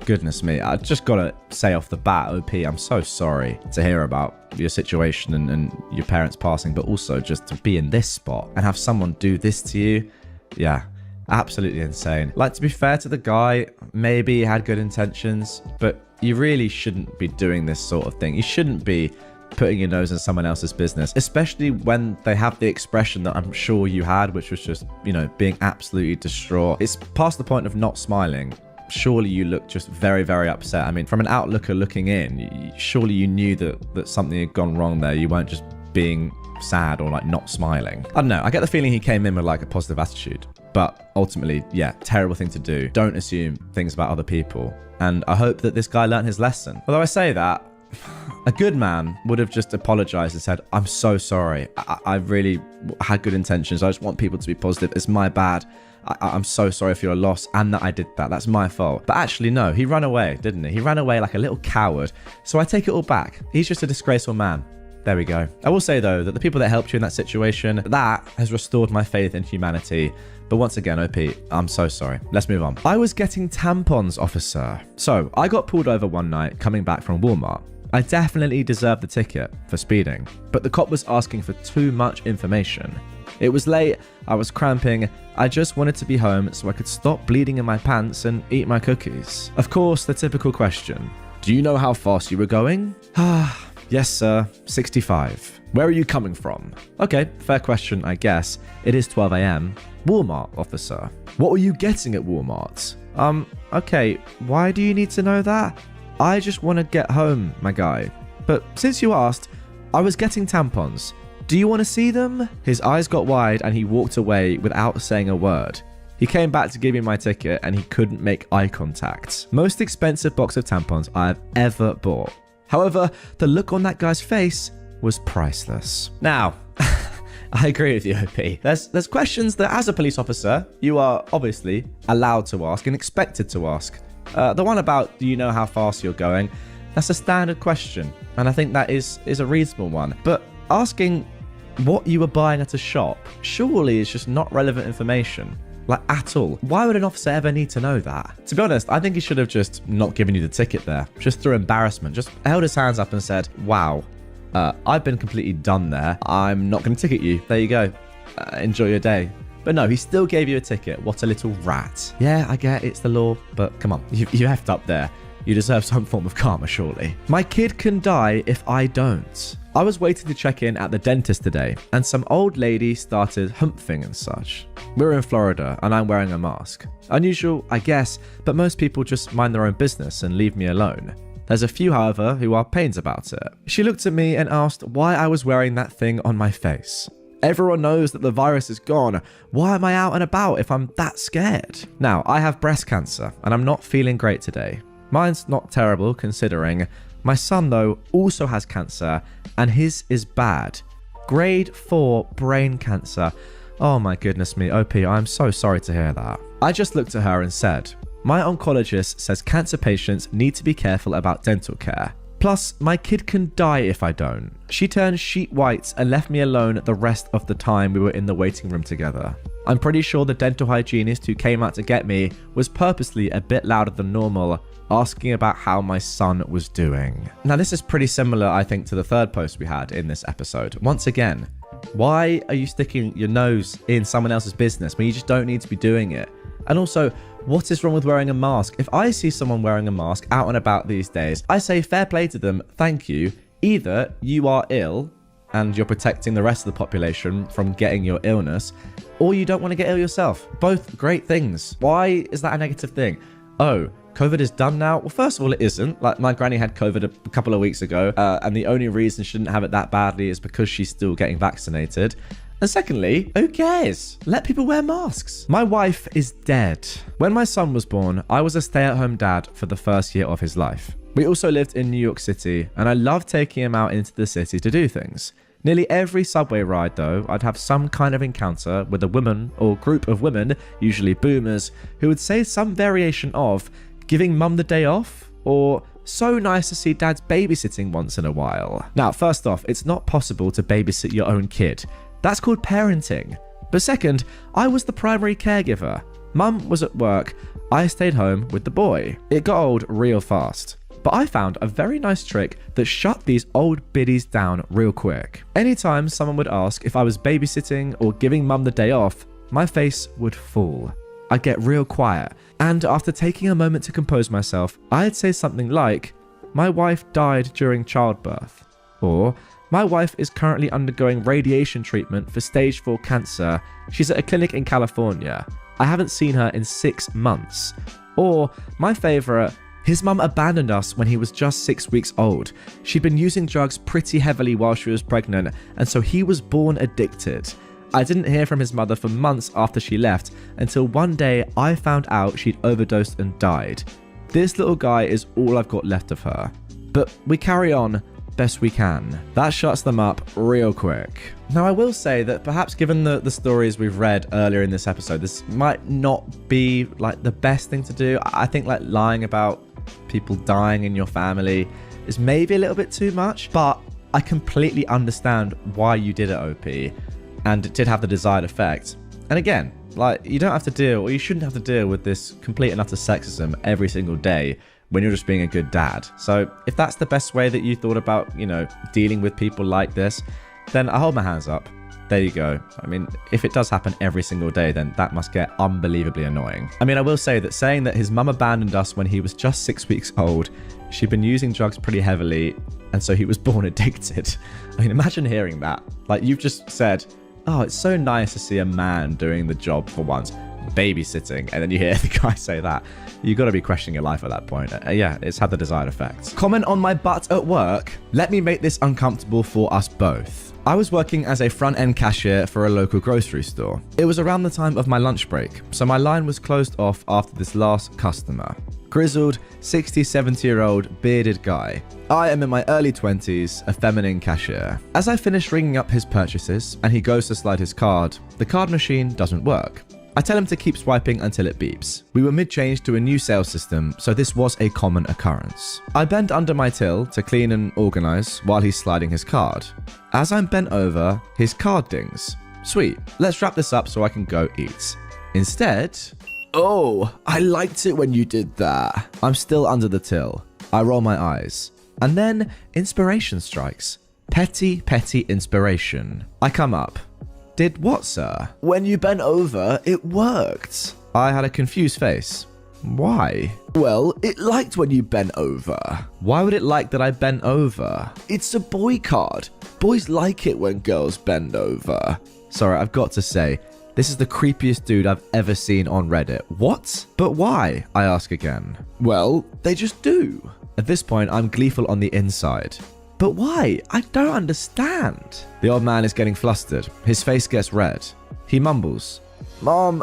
Goodness me, I just gotta say off the bat, OP, I'm so sorry to hear about your situation and your parents passing, but also just to be in this spot and have someone do this to you. Yeah, absolutely insane. Like, to be fair to the guy, maybe he had good intentions, but you really shouldn't be doing this sort of thing. You shouldn't be putting your nose in someone else's business, especially when they have the expression that I'm sure you had, which was just, you know, being absolutely distraught. It's past the point of not smiling. surely you look just very, very upset. I mean, from an outlooker looking in, surely you knew that something had gone wrong there. You weren't just being sad or like not smiling. I don't know. I get the feeling he came in with like a positive attitude, but ultimately, yeah, terrible thing to do. Don't assume things about other people. And I hope that this guy learned his lesson. Although I say that, a good man would have just apologized and said, I'm so sorry. I really had good intentions. I just want people to be positive. It's my bad. I'm so sorry for your loss and that I did that. That's my fault. But actually, no, he ran away, didn't he? He ran away like a little coward. So I take it all back. He's just a disgraceful man. There we go. I will say, though, that the people that helped you in that situation, that has restored my faith in humanity. But once again, OP, I'm so sorry. Let's move on. I was getting tampons, officer. So I got pulled over one night coming back from Walmart. I definitely deserved the ticket for speeding, but the cop was asking for too much information. It was late, I was cramping, I just wanted to be home so I could stop bleeding in my pants and eat my cookies. Of course, the typical question, do you know how fast you were going? Yes, sir, 65. Where are you coming from? Okay, fair question, I guess. It is 12 a.m. Walmart, officer. What were you getting at Walmart? Okay, why do you need to know that? I just want to get home, my guy. But since you asked, I was getting tampons. Do you want to see them? His eyes got wide and he walked away without saying a word. He came back to give me my ticket and he couldn't make eye contact. Most expensive box of tampons I've ever bought. However, the look on that guy's face was priceless. Now, I agree with you, OP. There's questions that as a police officer, you are obviously allowed to ask and expected to ask. The one about, do you know how fast you're going? That's a standard question. And I think that is a reasonable one. But asking what you were buying at a shop surely is just not relevant information. Like, at all. Why would an officer ever need to know that? To be honest, I think he should have just not given you the ticket there. Just through embarrassment. Just held his hands up and said, wow, I've been completely done there. I'm not going to ticket you. There you go. Enjoy your day. But no, he still gave you a ticket. What a little rat. Yeah, I get it's the law, but come on, you effed up there. You deserve some form of karma, surely. My kid can die if I don't. I was waiting to check in at the dentist today, and some old lady started humping and such. We're in Florida, and I'm wearing a mask. Unusual, I guess, but most people just mind their own business and leave me alone. There's a few, however, who are pains about it. She looked at me and asked why I was wearing that thing on my face. Everyone knows that the virus is gone. Why am I out and about if I'm that scared? Now, I have breast cancer, and I'm not feeling great today. Mine's not terrible considering. My son, though, also has cancer, and his is bad. Grade 4 brain cancer. Oh my goodness me, OP, I'm so sorry to hear that. I just looked at her and said, my oncologist says cancer patients need to be careful about dental care. Plus, my kid can die if I don't. She turned sheet white and left me alone the rest of the time we were in the waiting room together. I'm pretty sure the dental hygienist who came out to get me was purposely a bit louder than normal, asking about how my son was doing. Now, this is pretty similar, I think, to the third post we had in this episode. Once again, why are you sticking your nose in someone else's business when you just don't need to be doing it? And also, what is wrong with wearing a mask? If I see someone wearing a mask out and about these days, I say fair play to them, thank you. Either you are ill and you're protecting the rest of the population from getting your illness, or you don't want to get ill yourself. Both great things. Why is that a negative thing? Oh, COVID is done now? Well, first of all, it isn't. Like, my granny had COVID a couple of weeks ago, and the only reason she didn't have it that badly is because she's still getting vaccinated. And secondly, who cares? Let people wear masks. My wife is dead. When my son was born, I was a stay-at-home dad for the first year of his life. We also lived in New York City, and I loved taking him out into the city to do things. Nearly every subway ride, though, I'd have some kind of encounter with a woman or group of women, usually boomers, who would say some variation of giving mum the day off, or so nice to see dad's babysitting once in a while. Now, first off, it's not possible to babysit your own kid. That's called parenting. But second, I was the primary caregiver. Mum was at work, I stayed home with the boy. It got old real fast. But I found a very nice trick that shut these old biddies down real quick. Anytime someone would ask if I was babysitting or giving mum the day off, my face would fall. I'd get real quiet, and after taking a moment to compose myself, I'd say something like, my wife died during childbirth, or my wife is currently undergoing radiation treatment for stage 4 cancer. She's at a clinic in California. I haven't seen her in 6 months. Or my favourite, his mum abandoned us when he was just 6 weeks old. She'd been using drugs pretty heavily while she was pregnant, and so he was born addicted. I didn't hear from his mother for months after she left, until one day I found out she'd overdosed and died. This little guy is all I've got left of her. But we carry on best we can. That shuts them up real quick. Now, I will say that perhaps given the stories we've read earlier in this episode, this might not be like the best thing to do. I think like lying about people dying in your family is maybe a little bit too much, but I completely understand why you did it, OP, and it did have the desired effect. And again, like, you don't have to deal, or you shouldn't have to deal with this complete and utter sexism every single day when you're just being a good dad. So if that's the best way that you thought about, dealing with people like this, then I hold my hands up. There you go. I mean, if it does happen every single day, then that must get unbelievably annoying. I mean, I will say that saying that his mum abandoned us when he was just 6 weeks old, she'd been using drugs pretty heavily, and so he was born addicted. I mean, imagine hearing that. Like, you've just said, oh, it's so nice to see a man doing the job for once, babysitting, and then you hear the guy say that. You've got to be questioning your life at that point. Yeah, it's had the desired effect. Comment on my butt at work. Let me make this uncomfortable for us both. I was working as a front-end cashier for a local grocery store. It was around the time of my lunch break, so my line was closed off after this last customer. Grizzled, 60, 70-year-old bearded guy. I am in my early 20s, a feminine cashier. As I finish ringing up his purchases and he goes to slide his card, the card machine doesn't work. I tell him to keep swiping until it beeps. We were mid-change to a new sales system, so this was a common occurrence. I bend under my till to clean and organize while he's sliding his card. As I'm bent over, his card dings. Sweet, let's wrap this up so I can go eat. Instead, oh, I liked it when you did that. I'm still under the till. I roll my eyes. And then inspiration strikes. Petty inspiration. I come up. Did what, sir? When you bent over, it worked. I had a confused face. Why? Well, it liked when you bent over. Why would it like that I bent over? It's a boy card. Boys like it when girls bend over. Sorry, I've got to say, this is the creepiest dude I've ever seen on Reddit. What? But why? I ask again. Well, they just do. At this point, I'm gleeful on the inside. But why? I don't understand. The old man is getting flustered. His face gets red. He mumbles, Mom,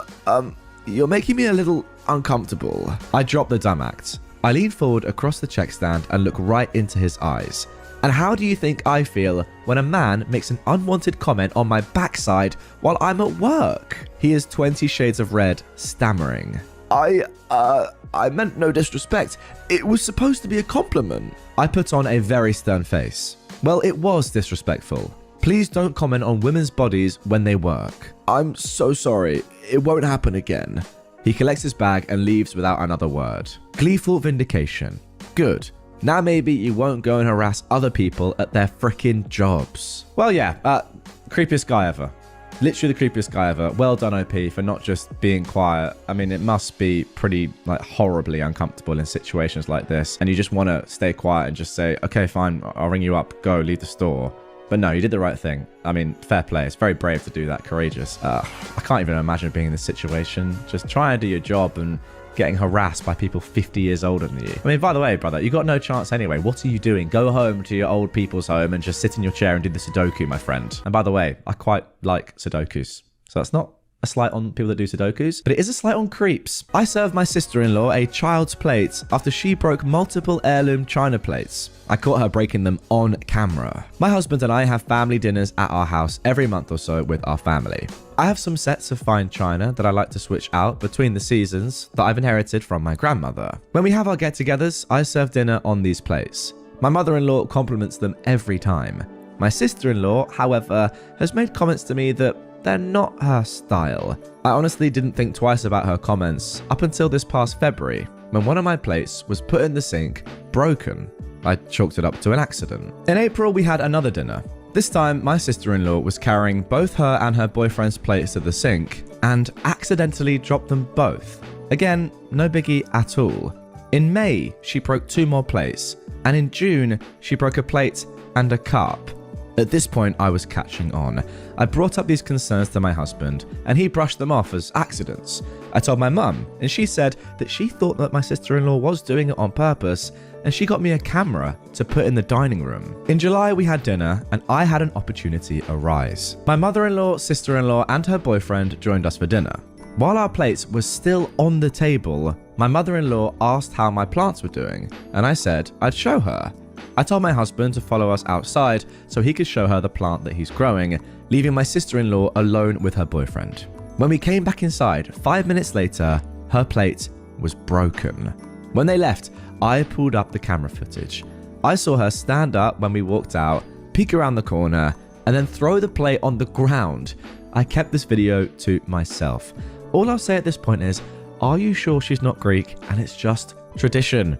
you're making me a little uncomfortable. I drop the dumb act. I lean forward across the check stand and look right into his eyes. And how do you think I feel when a man makes an unwanted comment on my backside while I'm at work? He is 20 shades of red, stammering. I meant no disrespect. It was supposed to be a compliment. I put on a very stern face. Well, it was disrespectful. Please don't comment on women's bodies when they work. I'm so sorry. It won't happen again. He collects his bag and leaves without another word. Gleeful vindication. Good. Now maybe you won't go and harass other people at their frickin' jobs. Well, yeah, creepiest guy ever. Literally the creepiest guy ever. Well done, OP, for not just being quiet. I mean, it must be pretty, horribly uncomfortable in situations like this. And you just want to stay quiet and just say, okay, fine, I'll ring you up, go, leave the store. But no, you did the right thing. I mean, fair play. It's very brave to do that, courageous. I can't even imagine being in this situation. Just try and do your job and getting harassed by people 50 years older than you. I mean, by the way, brother, you got no chance anyway. What are you doing? Go home to your old people's home and just sit in your chair and do the Sudoku, my friend. And by the way, I quite like Sudokus. So that's not a slight on people that do Sudokus, but it is a slight on creeps. I served my sister-in-law a child's plate after she broke multiple heirloom china plates. I caught her breaking them on camera. My husband and I have family dinners at our house every month or so with our family. I have some sets of fine china that I like to switch out between the seasons that I've inherited from my grandmother. When we have our get-togethers, I serve dinner on these plates. My mother-in-law compliments them every time. My sister-in-law, however, has made comments to me that they're not her style. I honestly didn't think twice about her comments up until this past February, when one of my plates was put in the sink, broken. I chalked it up to an accident. In April, we had another dinner. This time, my sister-in-law was carrying both her and her boyfriend's plates to the sink and accidentally dropped them both. Again, no biggie at all. In May, she broke 2 more plates, and in June, she broke a plate and a cup. At this point, I was catching on. I brought up these concerns to my husband, and he brushed them off as accidents. I told my mum, and she said that she thought that my sister-in-law was doing it on purpose, and she got me a camera to put in the dining room. In July, we had dinner, and I had an opportunity arise. My mother-in-law, sister-in-law, and her boyfriend joined us for dinner. While our plates were still on the table, my mother-in-law asked how my plants were doing, and I said I'd show her. I told my husband to follow us outside so he could show her the plant that he's growing, leaving my sister-in-law alone with her boyfriend. When we came back inside, 5 minutes later, her plate was broken. When they left, I pulled up the camera footage. I saw her stand up when we walked out, peek around the corner, and then throw the plate on the ground. I kept this video to myself. All I'll say at this point is, are you sure she's not Greek and it's just tradition?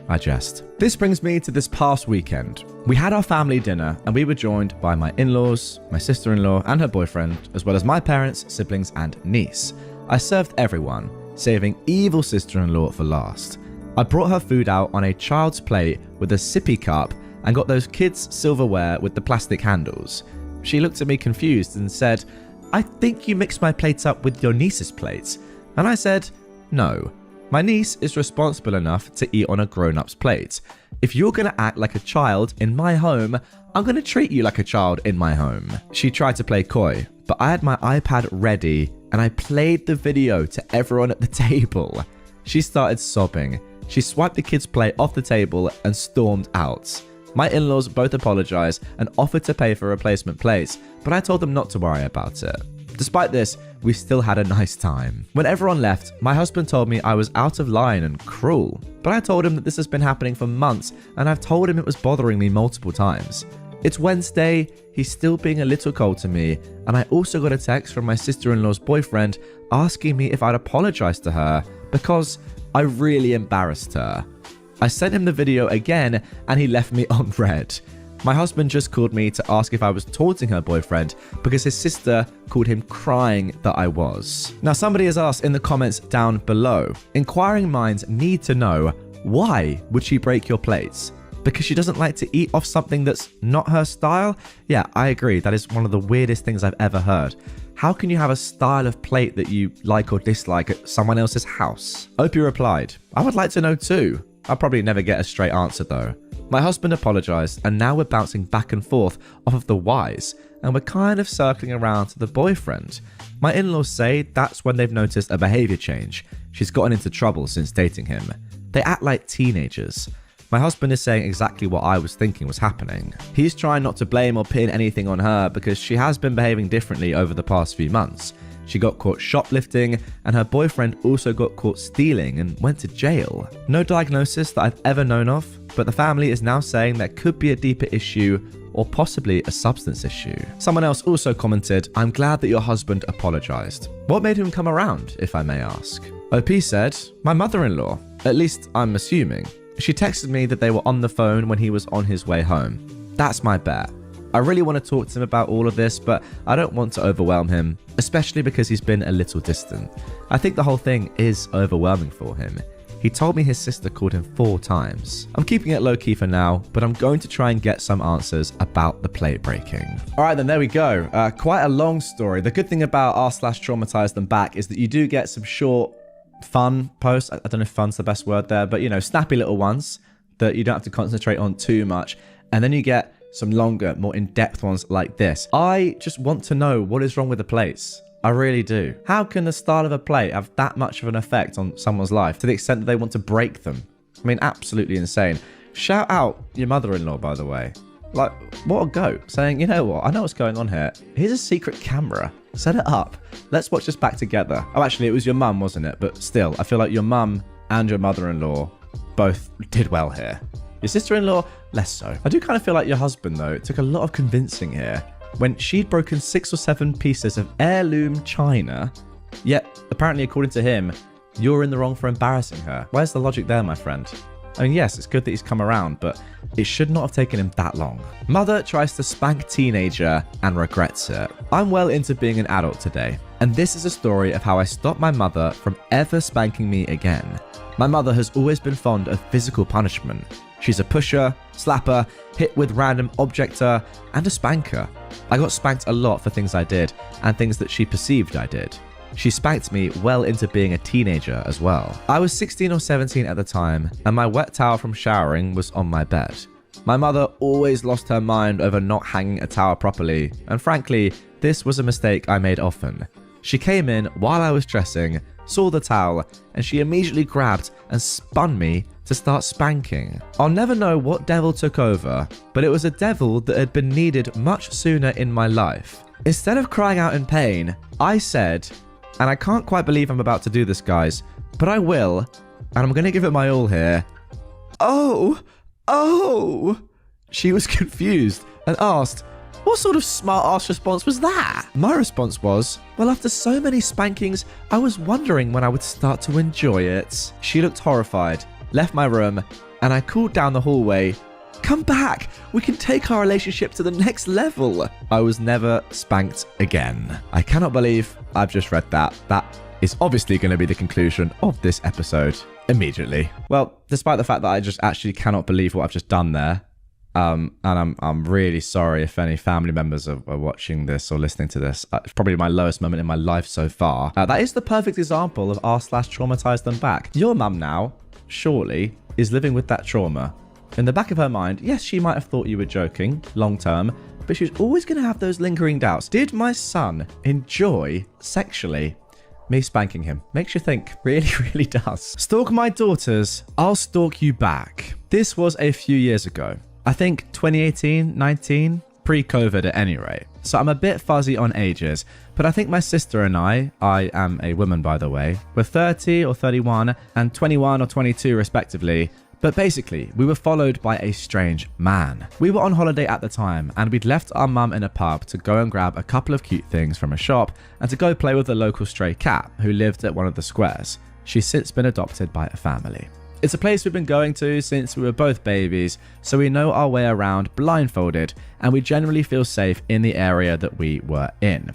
I jest. This brings me to this past weekend. We had our family dinner and we were joined by my in-laws, my sister-in-law and her boyfriend, as well as my parents, siblings and niece. I served everyone, saving evil sister-in-law for last. I brought her food out on a child's plate with a sippy cup and got those kids' silverware with the plastic handles. She looked at me confused and said, "I think you mixed my plates up with your niece's plates." And I said, "No. My niece is responsible enough to eat on a grown-up's plate. If you're going to act like a child in my home, I'm going to treat you like a child in my home." She tried to play coy, but I had my iPad ready and I played the video to everyone at the table. She started sobbing. She swiped the kid's plate off the table and stormed out. My in-laws both apologized and offered to pay for replacement plates, but I told them not to worry about it. Despite this, we still had a nice time. When everyone left, my husband told me I was out of line and cruel, but I told him that this has been happening for months and I've told him it was bothering me multiple times. It's Wednesday, he's still being a little cold to me, and I also got a text from my sister-in-law's boyfriend asking me if I'd apologize to her because I really embarrassed her. I sent him the video again and he left me on red. My husband just called me to ask if I was taunting her boyfriend because his sister called him crying that I was. Now somebody has asked in the comments down below, inquiring minds need to know, why would she break your plates? Because she doesn't like to eat off something that's not her style? Yeah, I agree. That is one of the weirdest things I've ever heard. How can you have a style of plate that you like or dislike at someone else's house? Opie replied, "I would like to know too. I'll probably never get a straight answer though." My husband apologized and now we're bouncing back and forth off of the whys and we're kind of circling around to the boyfriend. My in-laws say that's when they've noticed a behavior change. She's gotten into trouble since dating him. They act like teenagers. My husband is saying exactly what I was thinking was happening. He's trying not to blame or pin anything on her because she has been behaving differently over the past few months. She got caught shoplifting and her boyfriend also got caught stealing and went to jail. No diagnosis that I've ever known of, but the family is now saying there could be a deeper issue or possibly a substance issue. Someone else also commented, "I'm glad that your husband apologized. What made him come around, if I may ask?" OP said, "My mother-in-law, at least I'm assuming. She texted me that they were on the phone when he was on his way home. That's my bet. I really want to talk to him about all of this, but I don't want to overwhelm him, especially because he's been a little distant. I think the whole thing is overwhelming for him. He told me his sister called him 4 times. I'm keeping it low-key for now, but I'm going to try and get some answers about the plate breaking." All right, then there we go. Quite a long story. The good thing about r/TraumatizeThemBack is that you do get some short, fun posts. I don't know if fun's the best word there, but snappy little ones that you don't have to concentrate on too much. And then you get some longer, more in-depth ones like this. I just want to know what is wrong with the plates. I really do. How can the style of a plate have that much of an effect on someone's life to the extent that they want to break them? I mean, absolutely insane. Shout out your mother-in-law, by the way. Like, what a goat, saying, "You know what, I know what's going on here. Here's a secret camera. Set it up. Let's watch this back together." Oh, actually, it was your mum, wasn't it? But still, I feel like your mum and your mother-in-law both did well here. Your sister-in-law, less so. I do kind of feel like your husband, though. It took a lot of convincing here. When she'd broken 6 or 7 pieces of heirloom china, yet, apparently, according to him, you're in the wrong for embarrassing her. Where's the logic there, my friend? I mean, yes, it's good that he's come around, but it should not have taken him that long. Mother tries to spank teenager and regrets it. I'm well into being an adult today, and this is a story of how I stopped my mother from ever spanking me again. My mother has always been fond of physical punishment. She's a pusher, slapper, hit with random objector, and a spanker. I got spanked a lot for things I did, and things that she perceived I did. She spanked me well into being a teenager as well. I was 16 or 17 at the time, and my wet towel from showering was on my bed. My mother always lost her mind over not hanging a towel properly, and frankly, this was a mistake I made often. She came in while I was dressing, saw the towel, and she immediately grabbed and spun me to start spanking. I'll never know what devil took over, but it was a devil that had been needed much sooner in my life. Instead of crying out in pain, I said, and I can't quite believe I'm about to do this, guys, but I will, and I'm going to give it my all here. Oh! She was confused and asked, what sort of smart-ass response was that? My response was, well, after so many spankings, I was wondering when I would start to enjoy it. She looked horrified, left my room, and I called down the hallway, come back, we can take our relationship to the next level. I was never spanked again. I cannot believe I've just read that. That is obviously going to be the conclusion of this episode immediately. Well, despite the fact that I just actually cannot believe what I've just done there, and I'm really sorry if any family members are watching this or listening to this. It's probably my lowest moment in my life so far. That is the perfect example of r/traumatize them back. Your mum now, surely, is living with that trauma. In the back of her mind, yes, she might have thought you were joking, long term, but she's always going to have those lingering doubts. Did my son enjoy sexually me spanking him? Makes you think. Really, really does. Stalk my daughters, I'll stalk you back. This was a few years ago. I think 2018, 19, pre-COVID at any rate. So I'm a bit fuzzy on ages, but I think my sister and I am a woman by the way, were 30 or 31 and 21 or 22 respectively. But basically, we were followed by a strange man. We were on holiday at the time and we'd left our mum in a pub to go and grab a couple of cute things from a shop and to go play with a local stray cat who lived at one of the squares. She's since been adopted by a family. It's a place we've been going to since we were both babies, so we know our way around blindfolded and we generally feel safe in the area that we were in.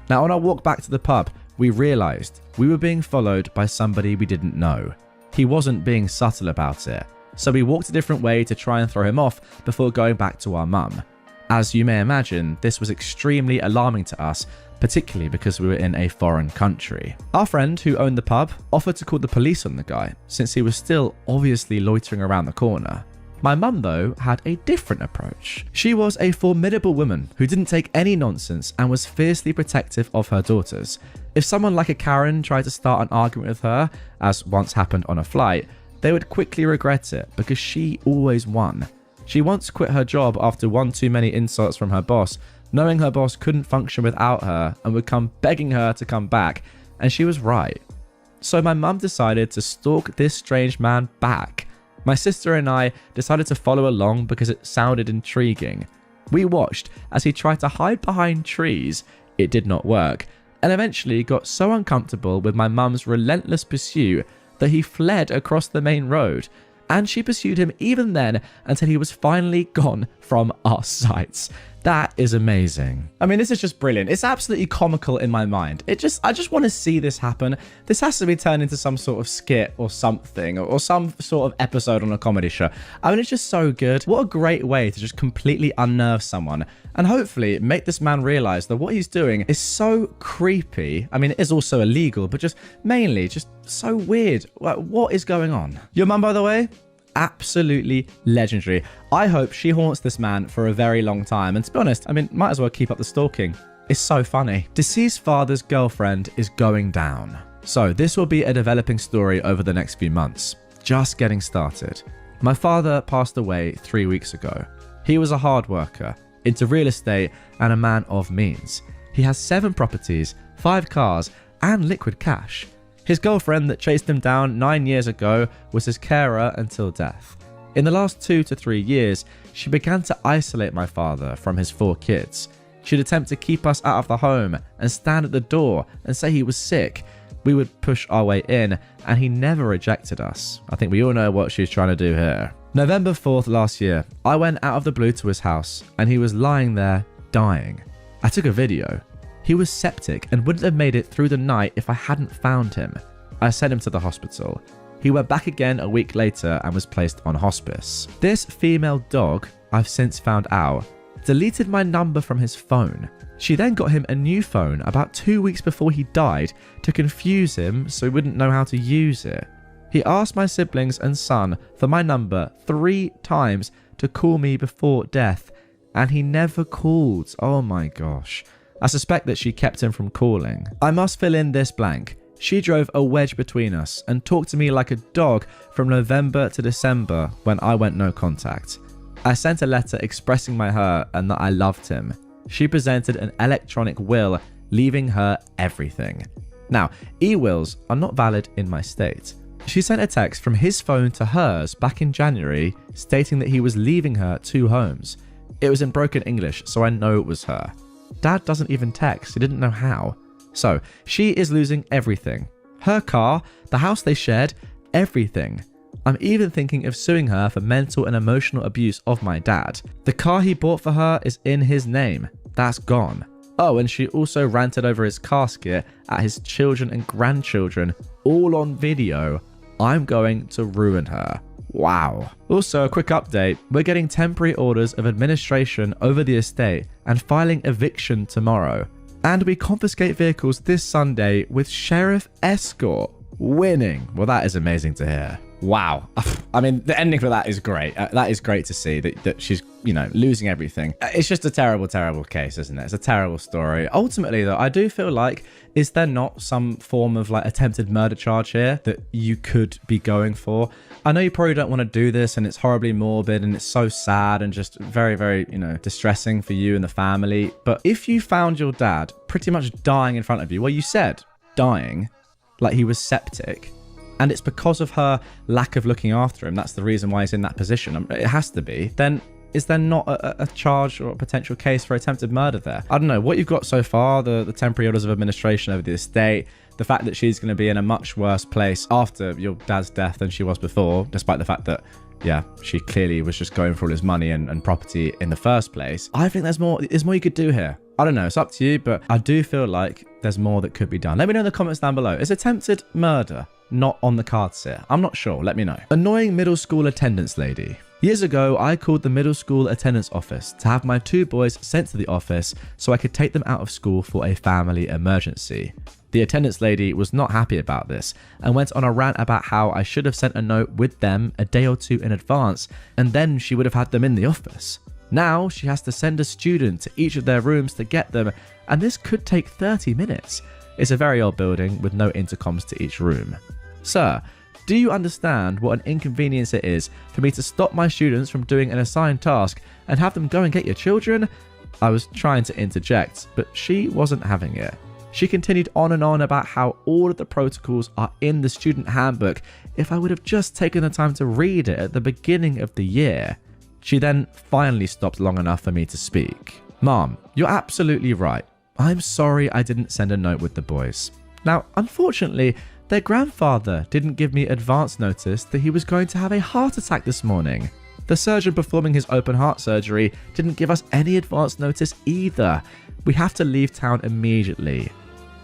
Now on our walk back to the pub, we realised we were being followed by somebody we didn't know. He wasn't being subtle about it, so we walked a different way to try and throw him off before going back to our mum. As you may imagine, this was extremely alarming to us, particularly because we were in a foreign country. Our friend who owned the pub offered to call the police on the guy, since he was still obviously loitering around the corner. My mum, though, had a different approach. She was a formidable woman who didn't take any nonsense and was fiercely protective of her daughters. If someone like a Karen tried to start an argument with her, as once happened on a flight, they would quickly regret it because she always won. She once quit her job after one too many insults from her boss, knowing her boss couldn't function without her and would come begging her to come back, and she was right. So my mum decided to stalk this strange man back. My sister and I decided to follow along because it sounded intriguing. We watched as he tried to hide behind trees, it did not work, and eventually got so uncomfortable with my mum's relentless pursuit that he fled across the main road, and she pursued him even then until he was finally gone from our sights. That is amazing. I mean, this is just brilliant. It's absolutely comical in my mind. I just want to see this happen. This has to be turned into some sort of skit or something, or some sort of episode on a comedy show. I mean, it's just so good. What a great way to just completely unnerve someone and hopefully make this man realize that what he's doing is so creepy. I mean, it is also illegal, but just mainly just so weird. What is going on? Your mum, by the way? Absolutely legendary. I hope she haunts this man for a very long time. And to be honest, I mean, might as well keep up the stalking. It's so funny. Deceased father's girlfriend is going down. So this will be a developing story over the next few months. Just getting started. My father passed away 3 weeks ago. He was a hard worker, into real estate and a man of means. He has 7 properties, 5 cars and liquid cash. His girlfriend that chased him down 9 years ago was his carer until death. In the last 2 to 3 years, she began to isolate my father from his 4 kids. She'd attempt to keep us out of the home and stand at the door and say he was sick. We would push our way in and he never rejected us. I think we all know what she's trying to do here. November 4th last year, I went out of the blue to his house and he was lying there dying. I took a video. He was septic and wouldn't have made it through the night if I hadn't found him. I sent him to the hospital. He went back again a week later and was placed on hospice. This female dog, I've since found out, deleted my number from his phone. She then got him a new phone about 2 weeks before he died to confuse him so he wouldn't know how to use it. He asked my siblings and son for my number 3 times to call me before death, and he never called. Oh my gosh. I suspect that she kept him from calling. I must fill in this blank. She drove a wedge between us and talked to me like a dog from November to December when I went no contact. I sent a letter expressing my hurt and that I loved him. She presented an electronic will, leaving her everything. Now, e-wills are not valid in my state. She sent a text from his phone to hers back in January stating that he was leaving her 2 homes. It was in broken English, so I know it was her. Dad doesn't even text, he didn't know how. So, she is losing everything. Her car, the house they shared, everything. I'm even thinking of suing her for mental and emotional abuse of my dad. The car he bought for her is in his name. That's gone. Oh, and she also ranted over his casket at his children and grandchildren, all on video. I'm going to ruin her. Wow. Also, a quick update. We're getting temporary orders of administration over the estate and filing eviction tomorrow. And we confiscate vehicles this Sunday with sheriff escort. Winning. Well, that is amazing to hear. Wow. I mean, the ending for that is great. That is great to see that she's, losing everything. It's just a terrible, terrible case, isn't it? It's a terrible story. Ultimately, though, I do feel like, is there not some form of attempted murder charge here that you could be going for? I know you probably don't want to do this and it's horribly morbid and it's so sad and just very, very, distressing for you and the family. But if you found your dad pretty much dying in front of you, well, you said dying, like he was septic, and it's because of her lack of looking after him, that's the reason why he's in that position, it has to be, then is there not a charge or a potential case for attempted murder there? I don't know. What you've got so far, the temporary orders of administration over the estate, the fact that she's going to be in a much worse place after your dad's death than she was before, despite the fact that, yeah, she clearly was just going for all his money and property in the first place. I think there's more you could do here. I don't know, it's up to you, but I do feel like there's more that could be done. Let me know in the comments down below. Is attempted murder not on the cards here? I'm not sure, let me know. Annoying middle school attendance lady. Years ago, I called the middle school attendance office to have my 2 boys sent to the office so I could take them out of school for a family emergency. The attendance lady was not happy about this and went on a rant about how I should have sent a note with them a day or 2 in advance and then she would have had them in the office. Now she has to send a student to each of their rooms to get them, and this could take 30 minutes. It's a very old building with no intercoms to each room. Sir, do you understand what an inconvenience it is for me to stop my students from doing an assigned task and have them go and get your children? I was trying to interject, but she wasn't having it. She continued on and on about how all of the protocols are in the student handbook if I would have just taken the time to read it at the beginning of the year. She then finally stopped long enough for me to speak. Mom, you're absolutely right. I'm sorry I didn't send a note with the boys. Now, unfortunately, their grandfather didn't give me advance notice that he was going to have a heart attack this morning. The surgeon performing his open heart surgery didn't give us any advance notice either. We have to leave town immediately.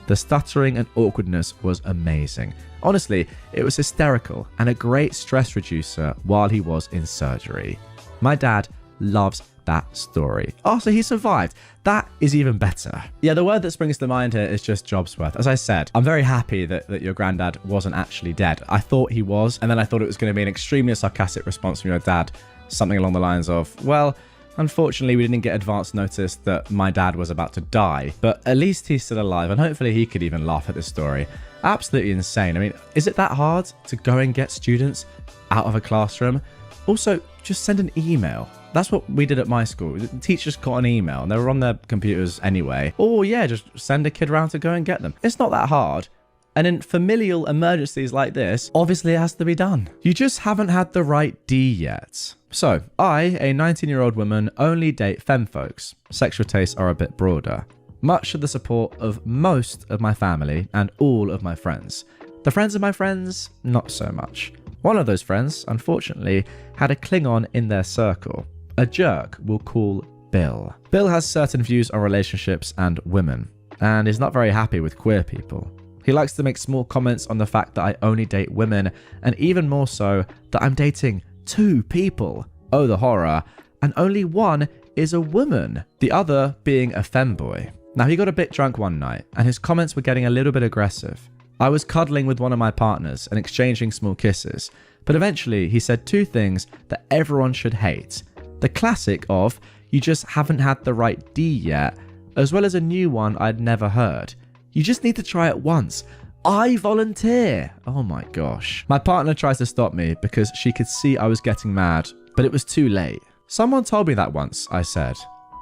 The stuttering and awkwardness was amazing. Honestly, it was hysterical and a great stress reducer while he was in surgery. My dad loves that story. Oh, so he survived. That is even better. Yeah, the word that springs to mind here is just job's worth. As I said, I'm very happy that your granddad wasn't actually dead. I thought he was, and then I thought it was going to be an extremely sarcastic response from your dad. Something along the lines of, well, unfortunately, we didn't get advance notice that my dad was about to die, but at least he's still alive, and hopefully he could even laugh at this story. Absolutely insane. I mean, is it that hard to go and get students out of a classroom? Also, just send an email. That's what we did at my school. The teachers got an email and they were on their computers anyway. Or yeah, just send a kid around to go and get them. It's not that hard. And in familial emergencies like this, obviously it has to be done. You just haven't had the right D yet. So, I, a 19-year-old woman, only date femme folks. Sexual tastes are a bit broader. Much to the support of most of my family and all of my friends. The friends of my friends, not so much. One of those friends, unfortunately, had a Klingon in their circle. A jerk we'll call Bill. Bill has certain views on relationships and women, and is not very happy with queer people. He likes to make small comments on the fact that I only date women, and even more so, that I'm dating 2 people. Oh, the horror. And only one is a woman, the other being a femboy. Now, he got a bit drunk one night, and his comments were getting a little bit aggressive. I was cuddling with one of my partners and exchanging small kisses, but eventually he said two things that everyone should hate. The classic of, "You just haven't had the right D yet," as well as a new one I'd never heard. "You just need to try it once. I volunteer." Oh my gosh. My partner tries to stop me because she could see I was getting mad, but it was too late. "Someone told me that once," I said.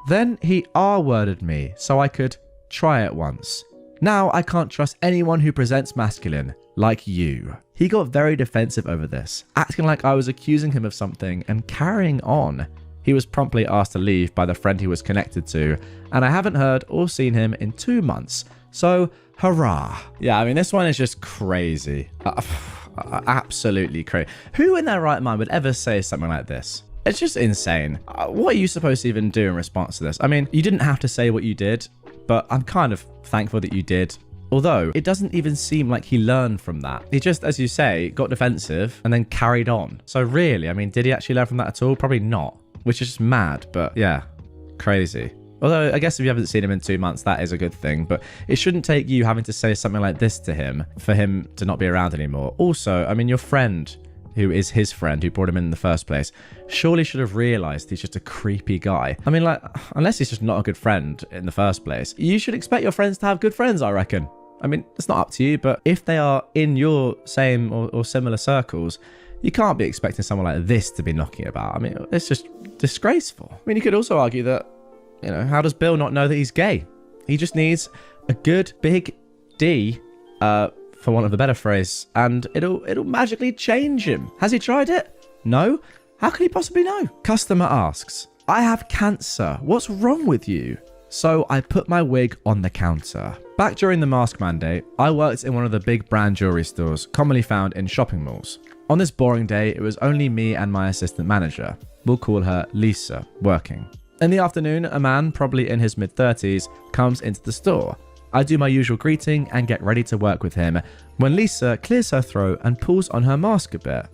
Then he R-worded me so I could try it once. Now I can't trust anyone who presents masculine, like you. He got very defensive over this, acting like I was accusing him of something and carrying on. He was promptly asked to leave by the friend he was connected to, and I haven't heard or seen him in 2 months. So, hurrah. Yeah, I mean, this one is just crazy. Absolutely crazy. Who in their right mind would ever say something like this? It's just insane. What are you supposed to even do in response to this? I mean, you didn't have to say what you did, but I'm kind of thankful that you did. Although, it doesn't even seem like he learned from that. He just, as you say, got defensive and then carried on. So really, I mean, did he actually learn from that at all? Probably not, which is just mad, but yeah, crazy. Although, I guess if you haven't seen him in 2 months, that is a good thing, but it shouldn't take you having to say something like this to him for him to not be around anymore. Also, I mean, your friend, who is his friend who brought him in the first place, surely should have realized he's just a creepy guy. I mean, like, unless he's just not a good friend in the first place, you should expect your friends to have good friends, I reckon. I mean, it's not up to you, but if they are in your same or similar circles, you can't be expecting someone like this to be knocking about. I mean, it's just disgraceful. I mean, you could also argue that, you know, how does Bill not know that he's gay? He just needs a good big D, for want of a better phrase, and it'll magically change him. Has he tried it? No? How can he possibly know? Customer asks, "I have cancer. What's wrong with you?" So I put my wig on the counter. Back during the mask mandate, I worked in one of the big brand jewelry stores commonly found in shopping malls. On this boring day, it was only me and my assistant manager, we'll call her Lisa, working. In the afternoon, a man, probably in his mid-30s, comes into the store. I do my usual greeting and get ready to work with him when Lisa clears her throat and pulls on her mask a bit.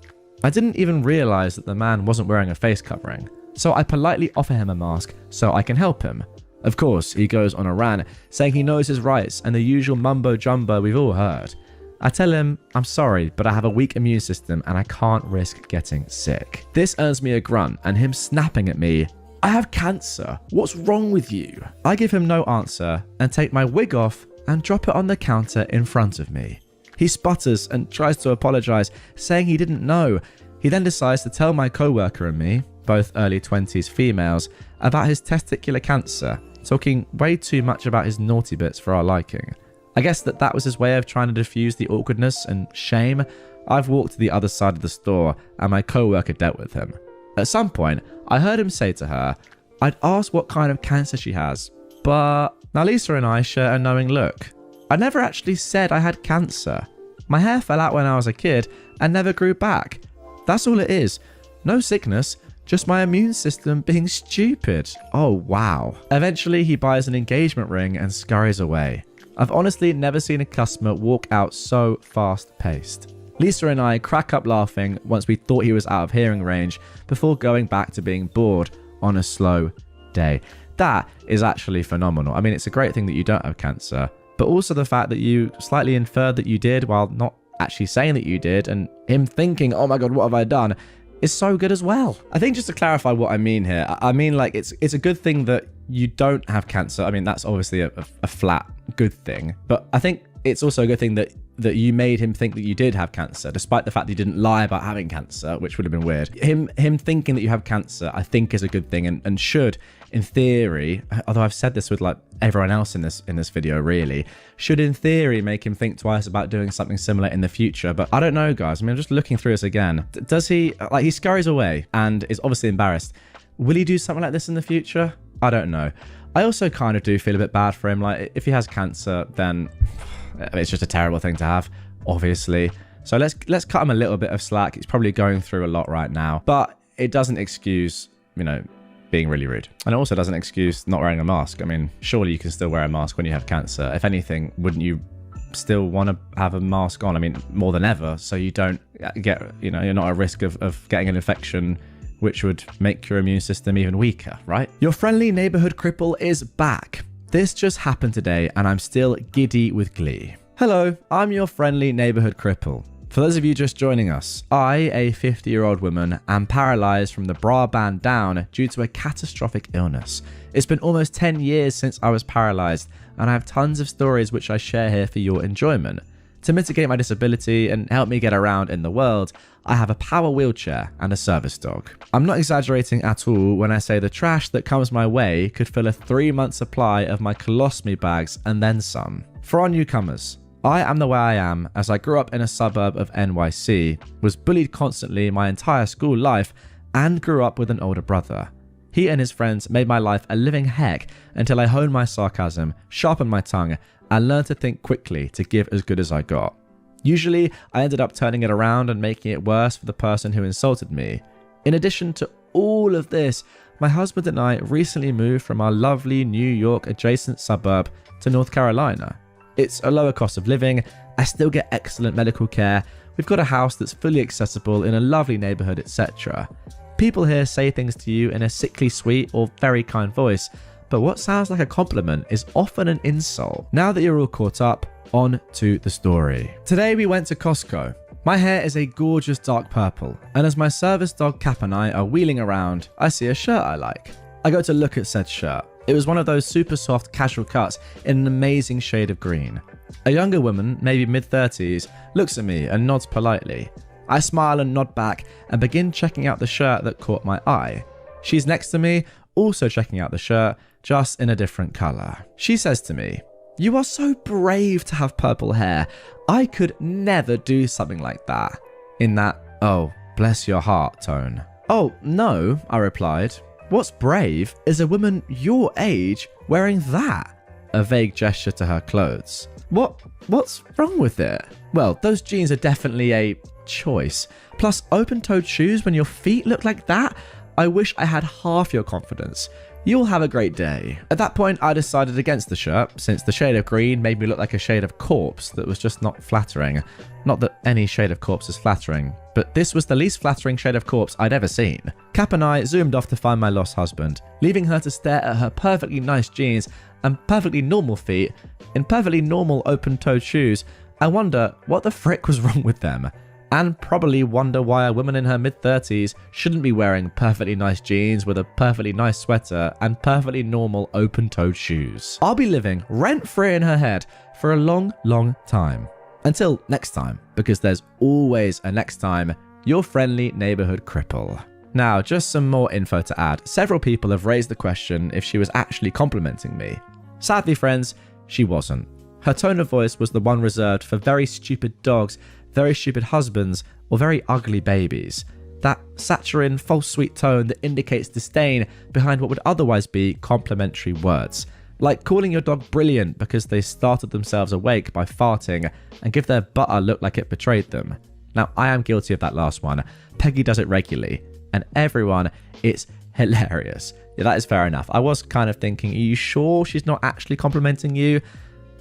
I didn't even realise that the man wasn't wearing a face covering, so I politely offer him a mask so I can help him. Of course, he goes on a rant, saying he knows his rights and the usual mumbo-jumbo we've all heard. I tell him, I'm sorry, but I have a weak immune system and I can't risk getting sick. This earns me a grunt and him snapping at me, "I have cancer. What's wrong with you?" I give him no answer and take my wig off and drop it on the counter in front of me. He sputters and tries to apologise, saying he didn't know. He then decides to tell my co-worker and me, both early 20s females, about his testicular cancer, talking way too much about his naughty bits for our liking. I guess that was his way of trying to diffuse the awkwardness and shame. I've walked to the other side of the store and my co-worker dealt with him. At some point, I heard him say to her, I'd asked what kind of cancer she has, but... Now Lisa and I share a knowing look. I never actually said I had cancer. My hair fell out when I was a kid and never grew back. That's all it is. No sickness, just my immune system being stupid. Oh wow. Eventually he buys an engagement ring and scurries away. I've honestly never seen a customer walk out so fast-paced. Lisa and I crack up laughing once we thought he was out of hearing range before going back to being bored on a slow day. That is actually phenomenal. I mean, it's a great thing that you don't have cancer, but also the fact that you slightly inferred that you did while not actually saying that you did, and him thinking, oh my god, what have I done, is so good as well. I think just to clarify what I mean here, I mean like it's a good thing that you don't have cancer. I mean, that's obviously a flat good thing, but I think it's also a good thing that you made him think that you did have cancer, despite the fact that you didn't lie about having cancer, which would have been weird. Him thinking that you have cancer, I think is a good thing and should, in theory, although I've said this with like everyone else in this video really, should in theory make him think twice about doing something similar in the future. But I don't know, guys. I mean, I'm just looking through this again. Does he, like, he scurries away and is obviously embarrassed. Will he do something like this in the future? I don't know. I also kind of do feel a bit bad for him. Like, if he has cancer, then it's just a terrible thing to have, obviously. So let's cut him a little bit of slack. He's probably going through a lot right now, but it doesn't excuse, you know, being really rude. And it also doesn't excuse not wearing a mask. I mean, surely you can still wear a mask when you have cancer. If anything, wouldn't you still want to have a mask on? I mean, more than ever, so you don't get, you know, you're not at risk of getting an infection which would make your immune system even weaker, right? Your friendly neighborhood cripple is back. This just happened today and I'm still giddy with glee. Hello, I'm your friendly neighborhood cripple. For those of you just joining us, I, a 50-year-old woman, am paralyzed from the bra band down due to a catastrophic illness. It's been almost 10 years since I was paralyzed, and I have tons of stories which I share here for your enjoyment. To mitigate my disability and help me get around in the world, I have a power wheelchair and a service dog. I'm not exaggerating at all when I say the trash that comes my way could fill a 3-month supply of my colostomy bags and then some. For our newcomers, I am the way I am as I grew up in a suburb of NYC, was bullied constantly my entire school life, and grew up with an older brother. He and his friends made my life a living heck until I honed my sarcasm, sharpened my tongue, and learned to think quickly to give as good as I got. Usually, I ended up turning it around and making it worse for the person who insulted me. In addition to all of this, my husband and I recently moved from our lovely New York adjacent suburb to North Carolina. It's a lower cost of living, I still get excellent medical care, we've got a house that's fully accessible in a lovely neighborhood, etc. People here say things to you in a sickly sweet or very kind voice, but what sounds like a compliment is often an insult. Now that you're all caught up, on to the story. Today we went to Costco. My hair is a gorgeous dark purple, and as my service dog Cap and I are wheeling around, I see a shirt I like. I go to look at said shirt. It was one of those super soft casual cuts in an amazing shade of green. A younger woman, maybe mid-30s, looks at me and nods politely. I smile and nod back and begin checking out the shirt that caught my eye. She's next to me, also checking out the shirt, just in a different color. She says to me, "You are so brave to have purple hair. I could never do something like that." In that, "Oh, bless your heart" tone. "Oh, no," I replied. "What's brave is a woman your age wearing that." A vague gesture to her clothes. What's wrong with it?" "Well, those jeans are definitely a choice. Plus, open-toed shoes when your feet look like that? I wish I had half your confidence. You'll have a great day." At that point, I decided against the shirt, since the shade of green made me look like a shade of corpse that was just not flattering. Not that any shade of corpse is flattering, but this was the least flattering shade of corpse I'd ever seen. Cap and I zoomed off to find my lost husband, leaving her to stare at her perfectly nice jeans and perfectly normal feet in perfectly normal open-toed shoes. I wonder what the frick was wrong with them. And probably wonder why a woman in her mid-30s shouldn't be wearing perfectly nice jeans with a perfectly nice sweater and perfectly normal open-toed shoes. I'll be living rent-free in her head for a long, long time. Until next time, because there's always a next time. Your friendly neighborhood cripple. Now, just some more info to add. Several people have raised the question if she was actually complimenting me. Sadly, friends, she wasn't. Her tone of voice was the one reserved for very stupid dogs, very stupid husbands, or very ugly babies. That saccharine, false sweet tone that indicates disdain behind what would otherwise be complimentary words. Like calling your dog brilliant because they startled themselves awake by farting and give their butter look like it betrayed them. Now, I am guilty of that last one. Peggy does it regularly. And everyone, it's hilarious. Yeah, that is fair enough. I was kind of thinking, are you sure she's not actually complimenting you?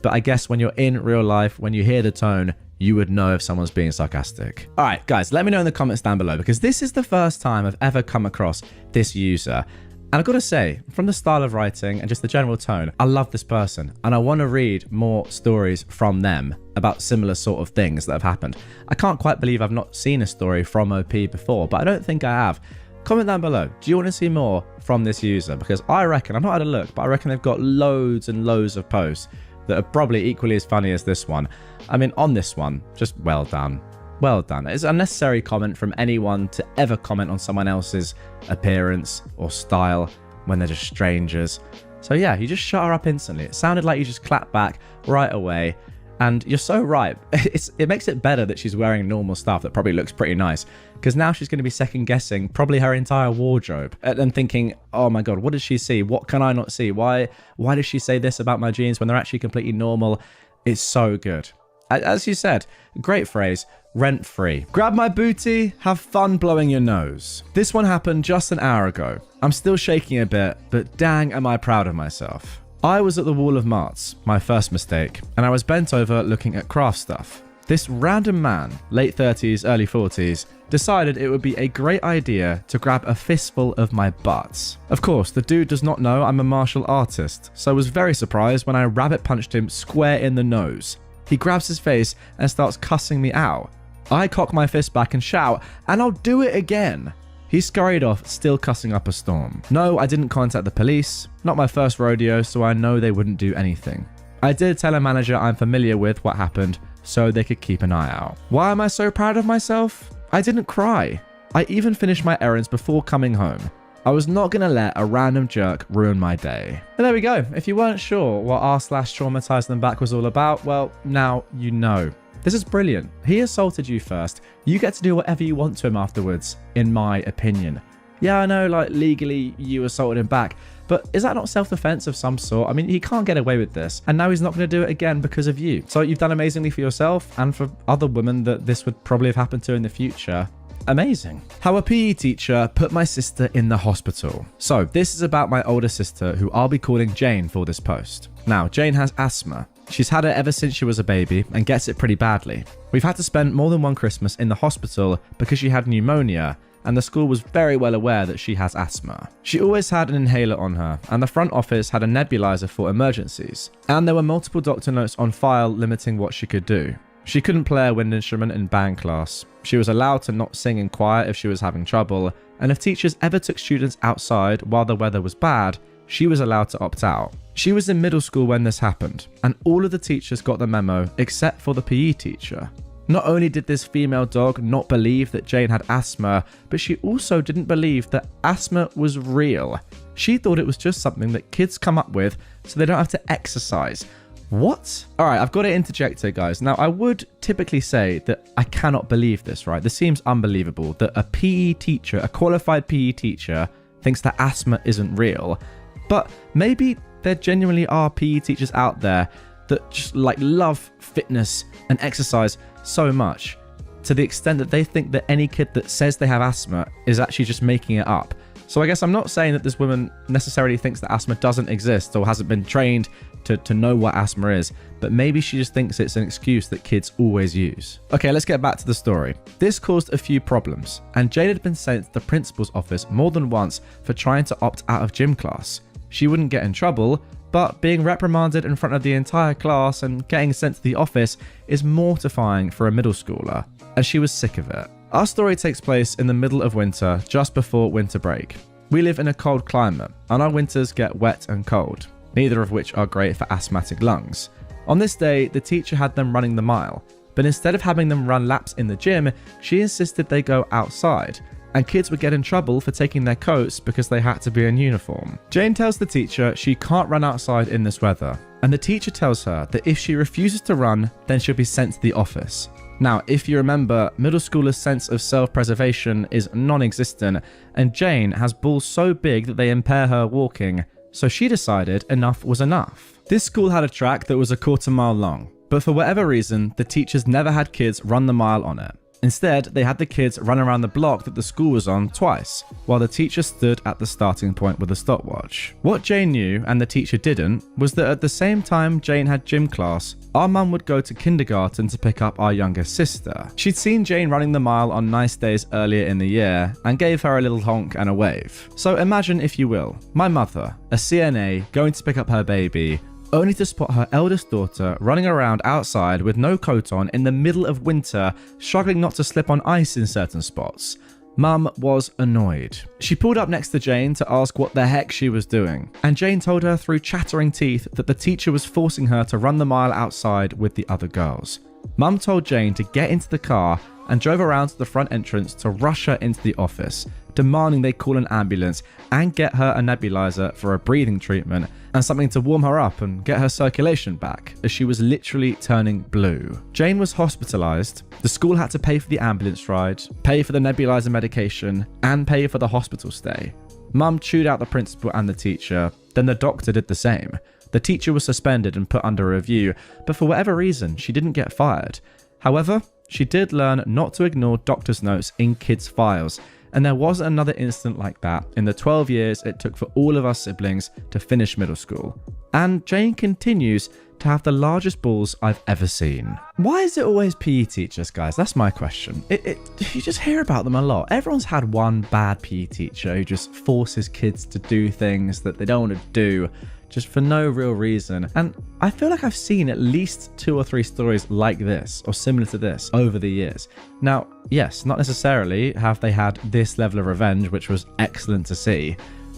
But I guess when you're in real life, when you hear the tone, you would know if someone's being sarcastic. All right, guys, let me know in the comments down below, because this is the first time I've ever come across this user. And I've got to say, from the style of writing and just the general tone, I love this person. And I want to read more stories from them about similar sort of things that have happened. I can't quite believe I've not seen a story from OP before, but I don't think I have. Comment down below, do you want to see more from this user? Because I reckon, I've not had a look, but I reckon they've got loads and loads of posts that are probably equally as funny as this one. I mean, on this one, just well done. Well done. It's an unnecessary comment from anyone to ever comment on someone else's appearance or style when they're just strangers. So yeah, you just shut her up instantly. It sounded like you just clapped back right away. And you're so right. It makes it better that she's wearing normal stuff that probably looks pretty nice, because now she's going to be second guessing probably her entire wardrobe and thinking, oh my God, what did she see? What can I not see? Why did she say this about my jeans when they're actually completely normal? It's so good. As you said, great phrase, rent-free. Grab my booty, have fun blowing your nose. This one happened just an hour ago. I'm still shaking a bit, but dang am I proud of myself. I was at the Wall of Marts, my first mistake, and I was bent over looking at craft stuff. This random man, late 30s, early 40s, decided it would be a great idea to grab a fistful of my butt. Of course, the dude does not know I'm a martial artist, so I was very surprised when I rabbit punched him square in the nose. He grabs his face and starts cussing me out. I cock my fist back and shout, "And I'll do it again!" He scurried off, still cussing up a storm. No, I didn't contact the police. Not my first rodeo, so I know they wouldn't do anything. I did tell a manager I'm familiar with what happened, so they could keep an eye out. Why am I so proud of myself? I didn't cry. I even finished my errands before coming home. I was not going to let a random jerk ruin my day. And there we go. If you weren't sure what r/TraumatizeThemBack was all about, well, now you know. This is brilliant. He assaulted you first. You get to do whatever you want to him afterwards, in my opinion. Yeah, I know, like, legally you assaulted him back, but is that not self-defense of some sort? I mean, he can't get away with this, and now he's not going to do it again because of you. So you've done amazingly for yourself and for other women that this would probably have happened to in the future. Amazing. How a PE teacher put my sister in the hospital. So this is about my older sister, who I'll be calling Jane for this post. Now, Jane has asthma. She's had it ever since she was a baby and gets it pretty badly. We've had to spend more than one Christmas in the hospital because she had pneumonia, and the school was very well aware that she has asthma. She always had an inhaler on her, and the front office had a nebulizer for emergencies. And there were multiple doctor notes on file limiting what she could do. She couldn't play a wind instrument in band class. She was allowed to not sing in choir if she was having trouble, and if teachers ever took students outside while the weather was bad, she was allowed to opt out. She was in middle school when this happened, and all of the teachers got the memo except for the PE teacher. Not only did this female dog not believe that Jane had asthma, but she also didn't believe that asthma was real. She thought it was just something that kids come up with so they don't have to exercise. What? Alright, I've got to interject here, guys. Now, I would typically say that I cannot believe this, right? This seems unbelievable that a PE teacher, a qualified PE teacher, thinks that asthma isn't real. But maybe there genuinely are PE teachers out there that just like love fitness and exercise so much to the extent that they think that any kid that says they have asthma is actually just making it up. So I guess I'm not saying that this woman necessarily thinks that asthma doesn't exist or hasn't been trained to know what asthma is, but maybe she just thinks it's an excuse that kids always use. Okay, let's get back to the story. This caused a few problems, and Jade had been sent to the principal's office more than once for trying to opt out of gym class. She wouldn't get in trouble, but being reprimanded in front of the entire class and getting sent to the office is mortifying for a middle schooler, and she was sick of it. Our story takes place in the middle of winter, just before winter break. We live in a cold climate, and our winters get wet and cold, neither of which are great for asthmatic lungs. On this day, the teacher had them running the mile, but instead of having them run laps in the gym, she insisted they go outside, and kids would get in trouble for taking their coats because they had to be in uniform. Jane tells the teacher she can't run outside in this weather, and the teacher tells her that if she refuses to run, then she'll be sent to the office. Now, if you remember, middle schoolers' sense of self-preservation is non-existent, and Jane has balls so big that they impair her walking, so she decided enough was enough. This school had a track that was a quarter-mile long, but for whatever reason, the teachers never had kids run the mile on it. Instead, they had the kids run around the block that the school was on twice, while the teacher stood at the starting point with a stopwatch. What Jane knew, and the teacher didn't, was that at the same time Jane had gym class, our mum would go to kindergarten to pick up our younger sister. She'd seen Jane running the mile on nice days earlier in the year, and gave her a little honk and a wave. So imagine, if you will, my mother, a CNA, going to pick up her baby, only to spot her eldest daughter running around outside with no coat on in the middle of winter, struggling not to slip on ice in certain spots. Mum was annoyed. She pulled up next to Jane to ask what the heck she was doing, and Jane told her through chattering teeth that the teacher was forcing her to run the mile outside with the other girls. Mum told Jane to get into the car and drove around to the front entrance to rush her into the office, demanding they call an ambulance and get her a nebulizer for a breathing treatment and something to warm her up and get her circulation back, as she was literally turning blue. Jane was hospitalized. The school had to pay for the ambulance ride, pay for the nebulizer medication, and pay for the hospital stay. Mum chewed out the principal and the teacher, then the doctor did the same. The teacher was suspended and put under review, but for whatever reason, she didn't get fired. However, she did learn not to ignore doctor's notes in kids' files, and there wasn't another incident like that in the 12 years it took for all of our siblings to finish middle school. And Jane continues to have the largest balls I've ever seen. Why is it always PE teachers, guys? That's my question. You just hear about them a lot. Everyone's had one bad PE teacher who just forces kids to do things that they don't want to do, just for no real reason. And I feel like I've seen at least 2 or 3 stories like this or similar to this over the years. Now, yes, not necessarily have they had this level of revenge, which was excellent to see.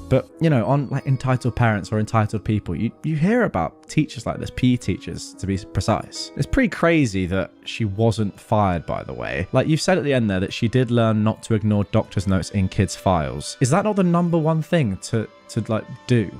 But, you know, on like Entitled Parents or Entitled People, you hear about teachers like this, PE teachers to be precise. It's pretty crazy that she wasn't fired, by the way. Like you've said at the end there that she did learn not to ignore doctor's notes in kids' files. Is that not the number one thing to like do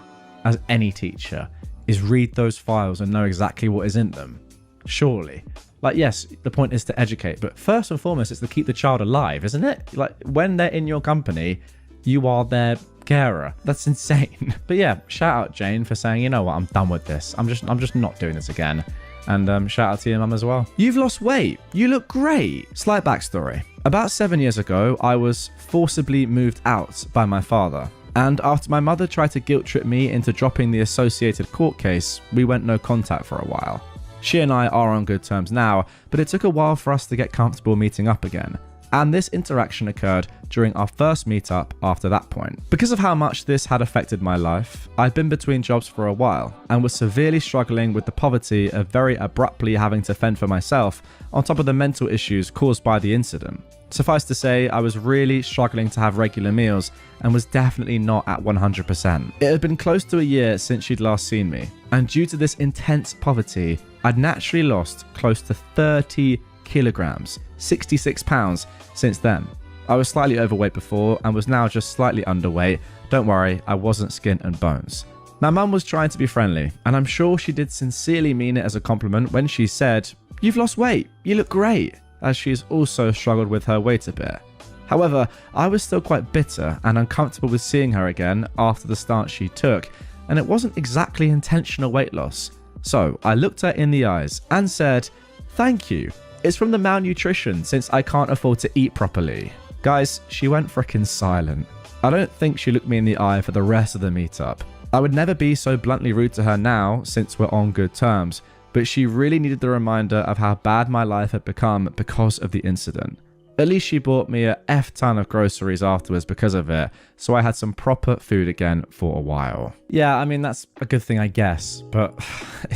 as any teacher, is read those files and know exactly what is in them? Surely. Like, yes, the point is to educate, but first and foremost, it's to keep the child alive, isn't it? Like when they're in your company, you are their carer. That's insane. But yeah, shout out Jane for saying, you know what, I'm done with this. I'm just not doing this again. And shout out to your mum as well. You've lost weight. You look great. Slight backstory. About 7 years ago, I was forcibly moved out by my father. And after my mother tried to guilt trip me into dropping the associated court case, we went no contact for a while. She and I are on good terms now, but it took a while for us to get comfortable meeting up again. And this interaction occurred during our first meetup after that point. Because of how much this had affected my life, I'd been between jobs for a while and was severely struggling with the poverty of very abruptly having to fend for myself on top of the mental issues caused by the incident. Suffice to say, I was really struggling to have regular meals and was definitely not at 100%. It had been close to a year since she'd last seen me, and due to this intense poverty, I'd naturally lost close to 30 kilograms, 66 pounds since then. I was slightly overweight before and was now just slightly underweight. Don't worry, I wasn't skin and bones. My mum was trying to be friendly, and I'm sure she did sincerely mean it as a compliment when she said, "You've lost weight, you look great," as she's also struggled with her weight a bit. However, I was still quite bitter and uncomfortable with seeing her again after the stance she took, and it wasn't exactly intentional weight loss. So I looked her in the eyes and said, "Thank you. It's from the malnutrition since I can't afford to eat properly." Guys, she went frickin' silent. I don't think she looked me in the eye for the rest of the meetup. I would never be so bluntly rude to her now since we're on good terms, but she really needed the reminder of how bad my life had become because of the incident. At least she bought me a F ton of groceries afterwards because of it, so I had some proper food again for a while. Yeah, I mean, that's a good thing, I guess, but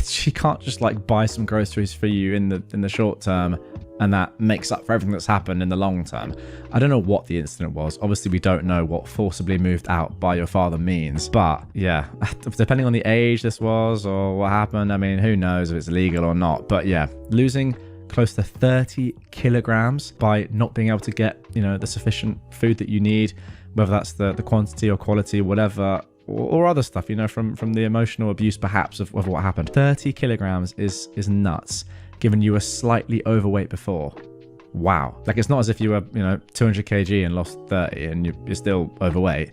she can't just like buy some groceries for you in the short term and that makes up for everything that's happened in the long term. I don't know what the incident was. Obviously, we don't know what forcibly moved out by your father means, but yeah, depending on the age this was or what happened, I mean, who knows if it's legal or not, but yeah, losing close to 30 kilograms by not being able to get, you know, the sufficient food that you need, whether that's the quantity or quality, whatever, or other stuff, you know, from the emotional abuse perhaps of what happened. 30 kilograms is nuts, given you were slightly overweight before. Wow. Like, it's not as if you were, you know, 200 kg and lost 30 and you're still overweight.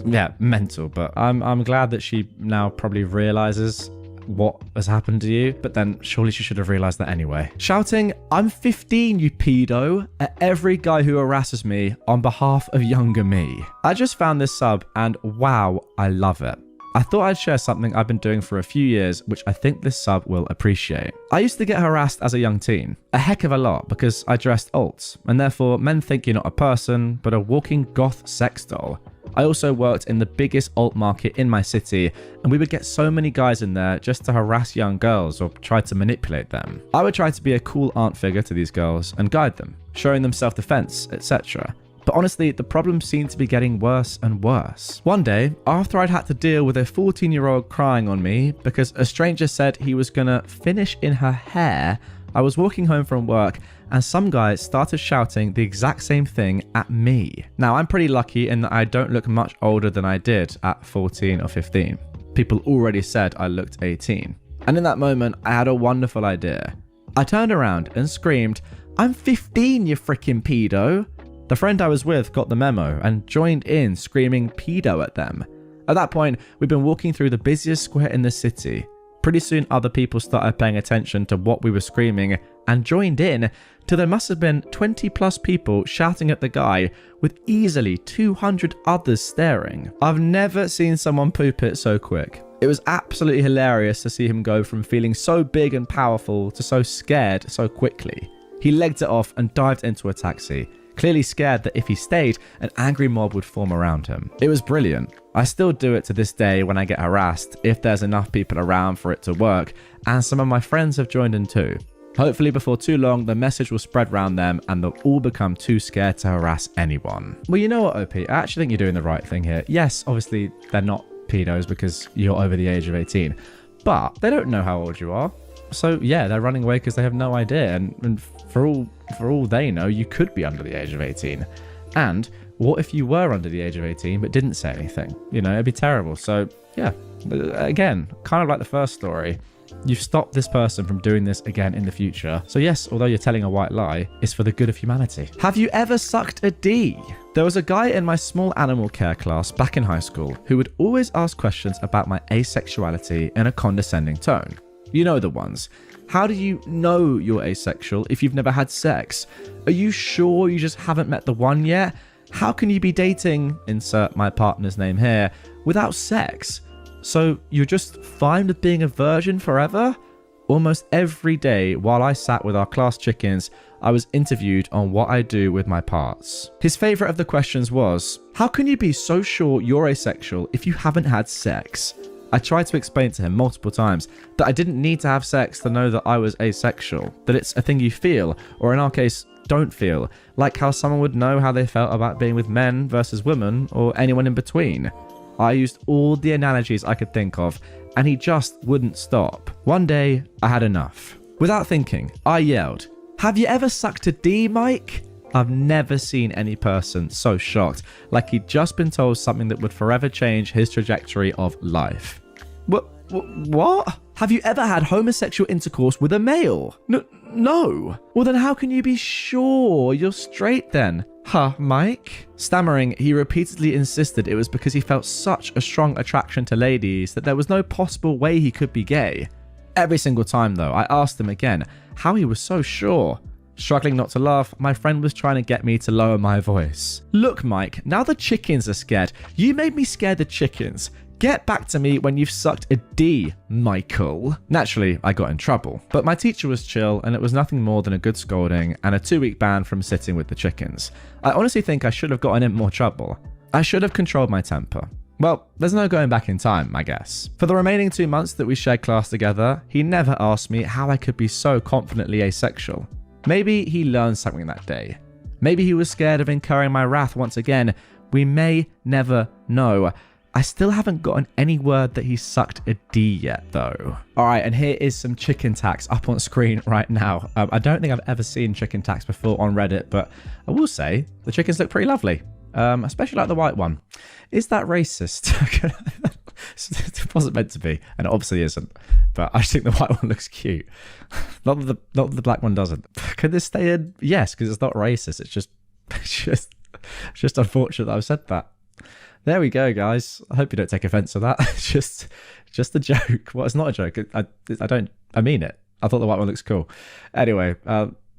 Yeah, mental. But I'm glad that she now probably realizes what has happened to you, but then surely she should have realized that anyway. Shouting, "I'm 15, you pedo," at every guy who harasses me on behalf of younger me. I just found this sub and wow, I love it. I thought I'd share something I've been doing for a few years, which I think this sub will appreciate. I used to get harassed as a young teen, a heck of a lot, because I dressed alt, and therefore men think you're not a person, but a walking goth sex doll. I also worked in the biggest alt market in my city, and we would get so many guys in there just to harass young girls or try to manipulate them. I would try to be a cool aunt figure to these girls and guide them, showing them self-defense, etc. But honestly, the problem seemed to be getting worse and worse. One day, after I'd had to deal with a 14-year-old crying on me because a stranger said he was gonna finish in her hair, I was walking home from work and some guy started shouting the exact same thing at me. Now, I'm pretty lucky in that I don't look much older than I did at 14 or 15. People already said I looked 18. And in that moment, I had a wonderful idea. I turned around and screamed, "I'm 15, you freaking pedo." The friend I was with got the memo and joined in screaming pedo at them. At that point, we'd been walking through the busiest square in the city. Pretty soon, other people started paying attention to what we were screaming and joined in, till there must have been 20 plus people shouting at the guy with easily 200 others staring. I've never seen someone poop it so quick. It was absolutely hilarious to see him go from feeling so big and powerful to so scared so quickly. He legged it off and dived into a taxi, clearly scared that if he stayed, an angry mob would form around him. It was brilliant. I still do it to this day when I get harassed, if there's enough people around for it to work, and some of my friends have joined in too. Hopefully before too long, the message will spread around them and they'll all become too scared to harass anyone. Well, you know what, OP? I actually think you're doing the right thing here. Yes, obviously they're not pedos because you're over the age of 18, but they don't know how old you are. So yeah, they're running away because they have no idea. And for all they know, you could be under the age of 18. And what if you were under the age of 18 but didn't say anything? You know, it'd be terrible. So yeah, again, kind of like the first story, you've stopped this person from doing this again in the future. So yes, although you're telling a white lie, it's for the good of humanity. Have you ever sucked a D? There was a guy in my small animal care class back in high school who would always ask questions about my asexuality in a condescending tone. You know the ones. How do you know you're asexual if you've never had sex? Are you sure you just haven't met the one yet? How can you be dating, insert my partner's name here, without sex? So you're just fine with being a virgin forever? Almost every day while I sat with our class chickens, I was interviewed on what I do with my parts. His favourite of the questions was, how can you be so sure you're asexual if you haven't had sex? I tried to explain to him multiple times that I didn't need to have sex to know that I was asexual, that it's a thing you feel, or in our case, don't feel, like how someone would know how they felt about being with men versus women, or anyone in between. I used all the analogies I could think of, and he just wouldn't stop. One day, I had enough. Without thinking, I yelled, "Have you ever sucked a D, Mike?" I've never seen any person so shocked, like he'd just been told something that would forever change his trajectory of life. What? Have you ever had homosexual intercourse with a male? No. Well then how can you be sure you're straight then? Huh, Mike? Stammering, he repeatedly insisted it was because he felt such a strong attraction to ladies that there was no possible way he could be gay. Every single time though, I asked him again how he was so sure. Struggling not to laugh, my friend was trying to get me to lower my voice. Look, Mike, now the chickens are scared. You made me scare the chickens. Get back to me when you've sucked a D, Michael. Naturally, I got in trouble, but my teacher was chill and it was nothing more than a good scolding and a 2-week ban from sitting with the chickens. I honestly think I should have gotten in more trouble. I should have controlled my temper. Well, there's no going back in time, I guess. For the remaining 2 months that we shared class together, he never asked me how I could be so confidently asexual. Maybe he learned something that day. Maybe he was scared of incurring my wrath once again. We may never know. I still haven't gotten any word that he sucked a D yet, though. All right, and here is some chicken tax up on screen right now. I don't think I've ever seen chicken tax before on Reddit, but I will say the chickens look pretty lovely, especially like the white one. Is that racist? It wasn't meant to be, and it obviously isn't. But I just think the white one looks cute. Not that the black one doesn't. Could this stay in? Yes, because it's not racist. It's just unfortunate that I've said that. There we go, guys. I hope you don't take offense to that. It's just a joke. Well, it's not a joke. I mean it. I thought the white one looks cool. Anyway,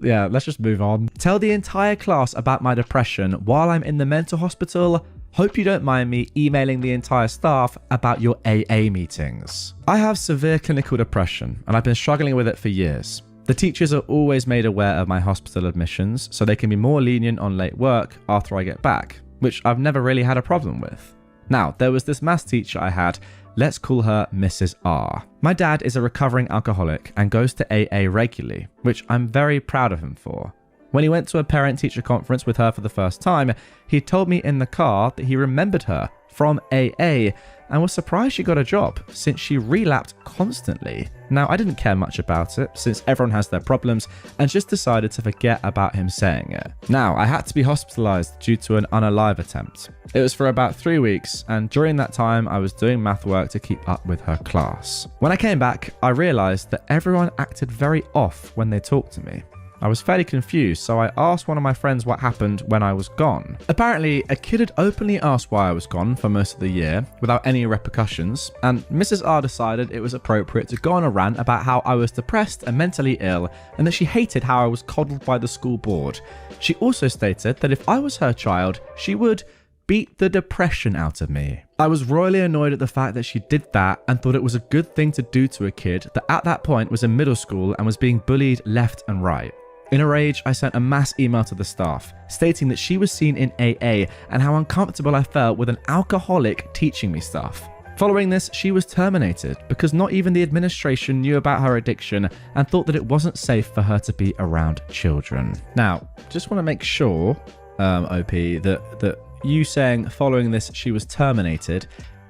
yeah, let's just move on. Tell the entire class about my depression while I'm in the mental hospital. Hope you don't mind me emailing the entire staff about your AA meetings. I have severe clinical depression and I've been struggling with it for years. The teachers are always made aware of my hospital admissions so they can be more lenient on late work after I get back, which I've never really had a problem with. Now, there was this maths teacher I had, let's call her Mrs. R. My dad is a recovering alcoholic and goes to AA regularly, which I'm very proud of him for. When he went to a parent-teacher conference with her for the first time, he told me in the car that he remembered her from AA and was surprised she got a job since she relapsed constantly. Now, I didn't care much about it since everyone has their problems and just decided to forget about him saying it. Now, I had to be hospitalized due to an unalive attempt. It was for about 3 weeks, and during that time, I was doing math work to keep up with her class. When I came back, I realized that everyone acted very off when they talked to me. I was fairly confused, so I asked one of my friends what happened when I was gone. Apparently, a kid had openly asked why I was gone for most of the year, without any repercussions, and Mrs. R decided it was appropriate to go on a rant about how I was depressed and mentally ill, and that she hated how I was coddled by the school board. She also stated that if I was her child, she would beat the depression out of me. I was royally annoyed at the fact that she did that and thought it was a good thing to do to a kid that at that point was in middle school and was being bullied left and right. In a rage, I sent a mass email to the staff, stating that she was seen in AA and how uncomfortable I felt with an alcoholic teaching me stuff. Following this, she was terminated because not even the administration knew about her addiction and thought that it wasn't safe for her to be around children. Now, just want to make sure, OP, that you saying following this she was terminated,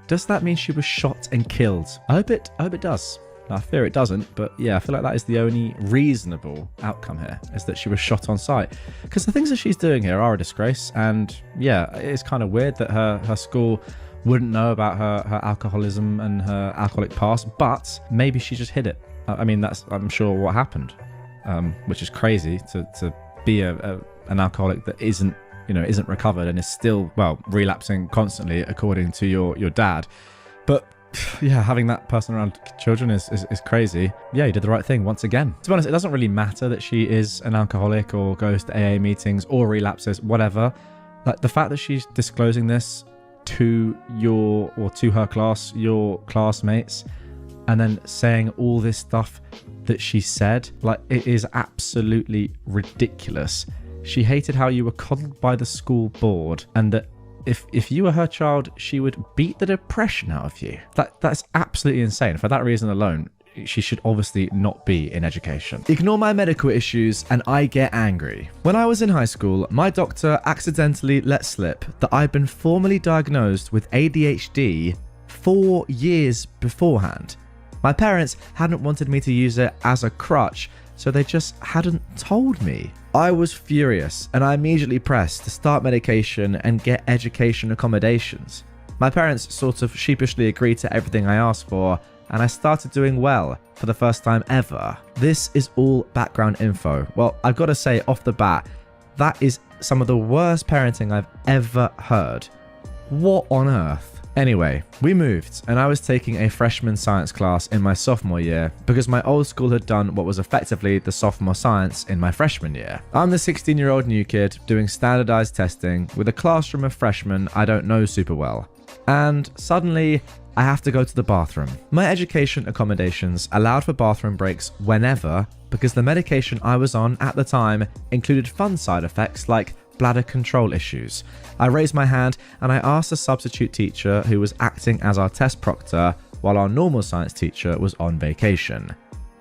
does that mean she was shot and killed? I hope it does. I fear it doesn't, but yeah, I feel like that is the only reasonable outcome here, is that she was shot on sight. Because the things that she's doing here are a disgrace, and yeah, it's kind of weird that her school wouldn't know about her alcoholism and her alcoholic past, but maybe she just hid it. I mean, that's, I'm sure, what happened, which is crazy to be an alcoholic that isn't recovered and is still, well, relapsing constantly, according to your dad. But yeah, having that person around children is crazy. Yeah, you did the right thing once again. To be honest, it doesn't really matter that she is an alcoholic or goes to AA meetings or relapses, whatever. Like, the fact that she's disclosing this to her class, your classmates, and then saying all this stuff that she said, like, it is absolutely ridiculous. She hated how you were coddled by the school board, and that if you were her child, she would beat the depression out of you. That's absolutely insane. For that reason alone, she should obviously not be in education. Ignore my medical issues and I get angry. When I was in high school, my doctor accidentally let slip that I'd been formally diagnosed with ADHD 4 years beforehand. My parents hadn't wanted me to use it as a crutch, so they just hadn't told me. I was furious and I immediately pressed to start medication and get education accommodations. My parents sort of sheepishly agreed to everything I asked for, and I started doing well for the first time ever. This is all background info. Well, I've got to say off the bat, that is some of the worst parenting I've ever heard. What on earth? Anyway, we moved and I was taking a freshman science class in my sophomore year because my old school had done what was effectively the sophomore science in my freshman year. I'm the 16-year-old new kid doing standardized testing with a classroom of freshmen I don't know super well. And suddenly, I have to go to the bathroom. My education accommodations allowed for bathroom breaks whenever because the medication I was on at the time included fun side effects like bladder control issues. I raised my hand and I asked a substitute teacher who was acting as our test proctor while our normal science teacher was on vacation.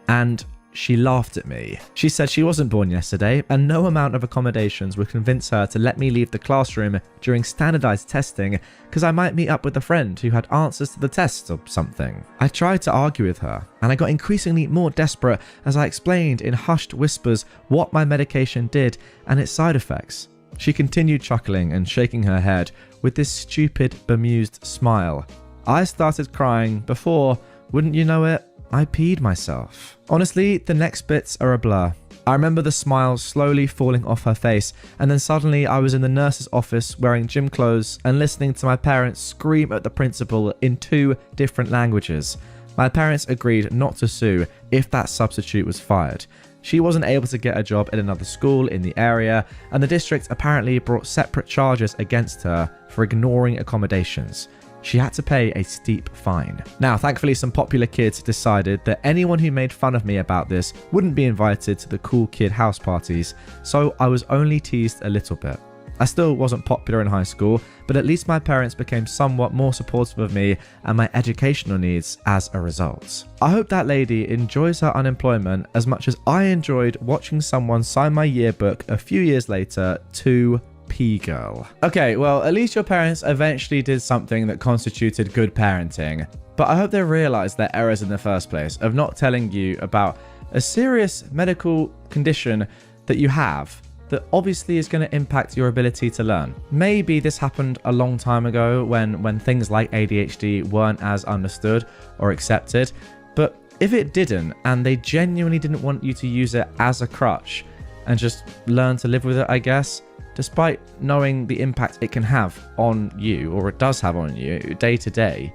And she laughed at me. She said she wasn't born yesterday and no amount of accommodations would convince her to let me leave the classroom during standardized testing because I might meet up with a friend who had answers to the tests or something. I tried to argue with her and I got increasingly more desperate as I explained in hushed whispers what my medication did and its side effects. She continued chuckling and shaking her head with this stupid, bemused smile. I started crying before, wouldn't you know it, I peed myself. Honestly, the next bits are a blur. I remember the smile slowly falling off her face, and then suddenly I was in the nurse's office wearing gym clothes and listening to my parents scream at the principal in 2 different languages. My parents agreed not to sue if that substitute was fired. She wasn't able to get a job at another school in the area, and the district apparently brought separate charges against her for ignoring accommodations. She had to pay a steep fine. Now, thankfully, some popular kids decided that anyone who made fun of me about this wouldn't be invited to the cool kid house parties, so I was only teased a little bit. I still wasn't popular in high school, but at least my parents became somewhat more supportive of me and my educational needs as a result. I hope that lady enjoys her unemployment as much as I enjoyed watching someone sign my yearbook a few years later to P-Girl. Okay, well, at least your parents eventually did something that constituted good parenting, but I hope they realized their errors in the first place of not telling you about a serious medical condition that you have that obviously is going to impact your ability to learn. Maybe this happened a long time ago when things like ADHD weren't as understood or accepted, but if it didn't and they genuinely didn't want you to use it as a crutch and just learn to live with it, I guess, despite knowing the impact it can have on you, or it does have on you day to day,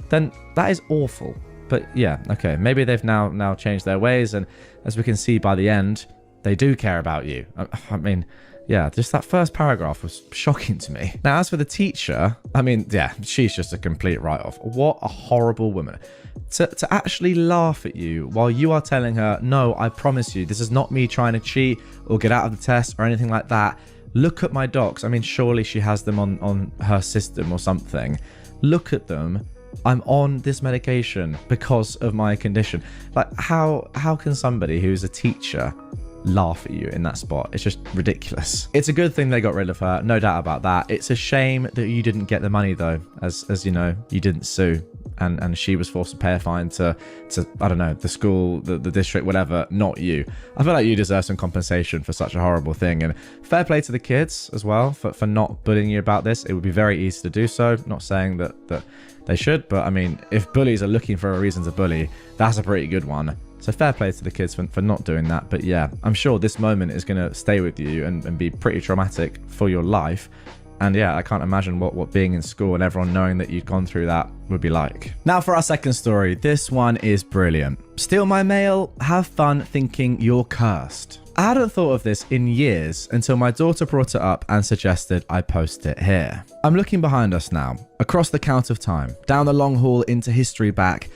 then that is awful. But yeah, okay, maybe they've now changed their ways, and as we can see by the end, they do care about you. I mean, Yeah, just that first paragraph was shocking to me. Now, as for the teacher, I mean, yeah, she's just a complete write-off. What a horrible woman. To actually laugh at you while you are telling her, no, I promise you, this is not me trying to cheat or get out of the test or anything like that. Look at my docs. I mean, surely she has them on her system or something. Look at them. I'm on this medication because of my condition. Like, how can somebody who's a teacher laugh at you in that spot? It's just ridiculous. It's a good thing they got rid of her, no doubt about that. It's a shame that you didn't get the money though, as you know, you didn't sue, and she was forced to pay a fine to I don't know, the school, the district, whatever, not you. I feel like you deserve some compensation for such a horrible thing, and fair play to the kids as well for not bullying you about this. It would be very easy to do so. Not saying that they should, but I mean, if bullies are looking for a reason to bully, that's a pretty good one. So fair play to the kids for not doing that. But yeah, I'm sure this moment is going to stay with you and be pretty traumatic for your life. And yeah, I can't imagine what being in school and everyone knowing that you'd gone through that would be like. Now for our second story. This one is brilliant. Steal my mail, have fun thinking you're cursed. I hadn't thought of this in years until my daughter brought it up and suggested I post it here. I'm looking behind us now, across the count of time, down the long hall into history back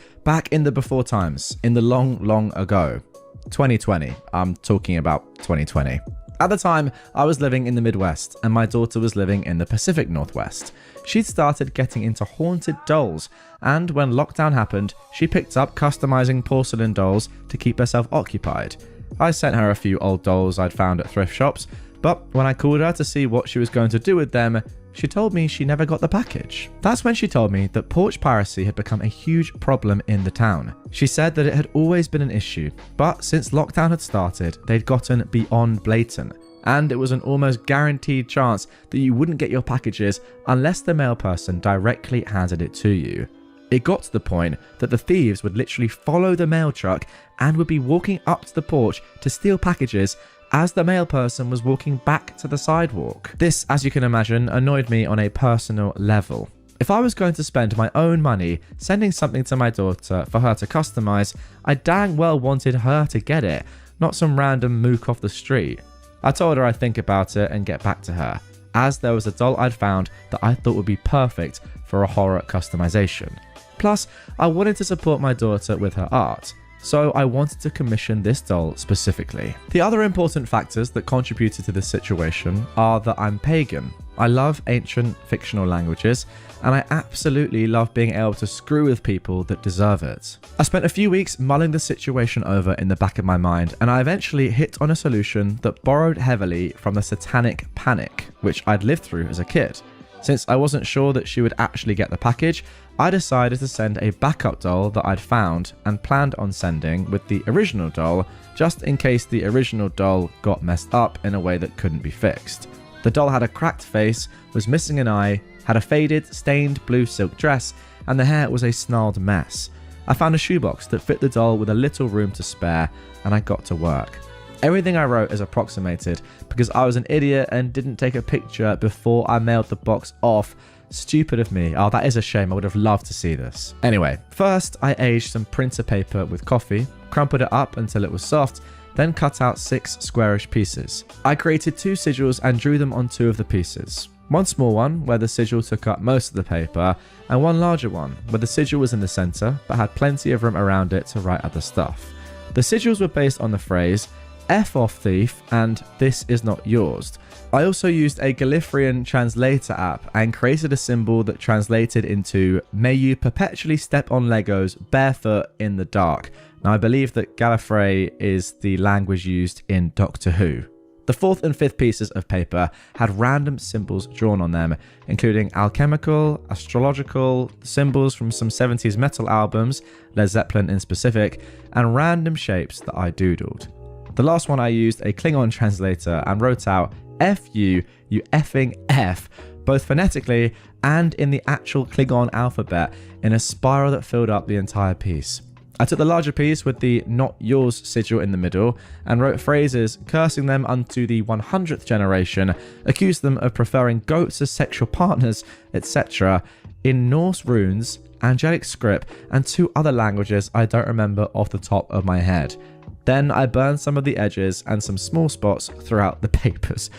in the before times, in the long ago. 2020, I'm talking about 2020. At the time, I was living in the Midwest and my daughter was living in the Pacific Northwest. She'd started getting into haunted dolls, and when lockdown happened, she picked up customizing porcelain dolls to keep herself occupied. I sent her a few old dolls I'd found at thrift shops, but when I called her to see what she was going to do with them, she told me she never got the package. That's when she told me that porch piracy had become a huge problem in the town. She said that it had always been an issue, but since lockdown had started, they'd gotten beyond blatant, and it was an almost guaranteed chance that you wouldn't get your packages unless the mail person directly handed it to you. It got to the point that the thieves would literally follow the mail truck and would be walking up to the porch to steal packages as the mail person was walking back to the sidewalk. This, as you can imagine, annoyed me on a personal level. If I was going to spend my own money sending something to my daughter for her to customize, I dang well wanted her to get it, not some random mook off the street. I told her I'd think about it and get back to her, as there was a doll I'd found that I thought would be perfect for a horror customization. Plus, I wanted to support my daughter with her art, so I wanted to commission this doll specifically. The other important factors that contributed to this situation are that I'm pagan. I love ancient fictional languages, and I absolutely love being able to screw with people that deserve it. I spent a few weeks mulling the situation over in the back of my mind, and I eventually hit on a solution that borrowed heavily from the satanic panic, which I'd lived through as a kid. Since I wasn't sure that she would actually get the package, I decided to send a backup doll that I'd found and planned on sending with the original doll, just in case the original doll got messed up in a way that couldn't be fixed. The doll had a cracked face, was missing an eye, had a faded, stained blue silk dress, and the hair was a snarled mess. I found a shoebox that fit the doll with a little room to spare, and I got to work. Everything I wrote is approximated because I was an idiot and didn't take a picture before I mailed the box off. Stupid of me. Oh, that is a shame. I would have loved to see this. Anyway, first I aged some printer paper with coffee, crumpled it up until it was soft, then cut out 6 squarish pieces. I created 2 sigils and drew them on 2 of the pieces. One small one where the sigil took up most of the paper, and one larger one where the sigil was in the center but had plenty of room around it to write other stuff. The sigils were based on the phrase F off thief and this is not yours. I also used a Gallifreyan translator app and created a symbol that translated into may you perpetually step on Legos barefoot in the dark. Now I believe that Gallifrey is the language used in Doctor Who. The 4th and 5th pieces of paper had random symbols drawn on them, including alchemical, astrological, symbols from some 70s metal albums, Led Zeppelin in specific, and random shapes that I doodled. The last one I used a Klingon translator and wrote out F you effing F, both phonetically and in the actual Klingon alphabet in a spiral that filled up the entire piece. I took the larger piece with the not yours sigil in the middle and wrote phrases cursing them unto the 100th generation, accused them of preferring goats as sexual partners, etc. in Norse runes, angelic script, and 2 other languages I don't remember off the top of my head. Then I burned some of the edges and some small spots throughout the papers.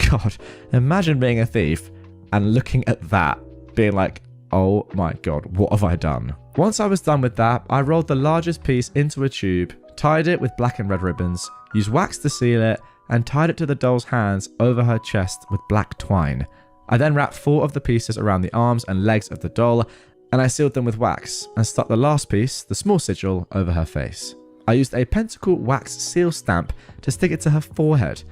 God, imagine being a thief and looking at that, being like, oh my God, what have I done? Once I was done with that, I rolled the largest piece into a tube, tied it with black and red ribbons, used wax to seal it, and tied it to the doll's hands over her chest with black twine. I then wrapped 4 of the pieces around the arms and legs of the doll, and I sealed them with wax and stuck the last piece, the small sigil, over her face. I used a pentacle wax seal stamp to stick it to her forehead.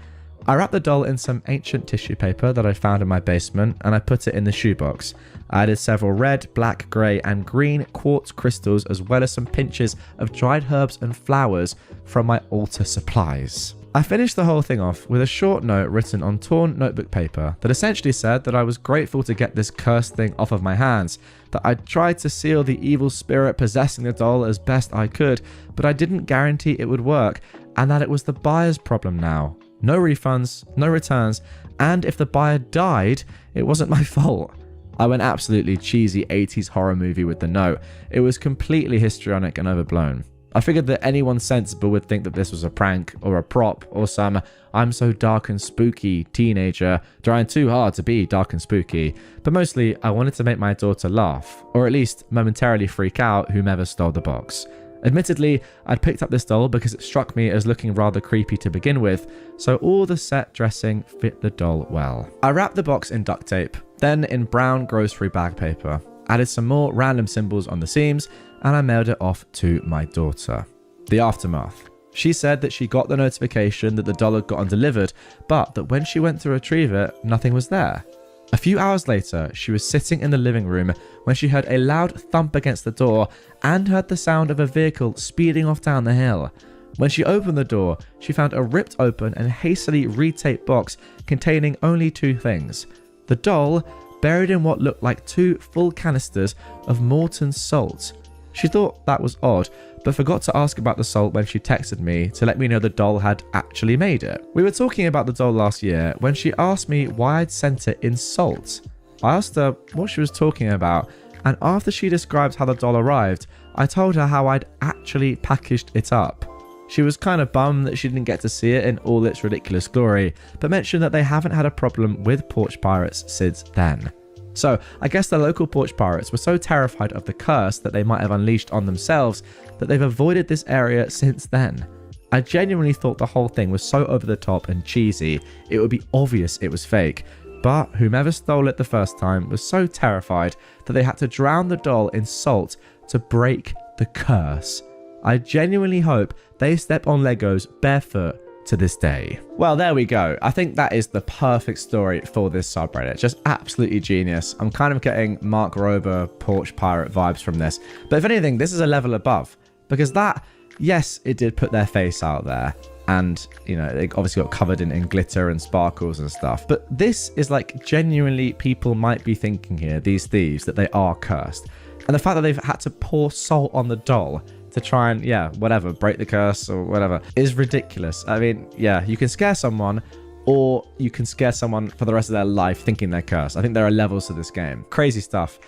I wrapped the doll in some ancient tissue paper that I found in my basement, and I put it in the shoebox. I added several red, black, grey and green quartz crystals, as well as some pinches of dried herbs and flowers from my altar supplies. I finished the whole thing off with a short note written on torn notebook paper that essentially said that I was grateful to get this cursed thing off of my hands, that I tried to seal the evil spirit possessing the doll as best I could, but I didn't guarantee it would work, and that it was the buyer's problem now. No refunds, no returns, and if the buyer died, it wasn't my fault. I went absolutely cheesy 80s horror movie with the note. It was completely histrionic and overblown. I figured that anyone sensible would think that this was a prank or a prop or some I'm so dark and spooky teenager trying too hard to be dark and spooky, but mostly I wanted to make my daughter laugh, or at least momentarily freak out whomever stole the box. Admittedly, I'd picked up this doll because it struck me as looking rather creepy to begin with, so all the set dressing fit the doll well. I wrapped the box in duct tape, then in brown grocery bag paper, added some more random symbols on the seams, and I mailed it off to my daughter. The aftermath. She said that she got the notification that the doll had gotten delivered, but that when she went to retrieve it, nothing was there. A few hours later, she was sitting in the living room when she heard a loud thump against the door and heard the sound of a vehicle speeding off down the hill. When she opened the door, she found a ripped open and hastily retaped box containing only 2 things. The doll, buried in what looked like 2 full canisters of molten salt. She thought that was odd, but forgot to ask about the salt when she texted me to let me know the doll had actually made it. We were talking about the doll last year when she asked me why I'd sent it in salt. I asked her what she was talking about, and after she described how the doll arrived, I told her how I'd actually packaged it up. She was kind of bummed that she didn't get to see it in all its ridiculous glory, but mentioned that they haven't had a problem with porch pirates since then. So, I guess the local porch pirates were so terrified of the curse that they might have unleashed on themselves that they've avoided this area since then. I genuinely thought the whole thing was so over the top and cheesy, it would be obvious it was fake. But whomever stole it the first time was so terrified that they had to drown the doll in salt to break the curse. I genuinely hope they step on Legos barefoot to this day. Well, there we go. I think that is the perfect story for this subreddit. Just absolutely genius. I'm kind of getting Mark Rober porch pirate vibes from this. But if anything, this is a level above. Because that, yes, it did put their face out there. And, you know, they obviously got covered in glitter and sparkles and stuff. But this is like genuinely people might be thinking here, these thieves, that they are cursed. And the fact that they've had to pour salt on the doll to try and, whatever, break the curse or whatever, is ridiculous. I mean, yeah, you can scare someone, or you can scare someone for the rest of their life thinking they're cursed. I think there are levels to this game. Crazy stuff.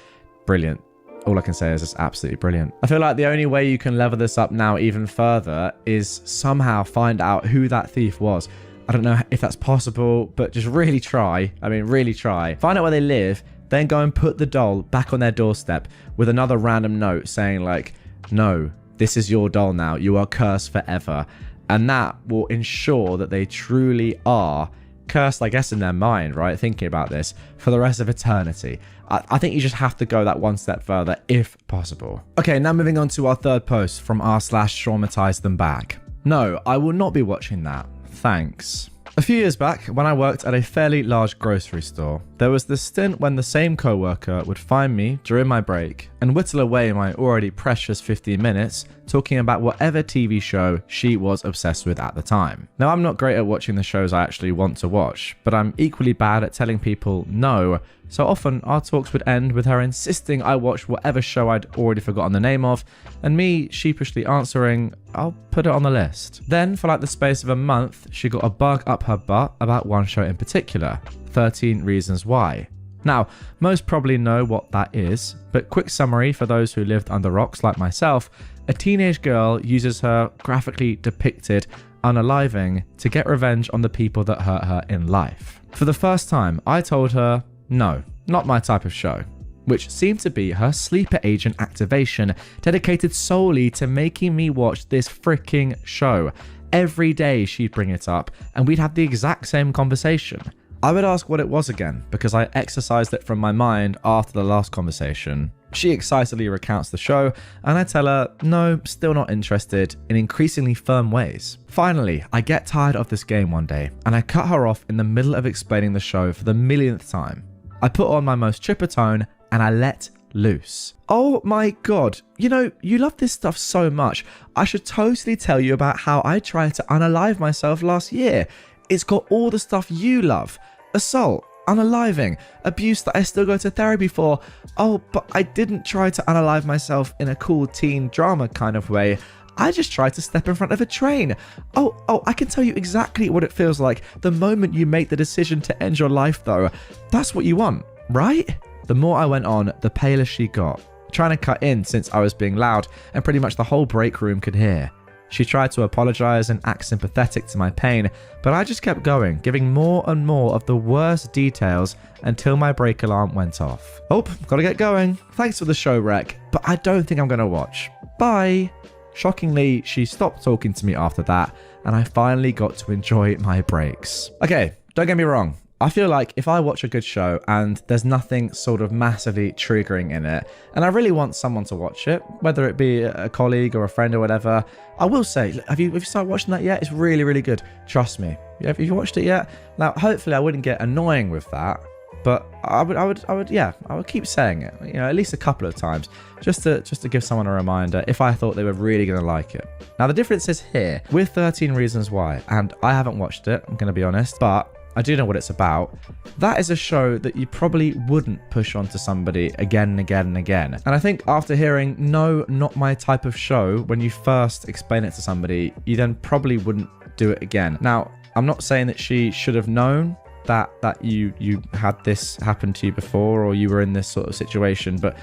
Brilliant. All I can say is it's absolutely brilliant. I feel like the only way you can level this up now even further is somehow find out who that thief was. I don't know if that's possible, but just really try. I mean, really try. Find out where they live, then go and put the doll back on their doorstep with another random note saying like, no, this is your doll now. You are cursed forever. And that will ensure that they truly are cursed, I guess, in their mind, right? Thinking about this for the rest of eternity. I think you just have to go that one step further if possible. Okay, now moving on to our third post from r/TraumatizeThemBack. No, I will not be watching that. Thanks. A few years back, when I worked at a fairly large grocery store, there was this stint when the same co-worker would find me during my break and whittle away my already precious 15 minutes talking about whatever TV show she was obsessed with at the time. Now, I'm not great at watching the shows I actually want to watch, but I'm equally bad at telling people no, so often our talks would end with her insisting I watch whatever show I'd already forgotten the name of, and me sheepishly answering, I'll put it on the list. Then, for like the space of a month, she got a bug up her butt about one show in particular, 13 Reasons Why. Now, most probably know what that is, but quick summary for those who lived under rocks like myself, a teenage girl uses her graphically depicted unaliving to get revenge on the people that hurt her in life. For the first time, I told her, no, not my type of show, which seemed to be her sleeper agent activation dedicated solely to making me watch this freaking show. Every day she'd bring it up and we'd have the exact same conversation. I would ask what it was again because I exercised it from my mind after the last conversation. She excitedly recounts the show and I tell her, no, still not interested, in increasingly firm ways. Finally, I get tired of this game one day and I cut her off in the middle of explaining the show for the millionth time. I put on my most chipper tone and I let loose. Oh my god, you know, you love this stuff so much. I should totally tell you about how I tried to unalive myself last year. It's got all the stuff you love. Assault, unaliving, abuse that I still go to therapy for. Oh, but I didn't try to unalive myself in a cool teen drama kind of way. I just tried to step in front of a train. Oh, I can tell you exactly what it feels like the moment you make the decision to end your life though. That's what you want, right? The more I went on, the paler she got, trying to cut in since I was being loud and pretty much the whole break room could hear. She tried to apologize and act sympathetic to my pain, but I just kept going, giving more and more of the worst details until my break alarm went off. Oh, gotta get going. Thanks for the show, Rec, but I don't think I'm gonna watch. Bye. Shockingly, she stopped talking to me after that, and I finally got to enjoy my breaks. Okay, don't get me wrong. I feel like if I watch a good show and there's nothing sort of massively triggering in it, and I really want someone to watch it, whether it be a colleague or a friend or whatever, I will say, have you started watching that yet? It's really, really good. Trust me. Have you watched it yet? Now, hopefully I wouldn't get annoying with that, but I would keep saying it, you know, at least a couple of times, just to give someone a reminder if I thought they were really going to like it. Now, the difference is here with 13 Reasons Why, and I haven't watched it, I'm going to be honest, but I do know what it's about. That is a show that you probably wouldn't push onto somebody again and again and again. And I think after hearing, no, not my type of show, when you first explain it to somebody, you then probably wouldn't do it again. Now, I'm not saying that she should have known that you had this happen to you before or you were in this sort of situation, but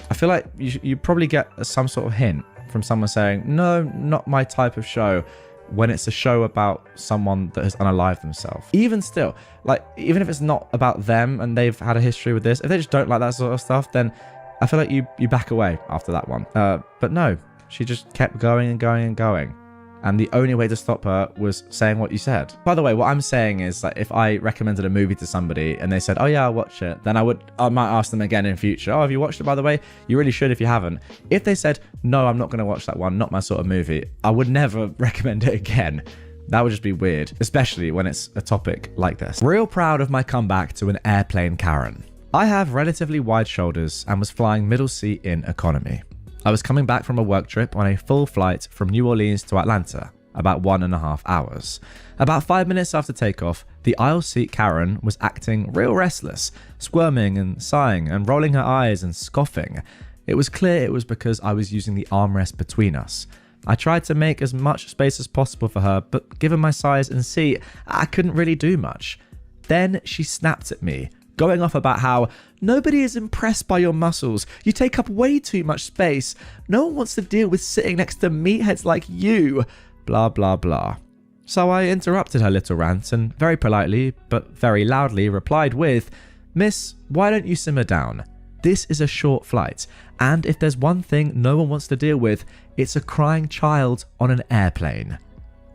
I feel like you probably get some sort of hint from someone saying, no, not my type of show, when it's a show about someone that has unalived themselves. Even still, like, even if it's not about them and they've had a history with this, if they just don't like that sort of stuff, then I feel like you back away after that one. But no, she just kept going and going and going. And the only way to stop her was saying what you said. By the way, what I'm saying is that if I recommended a movie to somebody and they said, oh yeah, I'll watch it, then I might ask them again in future. Oh, have you watched it, by the way? You really should if you haven't. If they said, no, I'm not going to watch that one, not my sort of movie, I would never recommend it again. That would just be weird, especially when it's a topic like this. Real proud of my comeback to an airplane Karen. I have relatively wide shoulders and was flying middle seat in economy. I was coming back from a work trip on a full flight from New Orleans to Atlanta, about 1.5 hours. About 5 minutes after takeoff, the aisle seat Karen was acting real restless, squirming and sighing and rolling her eyes and scoffing. It was clear it was because I was using the armrest between us. I tried to make as much space as possible for her, but given my size and seat, I couldn't really do much. Then she snapped at me, going off about how nobody is impressed by your muscles. You take up way too much space. No one wants to deal with sitting next to meatheads like you. Blah, blah, blah. So I interrupted her little rant and very politely, but very loudly replied with, Miss, why don't you simmer down? This is a short flight, and if there's one thing no one wants to deal with, it's a crying child on an airplane.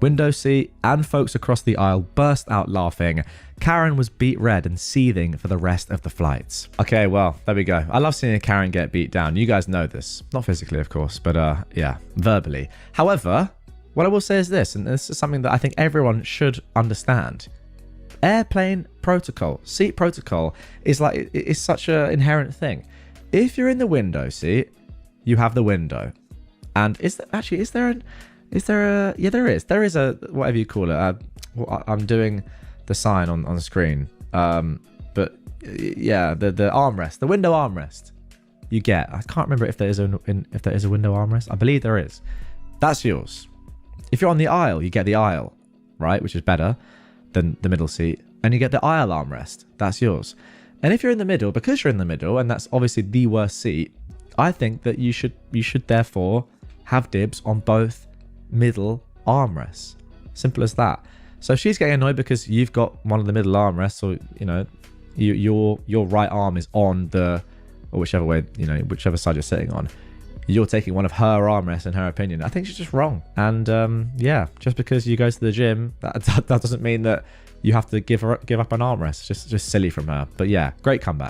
Window seat and folks across the aisle burst out laughing. Karen was beat red and seething for the rest of the flight. Okay, well, there we go. I love seeing a Karen get beat down. You guys know this. Not physically, of course, but yeah, verbally. However, what I will say is this, and this is something that I think everyone should understand. Airplane protocol, seat protocol is like, it's such an inherent thing. If you're in the window seat, you have the window. And there is a, whatever you call it. I'm doing the sign on the screen. But yeah, the armrest, the window armrest you get. I can't remember if there is a window armrest. I believe there is. That's yours. If you're on the aisle, you get the aisle, right? Which is better than the middle seat. And you get the aisle armrest. That's yours. And if you're in the middle, because you're in the middle, and that's obviously the worst seat, I think that you should therefore have dibs on both middle armrests. Simple as that. So if she's getting annoyed because you've got one of the middle armrests, or your right arm is on the, or whichever way, whichever side you're sitting on, you're taking one of her armrests in her opinion, I think she's just wrong. And just because you go to the gym, that doesn't mean that you have to give up an armrest. Just silly from her. But yeah, great comeback.